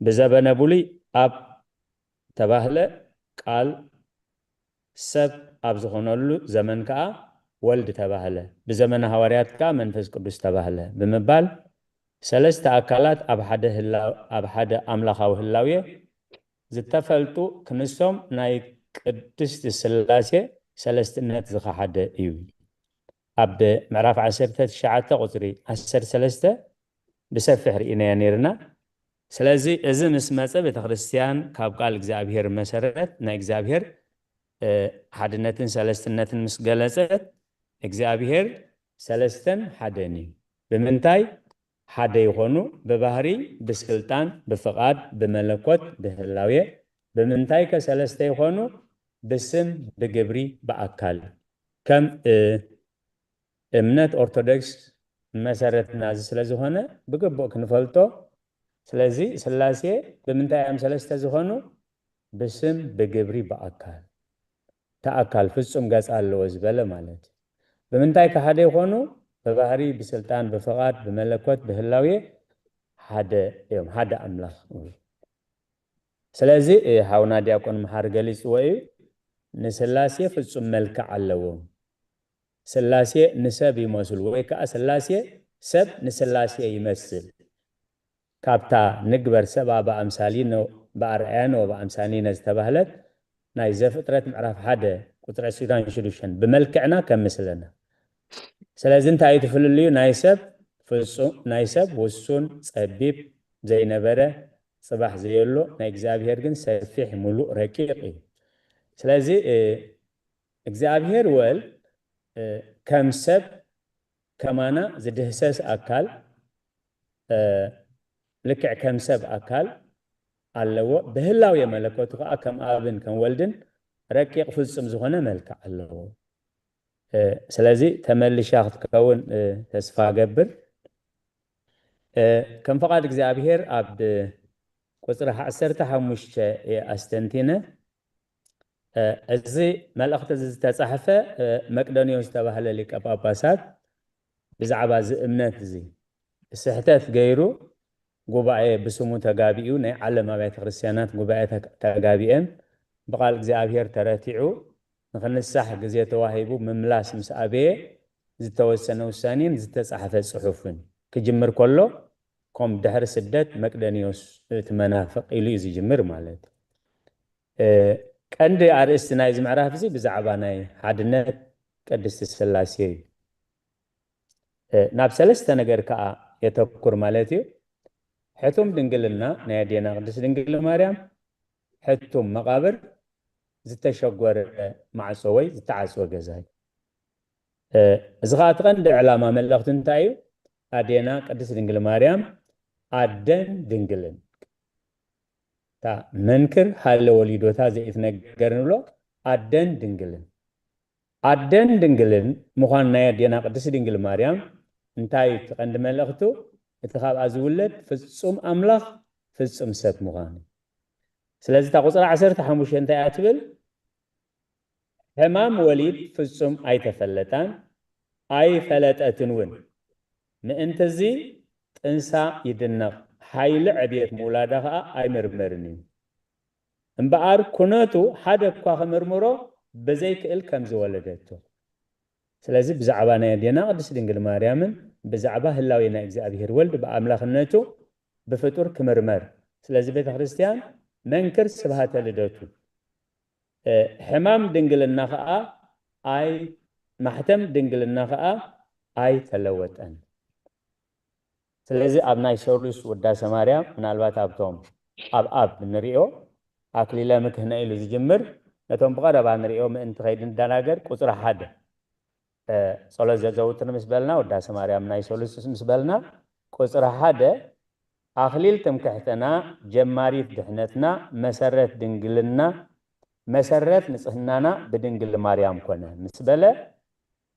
ብዘበነ ብሉይ ኣብ ተባህለ ቃል ሰብ ኣብ ዝኾነሉ ዘመን ከዓ ወልድ ተባህለ ብዘመነ ሃዋርያት ከዓ መንፈስ ቅዱስ ተባህለ ብምባል ሰለስተ ኣካላት ኣብ ሓደ ኣምላኻዊ ህላዌ ዝተፈልጡ ክንሶም ናይ ቅድስቲ ስላሴ ሰለስትነት ዝኸሓደ እዩ ኣብ ምዕራፍ 19 ቁፅሪ 13 ብሰፊሕ ርኢናያ ነርና ስለዚ እዚ ምስ መፀ ቤተ ክርስቲያን ካብ ቃል እግዚአብሔር መሰረት ናይ እግዚአብሔር ሓድነትን ሰለስትነትን ምስ ገለጸት እግዚአብሔር ሰለስተን ሓደን እዩ ብምንታይ ሓደ ይኾኑ በባህሪ ብስልጣን ብፍቃድ በመለኮት በህላዌ በምንታይ ከሰለስተ ይኾኑ በስም በግብሪ በአካል ከም እምነት ኦርቶዶክስ መሰረትና ስለዝኾነ ብግቡእ ክንፈልጦ ስለዚ ስላሴ በምንታይ አም ሰለስተ ዝኾኑ በስም በግብሪ በአካል ተአካል ፍጹም ገጽ አለው ዝበለ ማለት በምንታይ ከሃደ ይኾኑ በባህሪ በስልጣን በፍቃድ በመለኮት በህላዌ ሓደ አምላኽ ስለዚ ሃውና ዲያቆን መሐር ገሊጽዎ እዩ ንስላሴ ፍጹም መልክዕ ኣለዎ ስላሴ ንሰብ ይመስሉ ወይ ከዓ ስላሴ ሰብ ንስላሴ ይመስል ካብታ ንግበር ሰብአ በአምሳሊነ በአርአያነ ወበአምሳሊነ ዝተባህለት ናይ ዘፍጥረት ምዕራፍ 1 ቁጥሪ 26 ብመልክዕና ከምስለና ስለዚ እንታይ ትፍልልዩ ናይ ሰብ ፍጹም ናይ ሰብ ውሱን ጸቢብ ዘይነበረ ጽባሕ ዘየሎ ናይ እግዚአብሔር ግን ሰፊሕ ሙሉእ ረቂቅ እዩ ስለዚ እግዚአብሔር ወልድ ከም ሰብ ከማና ዝድህሰስ አካል ልክዕ ከም ሰብ አካል ኣለዎ በህላው የመለኮቱ ከዓ ከም አብን ከም ወልድን ረቂቅ ፍጹም ዝኾነ መልክዕ ኣለዎ ስለዚ ተመልሻ ክትከውን ተስፋ ገብር ከም ፈቃድ እግዚአብሔር ኣብ ቁጥሪ 15 ኣስተንቲነ እዚ መልእኽቲ ዝተጻሕፈ መቅዶንዮስ ዝተባህለ ሊቀ ጳጳሳት ብዛዕባ እዚ እምነት እዚ ስሕተት ገይሩ ጉባኤ ብስሙ ተጋቢኡ ናይ ዓለም አብያተ ክርስቲያናት ጉባኤ ተጋቢአን በቃል እግዚአብሔር ተረቲዑ ንኽንሳሕ ግዜ ተዋሂቡ ምምላስ ምስ አበየ ዝተወሰነ ውሳኔን ዝተጻሕፈ ጽሑፍን ክጅምር ከሎ ከም ድሕሪ ስደት መቅዶንዮስ እቲ መናፍቕ ኢሉ እዩ ዝጅምር ማለት ቀንዲ አርእስቲ ናይ ምዕራፍ እዚ ብዛዕባ ናይ ሓድነት ቅድስቲ ስላሴ እዩ ናብ ሰለስተ ነገር ከዓ የተኩር ማለት እዩ ሕቱም ድንግልና ናይ አዴና ቅድስት ድንግል ማርያም ሕቱም መቃብር ዝተሸጎረ ማዕጾ ወይ ዝተዓጽወ ገዛ እዩ እዚ ከዓ እቲ ቀንዲ ዕላማ መልእኽቲ እንታይ እዩ አዴና ቅድስት ድንግል ማርያም አደን ድንግልን ታ መንክር ሃለ ወሊዶታ ዘይትነገር ንብሎ አደን ድንግልን ምዃን ናይ አዴና ቅድስት ድንግል ማርያም እንታይ ትቐንዲ መልእኽቱ እቲ ካብኣ ዝውለድ ፍጹም አምላኽ ፍጹም ሰብ ምዃኑ ስለዚ ታ ቁፅሪ 15 እንታይ ኣትብል ሕማም ወሊድ ፍጹም ኣይተፈለጣን ኣይፈለጠትን እውን ምእንቲ እዚ ጥንሳ ይድነቕ ሓይሊ ዕብየት ምውላዳ ከዓ ኣይምርመርን እዩ እምበኣር ኩነቱ ሓደ እኳ ክምርምሮ በዘይክእል ከም ዝወለደቶ ስለዚ ብዛዕባ ናይ አዴና ቅድስት ድንግል ማርያምን ብዛዕባ ህላዌ ናይ እግዚአብሔር ወልድ በአምላኽነቱ ብፍጡር ክምርመር ስለዚ ቤተ ክርስቲያን መንክር ስብሃተ ልደቱ ሕማም ድንግልና ከዓ ኣይ ማሕተም ድንግልና ከዓ ኣይ ተለወጠን ስለዚ ኣብ ናይ ሰሉስ ውዳሴ ማርያም ምናልባት ኣብቶም ኣብ ንሪኦ ኣክሊለ ምክህነ ኢሉ ዝጅምር نتوم بقربا نريو من تخيد دناجر قصر حدا صلاة زوتنا مسبلنا وداس مريم ناي سولس مسبلنا قصر حدا أخليل تمكحتنا جماري دحنتنا مسرت دنجلنا مسرت نصحنا بدنجل مريم كنا مسبلة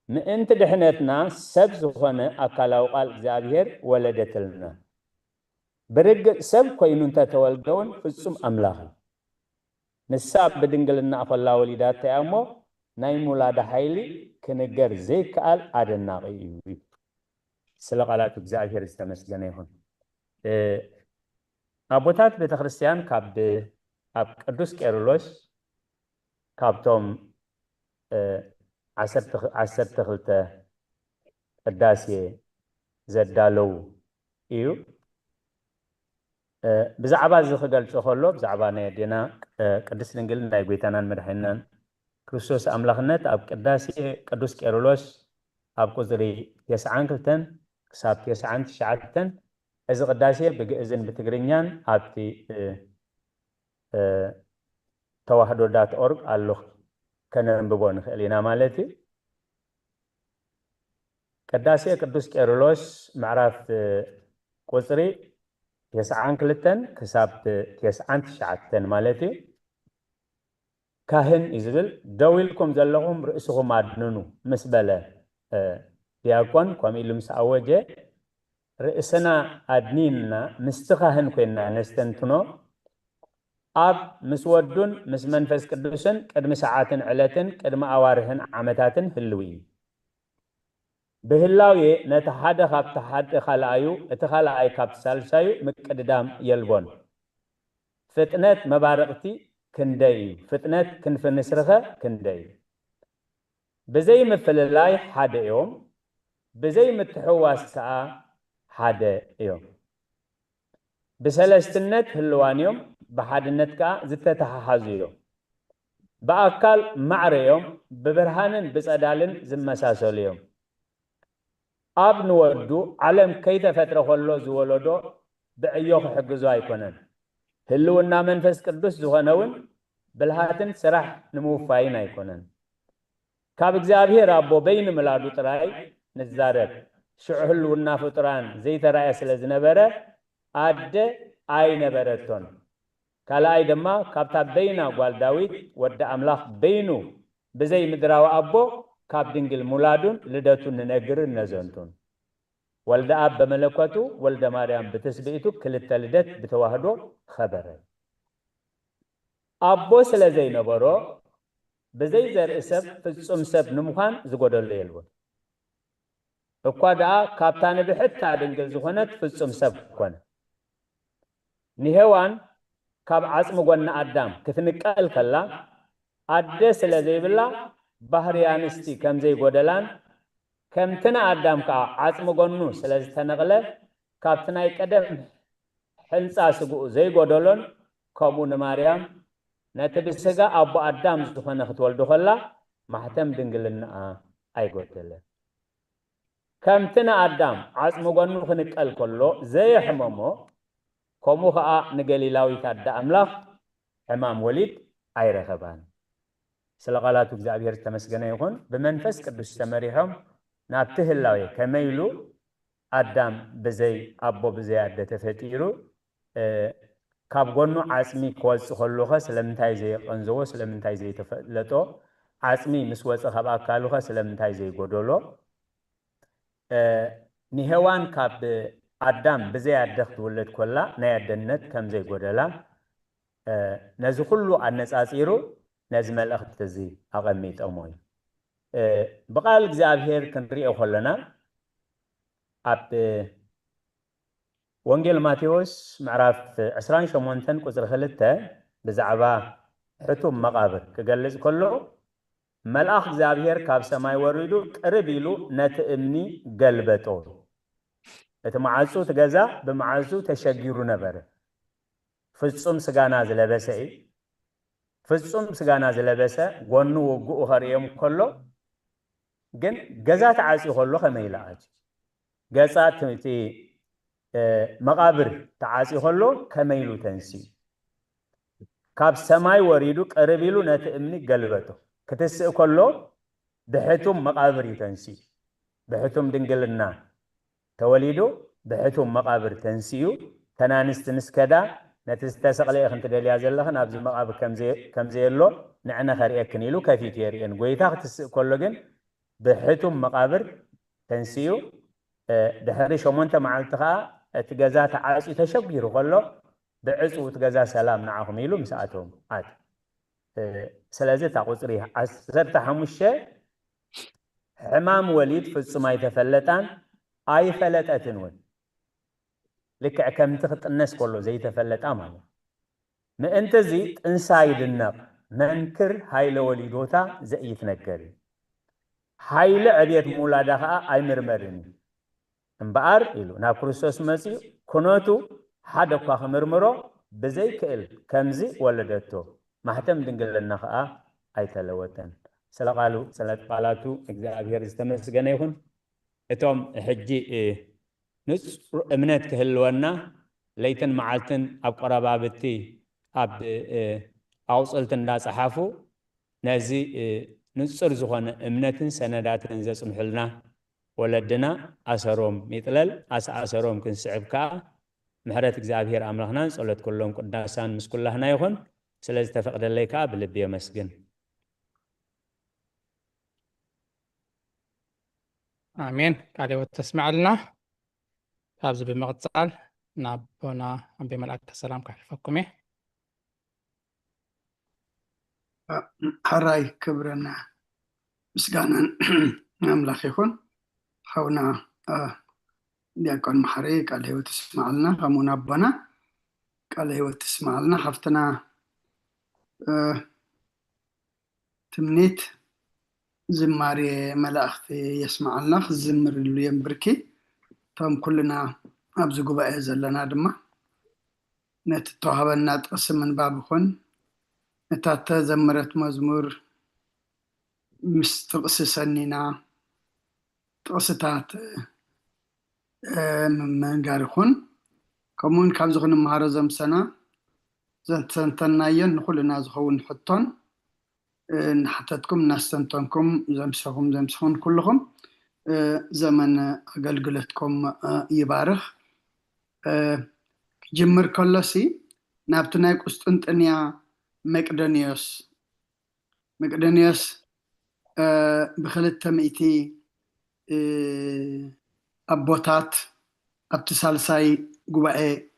من أنت دحنتنا سب زخنا أكلاو قال زابير ولدت لنا برج سب كوينون تتولدون في السم أملاخ نساب بدنجلنا أفلا وليدات تأمو نايم ولاد حيلي كنجر زي كال عدنا غيوي سلق على تبزاجر استمسجنا هون أبوتات بتخريستيان كاب قدوس كيرلس كابتوم عسر تخلته الداسية زدالو إيو بزعبا زخدل شخلو بزعبا نيدينا قدس ننجل نايقويتانا مدحينان كريستوس أملاخنت أب قداسي قدوس كيرلس أب قدري يسعان كلتن كساب يسعان تشعاتن إذا قداسي بإذن بتقرينيان أبتي توحدو.org ألوخ كان نبغون خلينا مالتي قداسي قدوس كيرلس معرف قدري يسعان كلتن كساب يسعان تشعاتن مالتي كاهن إزبل دويلكم زلهم رئيسهم عدنونو مسبلة دياكون كواميلو مسعوجة رئيسنا عدنيننا مستخاهن كوينا نستنتنو أب مسودون مسمنفس قدوسن قدم ساعاتن علتن قدم أوارهن عمتاتن هلوي بهلاوي نتحاد خاب تحاد خلايو اتخلاي كاب سالسايو مقددام يلبون فتنة مبارقتي كندي فتنة كنف نسرخة كندي بزي مثل اللاي حاد يوم بزي متحواس كا حاد يوم بسلستنت هلوان يوم بحادنت كا زتة تحازيو بأكل معر يوم ببرهانن بسأدالن زمساسول يوم أب نودو علم كيف فترة خلو زولودو بعيوخ حقزو ايكونن هلونا منفس قدوس زغنون بالهاتن سرح نمو فاين ايكونن كاب اكزابير رابو بين ملادو تراي نزارت شعو هلونا فطران زي تراي سلزنبرة عد اي نبرتون كالاي دما كابتا بينا قوال داويد ود املاخ بينو بزي مدراو ابو كاب دنجل مولادون لدتون ننقر نزنتون ولد أب بملكوتو ولد مريم بتسبيتو كل التلدت بتواهدو خبره أبو سلزي نبرو بزي زر اسب فتصم سب نمخان زقود الليلون اقوادا كابتان بحتى دنجل زخونت فتصم سب كون نهوان كاب عصم قوانا أدام كثنقال كلا أدى سلزي بالله بحريانستي كم زي قودلان كم تنا أدام كا عصم قنو سلز تنغله كابتنا يقدم حنسا سقو زي قدولون كابون مريم نتبسغا أبو أدام زخنا ختوال دخلا محتم دنگلنا أي قتله كم تنا أدام عصم قنو خنق الكلو زي حمامو كمو خا نقلي لاوي تادا أملاخ حمام وليد أي رخبان سلقالاتو እግዚአብሔር ተመስገነ ይሁን በመንፈስ ቅዱስ ተመሪهم ናብትህ ላዊ ከመይሉ አዳም በዘይ አቦ በዘይ አደ ተፈጢሩ ካብ ጎኑ ዓጽሚ ኮጽ ሆሎኸ ስለምንታይ ዘይ ቀንዘዎ ስለምንታይ ዘይ ተፈለጦ ዓጽሚ ምስወጽ ካብ አካሉኸ ስለምንታይ ዘይ ጎዶሎ ንሄዋን ካብ አዳም በዘይ አደኽት ወለድ ኮላ ናይ አደነት ከም ዘይ ጎደላ ነዚ ሁሉ አነጻጺሩ نزمل أخت تزي أغميت أموي بقال እግዚአብሔር كنريئو خلنا أب وانجيل ماتيوس معرف 28 قصر خلته بزعبا حتم مقابر كجلز كله ملأخ እግዚአብሔር ካብ ሰማይ ወሪዱ ቅርብ ኢሉ ነትእምኒ ገልበጦ እተማዓጹ ተገዛ በመዓጹ ተሸጊሩ ነበር ፍጹም ስጋና ዝለበሰ ፍጹም ስጋና ዝለበሰ ጎኑ ወጉኡ ኸሪዮም ከሎ ግን ገዛ ተዓጺ ከሎ ከመይላአጅ ገጻ ትምቲ መቃብር ተዓጺ ከሎ ከመይሉ ተንሲ كاب سماي وريدو قربيلو نت امني قلبته كتسئ كله بحتم مقابر تنسي بحتم دنقلنا توليدو بحتم مقابر تنسيو تنانست نسكدا نتستسق لي خنت دليا زلخن ابزي مقابر كم زي له نعنا خريئ كنيلو كفيت يرين قويتا تسئ كله جن بحتم مقابر تنسيو دحري شمونتا معلتها تجازات عاصي تشبير غلو بعصو تجازا سلام نعهم يلو مساعتهم عاد سلازة تقصري عسرت حمشة حمام وليد في السماء تفلتان أي فلت أتنون لك كم تخط الناس كله زي تفلت أمانه ما أنت زيد إنسايد النار منكر هاي لوليدوتا زي يتنكري هاي لعديت مولادها أي مرمرني امبار إلو نا كريستوس مسيح كنوتو حدا قاخ مرمرو بزي كيل كمزي ولدتو محتم دنقل لنا خاء أي تلوتن سلقالاتو እግዚአብሔር ዝተመስገነ ይሁን እቶም ሕጂ ንጹር እምነት ክህልወና ለይትን መዓልትን ኣብ ቆረባብቲ ኣብ ኣውፅልት እንዳፀሓፉ ነዚ ንጹር ዝኾነ እምነትን ሰነዳትን ዘጽንሑልና ወለድና ኣሰሮም ይጥለል ኣሰሮም ክንስዕብ ከዓ ምሕረት እግዚአብሔር ኣምላኽናን ጸሎት ኩሎም ቅዳሳን ምስ ኩላህና ይኹን ስለዚ ተፈቅደለይ ከዓ ብልቢ የመስግን آمين قال وتسمع لنا هذا بمقصال نابونا بملأك السلام كحفكم حراي كبرنا مسجانا نملخ يكون حونا ديكون محري قال وتسمع لنا همونا بنا قال وتسمع لنا حفتنا تمنيت زماري ملاخت يسمع الله زمر اللي ينبركي تم كلنا ابزو قبائي زلنا دما نتتوهبنا تقسم من بابخون نتات زمرت مزمور مستقس سنينا تقستات من قارخون كمون كابزخون مهارزم سنة زنتنايين نخلنا زخون حطون نحتتكم نستنتنكم زمسخون كلهم زمن أقلقلتكم يبارخ جمر كلسي نابتناك استنتنيا مقدونيوس بخلت تمئتي أبوتات أبتسالساي قبائي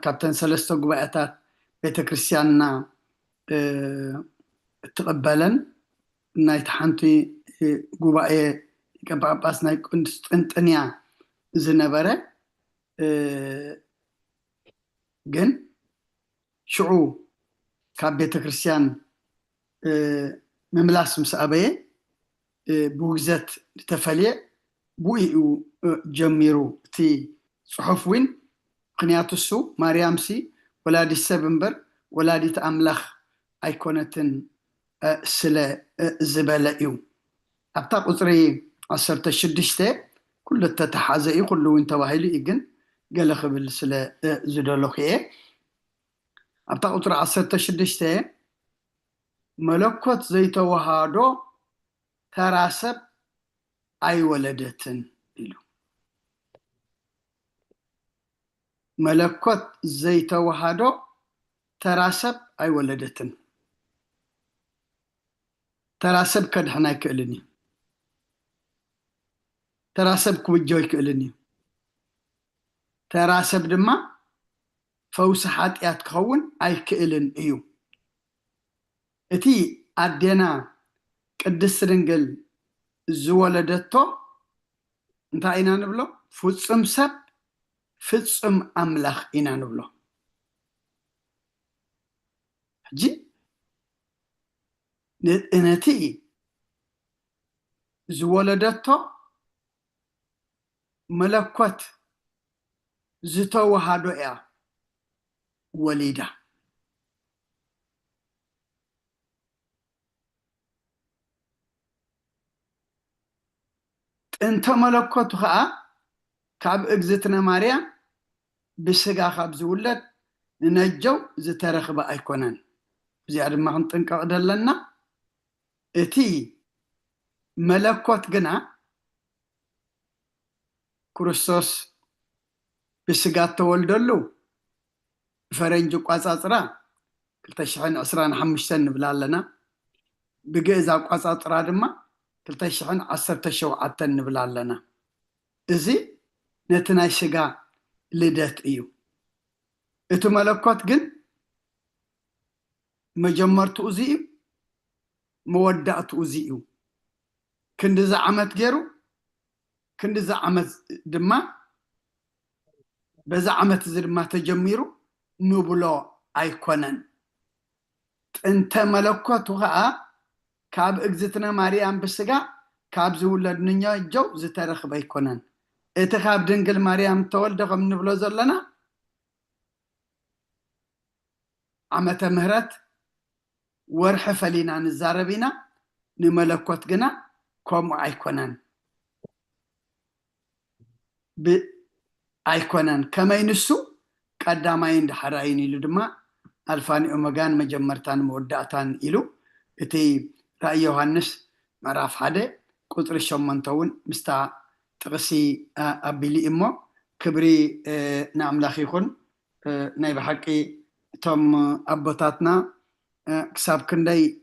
كابتن سلستو قبائتات بيت كريستياننا تقبلا نايت حنتي قبائي كباباس ناي كنستنتنيا زنبرة جن شعو كابيت كريستيان مملاس مسابية بوغزت تفلي بوئيو جميرو تي صحفوين قنياتسو ماريامسي ولادي السبنبر ولادي تأملخ أيكونتن سلا زبالئيو أبطاق أطري عصرت الشدشتة كل التتحازئي كله انت وهيلي إيجن قال خبل سلا زدولوخيه أبطاق أطري عصرت الشدشتة ملكوت زيت وهادو تراسب أي ولدتن إلو ملكوت زيت وهادو تراسب أي ولدتن تراسب كدحنا يكألني تراسب كوجو يكألني تراسب دما فوسحات يتكون أي كألن إيو إتي أدينا قدس رنجل زولدتو انتا إنا نبلو فتصم سب فتصم أملخ إنا نبلو جي نتي زولدتو ملكوت زتو هادو إيا وليدا انت ملكوت خا كاب اجزتنا ماريا بسغا خاب زولد ننجو زترخب أيكونن زيادة ما خنطنقق دلنا اتي ملكوت جنا كريستوس بسقات تولدلو فرنجو قاصاصرا كلتشحن أسران حمشتن بلالنا بجيزا قاصاصرا دما كلتشحن 17 بلالنا إزي نتناي شقا لدت إيو إتو ملكوت جن مجمرت أزيو مودعت أزيو كندزا عمت جيرو كندزا عمت دما بزا عمت زر ما تجميرو نبلو أيكونن انت ملكوت وغا كاب اجزتنا ماريام بسقا كاب زولد نيا جو زترخ بيكونن اتخاب دنقل مريم تولد من نبلو زلنا عمت مهرت ورح فلينا نزاربينا نملكوت جنا كوم أيكونن أيكونن كما ينسو قدامين دحراين إلو دما ألفاني أمغان مجمرتان مودعتان إلو إتي رأي يوحنس مراف حدا قطر الشمانتون مستا تغسي أبيلي إمو كبري نعملاخ يخون نايب حقي توم أبوتاتنا كساب كندي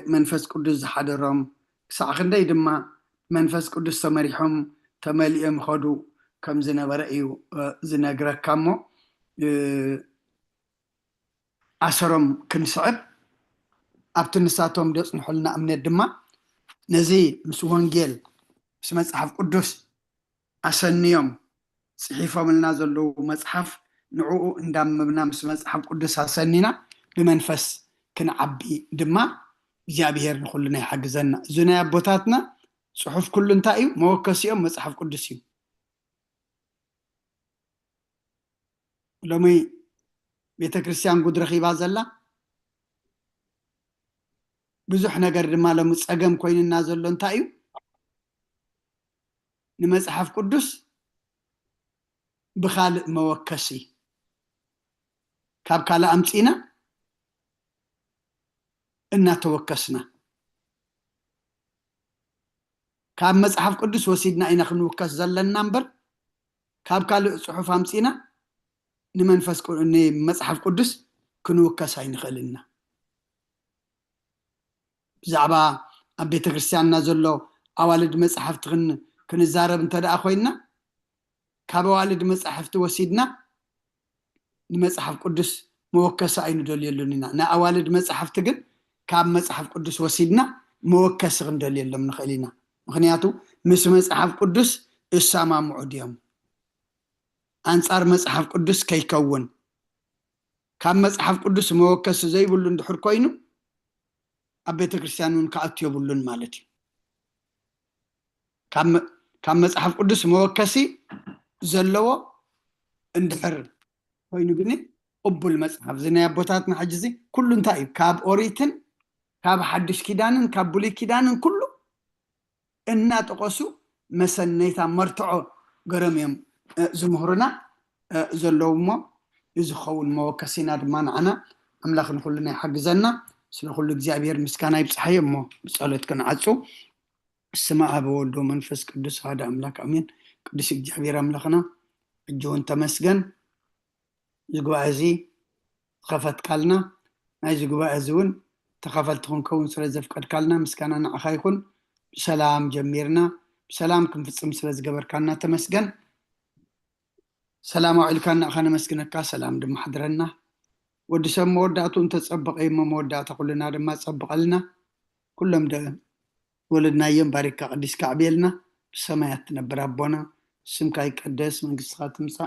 منفس قدس حدرهم كساب كندي دما منفس قدس سمريحهم تماليهم خدو كم زنا برأيو زنا قرأ كامو عشرهم كنسعب أبتنساتهم دوس نحلنا أمن الدماء نزي مسوان جيل بس مصحف قدس أسنيهم صحيفة من نازل له مصحف نعوه اندام مبنا بس مصحف قدس أسنينا بمنفس كنعبي دماء جابير نخلنا حق زنا زنا بوتاتنا صحف كل انتايو موكسيهم مصحف قدسيو لومي بيت كريستيان قد رخيبا زلا بزح نقر ما لو مصقم كوين النازل لون تايو نمصحف قدس بخالق موكسي كاب كالا أمتينا إنا توكسنا كاب مصحف قدس وسيدنا إنا خنوكس زلا نمبر كاب كالا صحف أمتينا نمنفس مصحف قدس كنوكس هاي نخلنا زعبا أبيت كريستيان نازلو أوالد مصحف تغن كنزارب انتدى أخوينا كاب والد مصحف توسيدنا نمصحف قدس موكس هاي ندول يلوننا نا أوالد مصحف تغن كاب مصحف قدس وسيدنا موكس غندول يلوم نخلينا مخنياتو مس مصحف قدس السما معديهم أنصار مصحف قدس كيكون كم مصحف قدس موكس زي بلون دحر كوينو أبيت كريستيانون كأتيو بلون مالتي كم مصحف قدس موكسي زلوا اندحر كوينو جني أبو المصحف زنا بوتاتنا حجزي كله انتايب كاب أوريتن كاب حدش كيدانن كاب بولي كيدانن كله إنا تقصو مسنيتا مرتعو قرميم زمهرنا زلوما يزخون موكسينا دمان عنا أملاخ نخلنا حق زنا سنخل እግዚአብሔር ምስጋና ይብጽሐይ እሞ ጸሎት ከናዓጹ السماء بولدو منفس قدس هذا أملاك أمين قدس እግዚአብሔር أملاخنا እጆን ተመስገን ዝግባእዚ خفت كالنا ناي ዝግባእዚውን ተኸፈልትኹን ከውን ስለ ዘፍቀድካልና ምስጋና ንዓኻ ይኹን ሰላም ጀሚርና ሰላም ክንፍጽም ስለ ዝገበርካና ተመስገን سلام عليكم أخانا مسكنك سلام دم حضرنا ودي سم مودعتو انت تصبق اي مودعت كلنا دم تصبق لنا كلهم ده ولدنا يوم بارك قديس كعبيلنا سمايات نبر ربنا سمكاي قدس من قصات مسا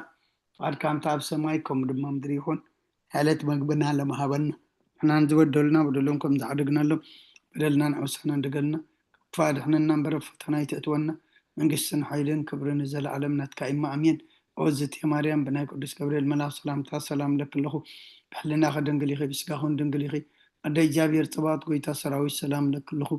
فعل كام تعب سمايكم دم مدريخون حالات مقبنا لما هبنا احنا نزودلنا بدلونكم زعدقنا لهم بدلنا نعوسنا ندقلنا فعل احنا نمبر فتنا يتأتونا من قصن حيلين كبرنا زل علمنا تكايما أمين أوزت يا مريم بناي قدس جبريل ملاك سلام لك له بحلنا خدن قليخي بسكاخون دن قليخي أدي جابي ارتباط قويتا سراوي سلام لك له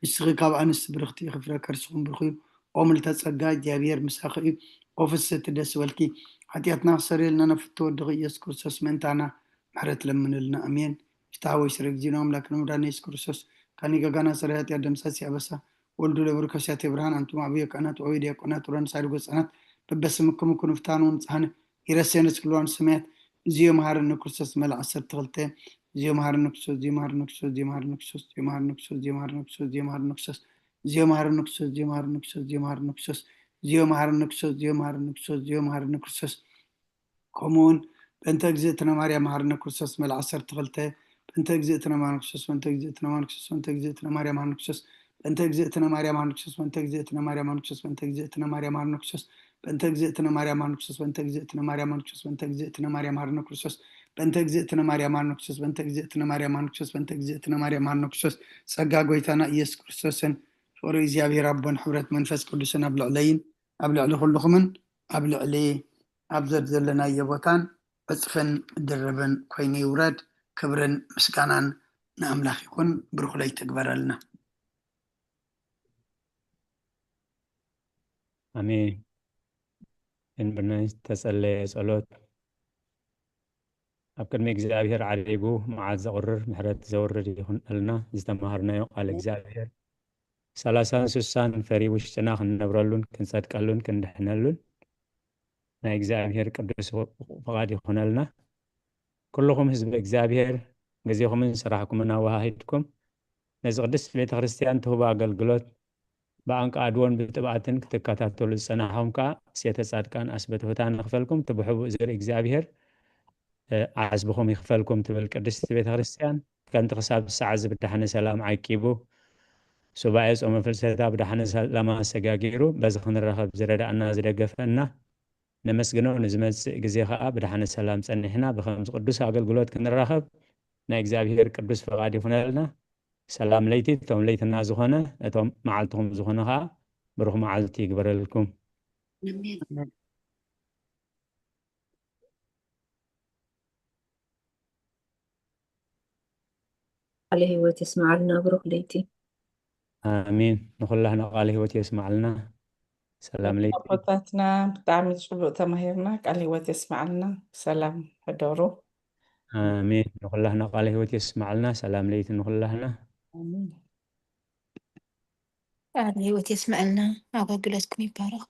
بسغي قاب أنس برختي خفرا كرسون برخي أمل تسقى جابير مساخي أوفس تدس والكي حتياتنا خسري لنا نفتو دغ يسوع كريستوس منتانا محرت لمن لنا أمين فتاوي سرق جينوم لكن مداني يسوع كريستوس كان يجانا سريات يدم ساسي بسا ولدو لبركشات إبراهيم أنتم أبيك أنا تعويد يكون تورن سايرغوس أنا ببسمكم كن فتانون صحن يرسين سكلون سمات زيو مهار النكرسس ملا عصر تغلتين زيو مهار النكسوس زيو مهار النكسوس زيو مهار النكسوس زيو مهار النكسوس زيو مهار النكسوس زيو مهار النكسوس زيو مهار النكسوس زيو مهار النكسوس زيو مهار النكسوس زيو مهار النكسوس زيو مهار النكسوس زيو مهار النكسوس كومون بنت اجزيتنا ماريا مهارنا كرسس مل عصر تغلته بنت اجزيتنا ماريا كرسس بنت اجزيتنا ماريا كرسس بنت اجزيتنا ماريا مهارنا كرسس بنت اجزيتنا ماريا مهارنا كرسس بنت اجزيتنا ماريا مهارنا كرسس بنت اجزيتنا ماريا مهارنا كرسس بنت اجزيتنا ماريا مهارنا كرسس بنت اجزيتنا ماريا مهارنا كرسس بنت اجزيتنا ماريا مهارنا كرسس بنت اجزيتنا ماريا مهارنا كرسس بنت اجزيتنا ماريا مهارنا كرسس بنت اجزيتنا ماريا مهارنا كرسس سجا غويتانا يسوع كريستوسن فور እግዚአብሔር አቦን ሕብረት መንፈስ ቅዱስን ኣብ ልዕለይን ኣብ ልዕሊ ኩልኹምን ኣብ ልዕሊ ኣብ ዘለናዮ ቦታን በፅፈን ድርብን ኮይኑ ይውረድ ክብርን ምስጋናን ንኣምላኽ ይኹን ብርኩለይ ትግበረልና አሜን። እንብርናይ ተጸለየ ጸሎት ኣብ ቅድሚ እግዚአብሔር ዓሪጉ መዓት ዘቁርር ምሕረት ዘውርድ ይኹንልና ዝተማሃርናዮ ቃል እግዚአብሔር 30-60 ፈሪ ውሽጥና ክንነብረሉን ክንጸድቀሉን ክንድሕነሉን ናይ እግዚአብሔር ቅዱስ ፈቃድ ይኹነልና። ኩልኩም ህዝቢ እግዚአብሔር ግዚኹምን ስራሕኩምን ኣዋሃሂድኩም ነዚ ቅድስት ቤተ ክርስቲያን ትህቦ ኣገልግሎት ብኣንቃ ኣድዎን ብጥብኣትን ክትከታተሉ ዝፀናሕኩም ከዓ ሴተ ጻድቃን ኣስበትሑታን ንኽፈልኩም ትብሕቡእ ዝርኢ እግዚአብሔር ዓዝብኹም ይኽፈልኩም ትብል ቅድስት ቤተ ክርስቲያን ከምቲ ክሳብ ሰዓት ብድሓነ ሰላም ዓቂቡ ሱባኤ ጾመ ፍልሰታ ብድሓነ ሰላም ኣሰጋጊሩ በዚ ክንረኸብ ዝረዳእና ዝደገፈና ነመስግኖ ንዝመጽእ ግዜ ከዓ ብድሓነ ሰላም ጸኒሕና ብከምዚ ቅዱስ ኣገልግሎት ክንራኸብ ናይ እግዚአብሔር ቅዱስ ፈቃድ ይኹነልና። ሰላም ለይቲ እቶም ለይትና ዝኾነ እቶም መዓልትኩም ዝኾነ ከዓ ብሩኽ መዓልቲ ይግበረልኩም። ቃል ህይወት ይስማዓልና ብሩኽ ለይቲ አሜን። ንኩላህና ቃል ህይወት የስማዓልና። ሰላም ለይቲ ኣቦታትና ብጣዕሚ ፅቡቅ ተማሂርና ቃል ህይወት የስማዓልና። ሰላም ሕደሩ። አሜን። ንኩላህና ቃል ህይወት የስማዓልና። ሰላም ለይቲ ንኩላህና። አሜን። ቃል ህይወት የስማዓልና። ኣገልግሎትኩም ይባረኽ።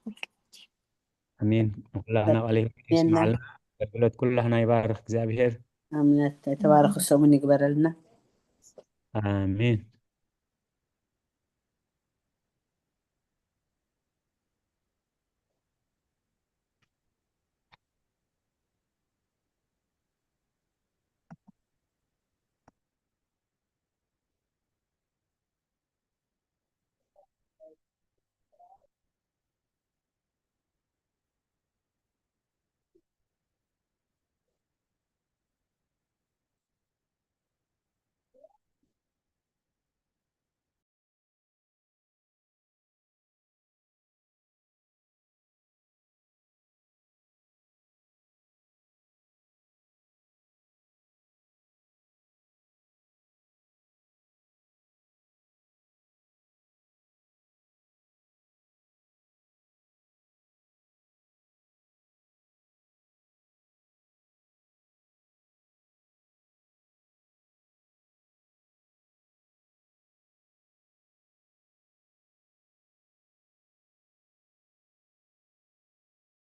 አሜን። ንኩላህና ቃል ህይወት የስማዓልና። አገልግሎት ኩላህና ይባርክ እግዚአብሔር። ኣምነት የተባረኸ ሰሙን ይግበረልና። አሜን።